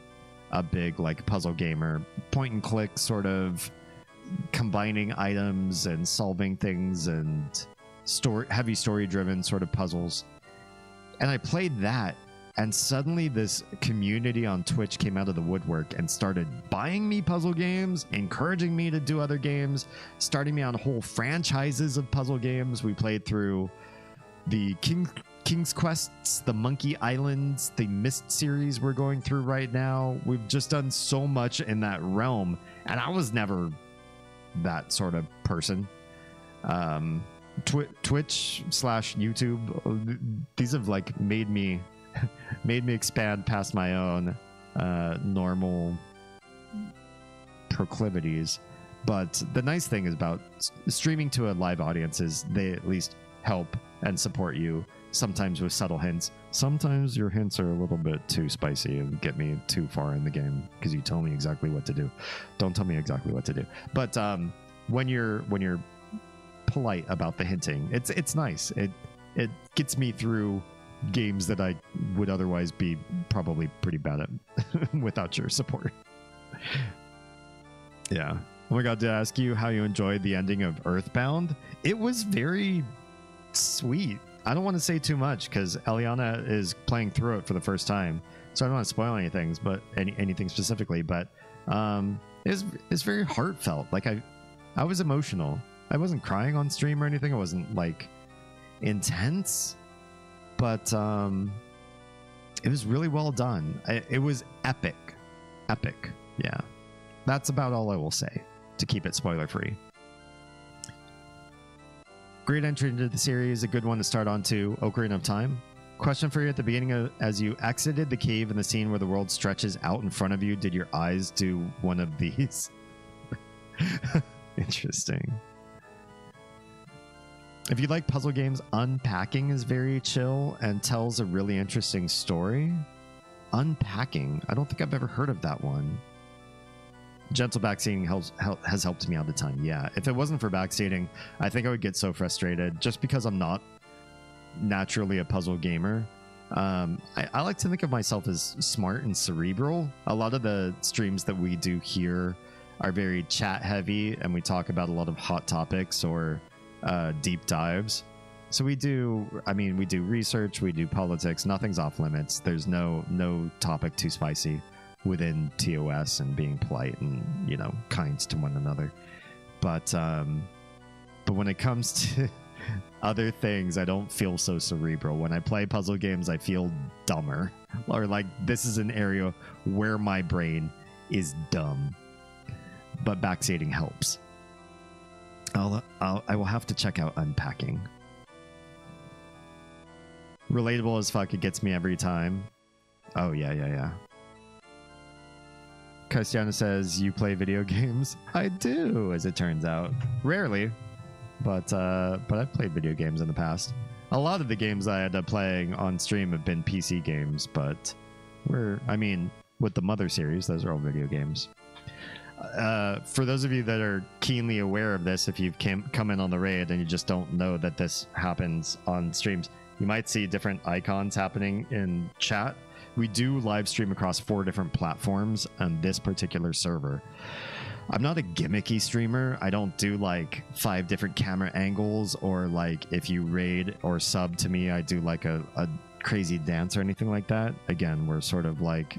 a big like puzzle gamer. Point and click, sort of combining items and solving things and heavy story driven sort of puzzles. And I played that, and suddenly this community on Twitch came out of the woodwork and started buying me puzzle games, encouraging me to do other games, starting me on whole franchises of puzzle games. We played through the King's Quests, the Monkey Islands, the Myst series we're going through right now. We've just done so much in that realm, and I was never that sort of person. Twitch/YouTube, these have like made me expand past my own normal proclivities. But the nice thing is about streaming to a live audience is they at least help and support you, sometimes with subtle hints. Sometimes your hints are a little bit too spicy and get me too far in the game because you tell me exactly what to do. Don't tell me exactly what to do. But when you're polite about the hinting, it's nice. It gets me through games that I would otherwise be probably pretty bad at without your support. Yeah. Oh my god, did I ask you how you enjoyed the ending of Earthbound? It was very sweet. I don't want to say too much because Eliana is playing through it for the first time, so I don't want to spoil anything, but anything specifically. But it's very heartfelt. Like I was emotional. I wasn't crying on stream or anything. I wasn't like intense, but it was really well done. It was epic. Yeah, that's about all I will say to keep it spoiler free. Great entry into the series, a good one to start on too. Ocarina of Time. Question for you at the beginning as you exited the cave in the scene where the world stretches out in front of you, did your eyes do one of these? Interesting. If you like puzzle games, Unpacking is very chill and tells a really interesting story. Unpacking? I don't think I've ever heard of that one. Gentle backseating has helped me out a ton. Yeah, if it wasn't for backseating, I think I would get so frustrated just because I'm not naturally a puzzle gamer. I like to think of myself as smart and cerebral. A lot of the streams that we do here are very chat heavy, and we talk about a lot of hot topics or deep dives. So we do research, we do politics. Nothing's off limits. There's no topic too spicy within TOS and being polite and, you know, kind to one another. But when it comes to other things, I don't feel so cerebral. When I play puzzle games, I feel dumber, or like this is an area where my brain is dumb. But backseating helps. I will have to check out Unpacking. Relatable as fuck. It gets me every time. Oh yeah. Cristiano says, you play video games? I do, as it turns out. Rarely, but I've played video games in the past. A lot of the games I end up playing on stream have been PC games, but with the Mother series, those are all video games. For those of you that are keenly aware of this, if you've come in on the raid and you just don't know that this happens on streams, you might see different icons happening in chat. We do live stream across 4 different platforms on this particular server. I'm not a gimmicky streamer. I don't do like 5 different camera angles, or like if you raid or sub to me, I do like a crazy dance or anything like that. Again, we're sort of like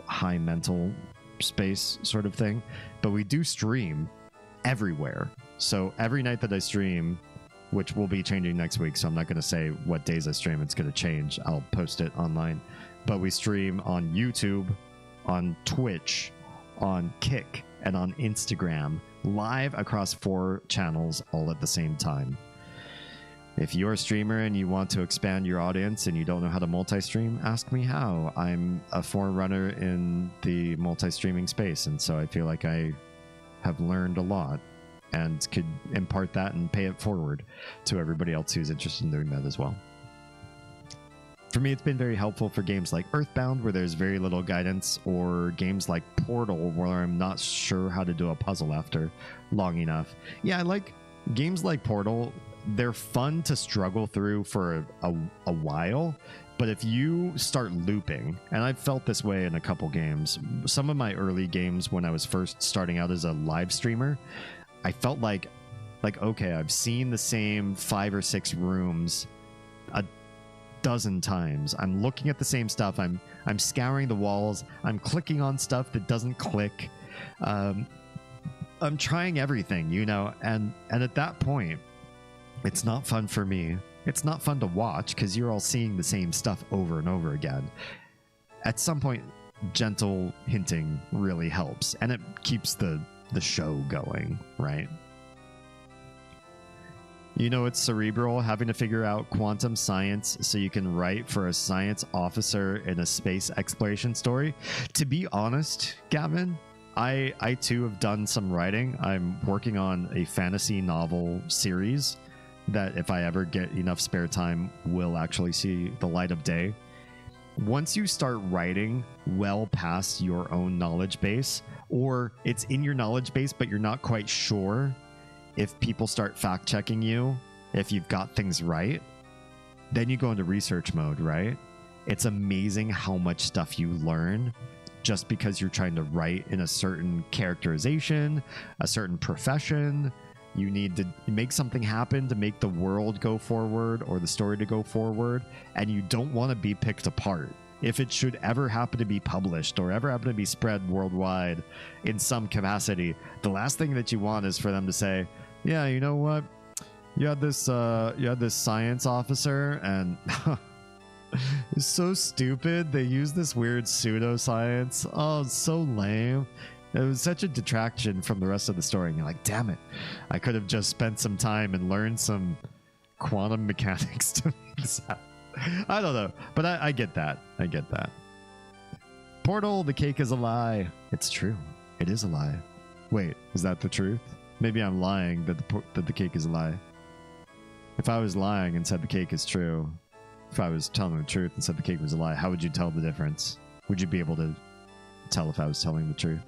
high mental space sort of thing, but we do stream everywhere. So every night that I stream, which will be changing next week, so I'm not going to say what days I stream, it's going to change. I'll post it online. But we stream on YouTube, on Twitch, on Kick, and on Instagram, live across 4 channels all at the same time. If you're a streamer and you want to expand your audience and you don't know how to multi-stream, ask me how. I'm a forerunner in the multi-streaming space, and so I feel like I have learned a lot and could impart that and pay it forward to everybody else who's interested in doing that as well. For me, it's been very helpful for games like Earthbound, where there's very little guidance, or games like Portal, where I'm not sure how to do a puzzle after long enough. Yeah, I like games like Portal. They're fun to struggle through for a while, but if you start looping, and I've felt this way in a couple games, some of my early games when I was first starting out as a live streamer, I felt like like, okay, I've seen the same 5 or 6 rooms a dozen times. I'm looking at the same stuff. I'm scouring the walls. I'm clicking on stuff that doesn't click. I'm trying everything, you know, and at that point, it's not fun for me. It's not fun to watch because you're all seeing the same stuff over and over again. At some point, gentle hinting really helps, and it keeps the show going, right? You know, it's cerebral having to figure out quantum science so you can write for a science officer in a space exploration story. To be honest, Gavin, I too have done some writing. I'm working on a fantasy novel series that, if I ever get enough spare time, will actually see the light of day. Once you start writing well past your own knowledge base, or it's in your knowledge base but you're not quite sure if people start fact checking you, if you've got things right, then you go into research mode, right? It's amazing how much stuff you learn just because you're trying to write in a certain characterization, a certain profession. You need to make something happen to make the world go forward or the story to go forward, and you don't want to be picked apart. If it should ever happen to be published or ever happen to be spread worldwide in some capacity, the last thing that you want is for them to say, yeah, you know what? You had this science officer, and it's so stupid. They use this weird pseudoscience. Oh, it's so lame. It was such a detraction from the rest of the story. And you're like, damn it. I could have just spent some time and learned some quantum mechanics to make this happen. I don't know. But I get that. I get that. Portal, the cake is a lie. It's true. It is a lie. Wait, is that the truth? Maybe I'm lying that the cake is a lie. If I was lying and said the cake is true, if I was telling the truth and said the cake was a lie, how would you tell the difference? Would you be able to tell if I was telling the truth?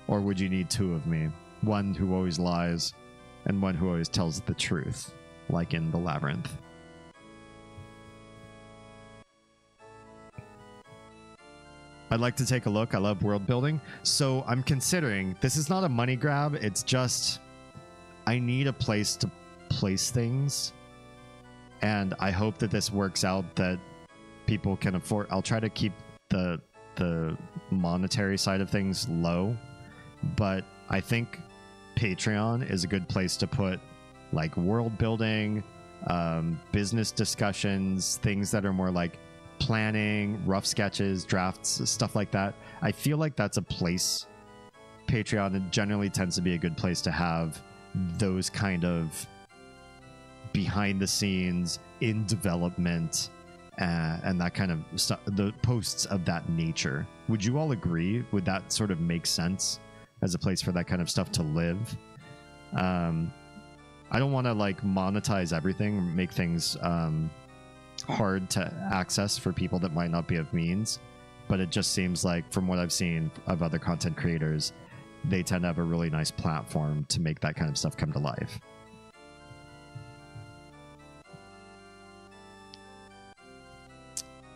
Or would you need 2 of me? One who always lies and one who always tells the truth, like in the Labyrinth. I'd like to take a look. I love world building. So I'm considering, this is not a money grab. It's just, I need a place to place things. And I hope that this works out, that people can afford. I'll try to keep the monetary side of things low. But I think Patreon is a good place to put like world building, business discussions, things that are more like planning, rough sketches, drafts, stuff like that. I feel like that's a place. Patreon generally tends to be a good place to have those kind of behind the scenes, in development, and that kind of stuff, the posts of that nature. Would you all agree? Would that sort of make sense as a place for that kind of stuff to live? I don't want to like monetize everything, make things hard to access for people that might not be of means, but it just seems like, from what I've seen of other content creators, they tend to have a really nice platform to make that kind of stuff come to life.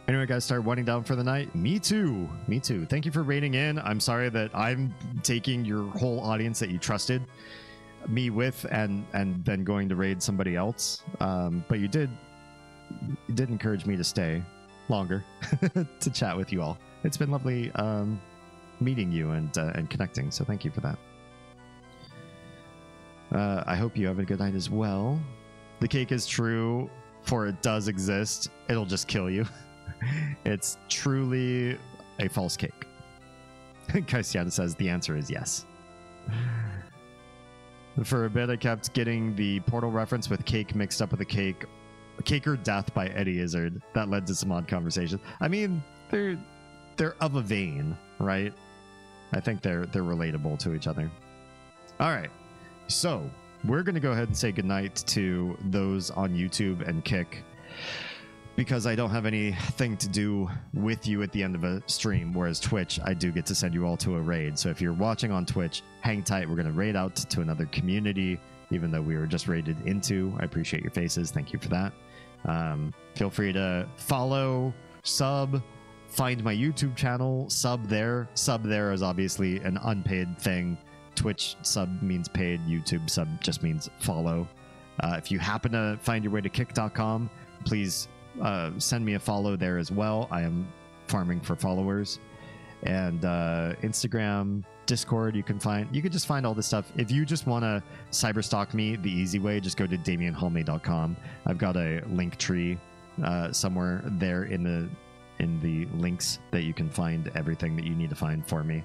Anyway, guys, start winding down for the night. Me too. Me too. Thank you for raiding in. I'm sorry that I'm taking your whole audience that you trusted me with and then going to raid somebody else. But you did encourage me to stay longer to chat with you all. It's been lovely meeting you and connecting. So thank you for that. I hope you have a good night as well. The cake is true, for it does exist. It'll just kill you. It's truly a false cake. Kaisiana says the answer is yes. For a bit, I kept getting the Portal reference with cake mixed up with a cake. Cake or Death by Eddie Izzard. That led to some odd conversations. I mean, they're of a vein, right? I think they're relatable to each other. All right. So we're going to go ahead and say goodnight to those on YouTube and Kick, because I don't have anything to do with you at the end of a stream, whereas Twitch, I do get to send you all to a raid. So if you're watching on Twitch, hang tight. We're going to raid out to another community, even though we were just raided into. I appreciate your faces. Thank you for that. Feel free to follow, sub, find my YouTube channel, sub there. Sub there is obviously an unpaid thing. Twitch sub means paid, YouTube sub just means follow. If you happen to find your way to kick.com, please send me a follow there as well. I am farming for followers. And Instagram, Discord, you can just find all this stuff. If you just want to cyberstalk me the easy way, just go to damienholme.com. I've got a link tree somewhere there in the links that you can find everything that you need to find for me.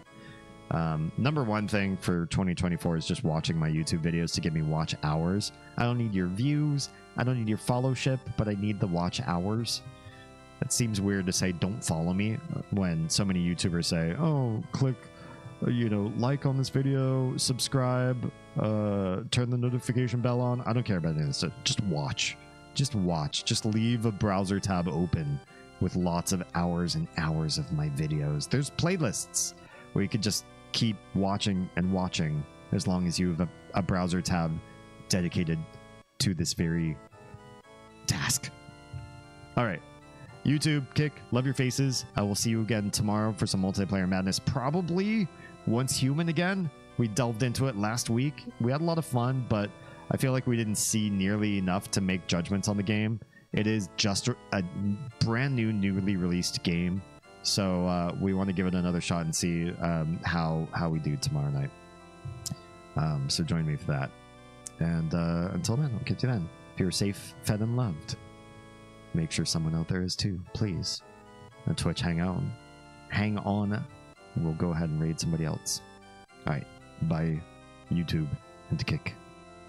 Number one thing for 2024 is just watching my YouTube videos to get me watch hours. I don't need your views, I don't need your followship, but I need the watch hours. It seems weird to say don't follow me when so many YouTubers say, oh, click, like on this video, subscribe, turn the notification bell on. I don't care about any of this stuff. Just watch. Just leave a browser tab open with lots of hours and hours of my videos. There's playlists where you could just keep watching and watching as long as you have a browser tab dedicated to this very task. All right. YouTube, Kick, love your faces. I will see you again tomorrow for some multiplayer madness. Probably Once Human again. We delved into it last week. We had a lot of fun, but I feel like we didn't see nearly enough to make judgments on the game. It is just a brand new, newly released game. So we want to give it another shot and see how we do tomorrow night. So join me for that. And until then, I'll catch you then. If you're safe, fed, and loved, make sure someone out there is too, please. On Twitch, hang on. We'll go ahead and raid somebody else. All right, bye, YouTube, and to Kick.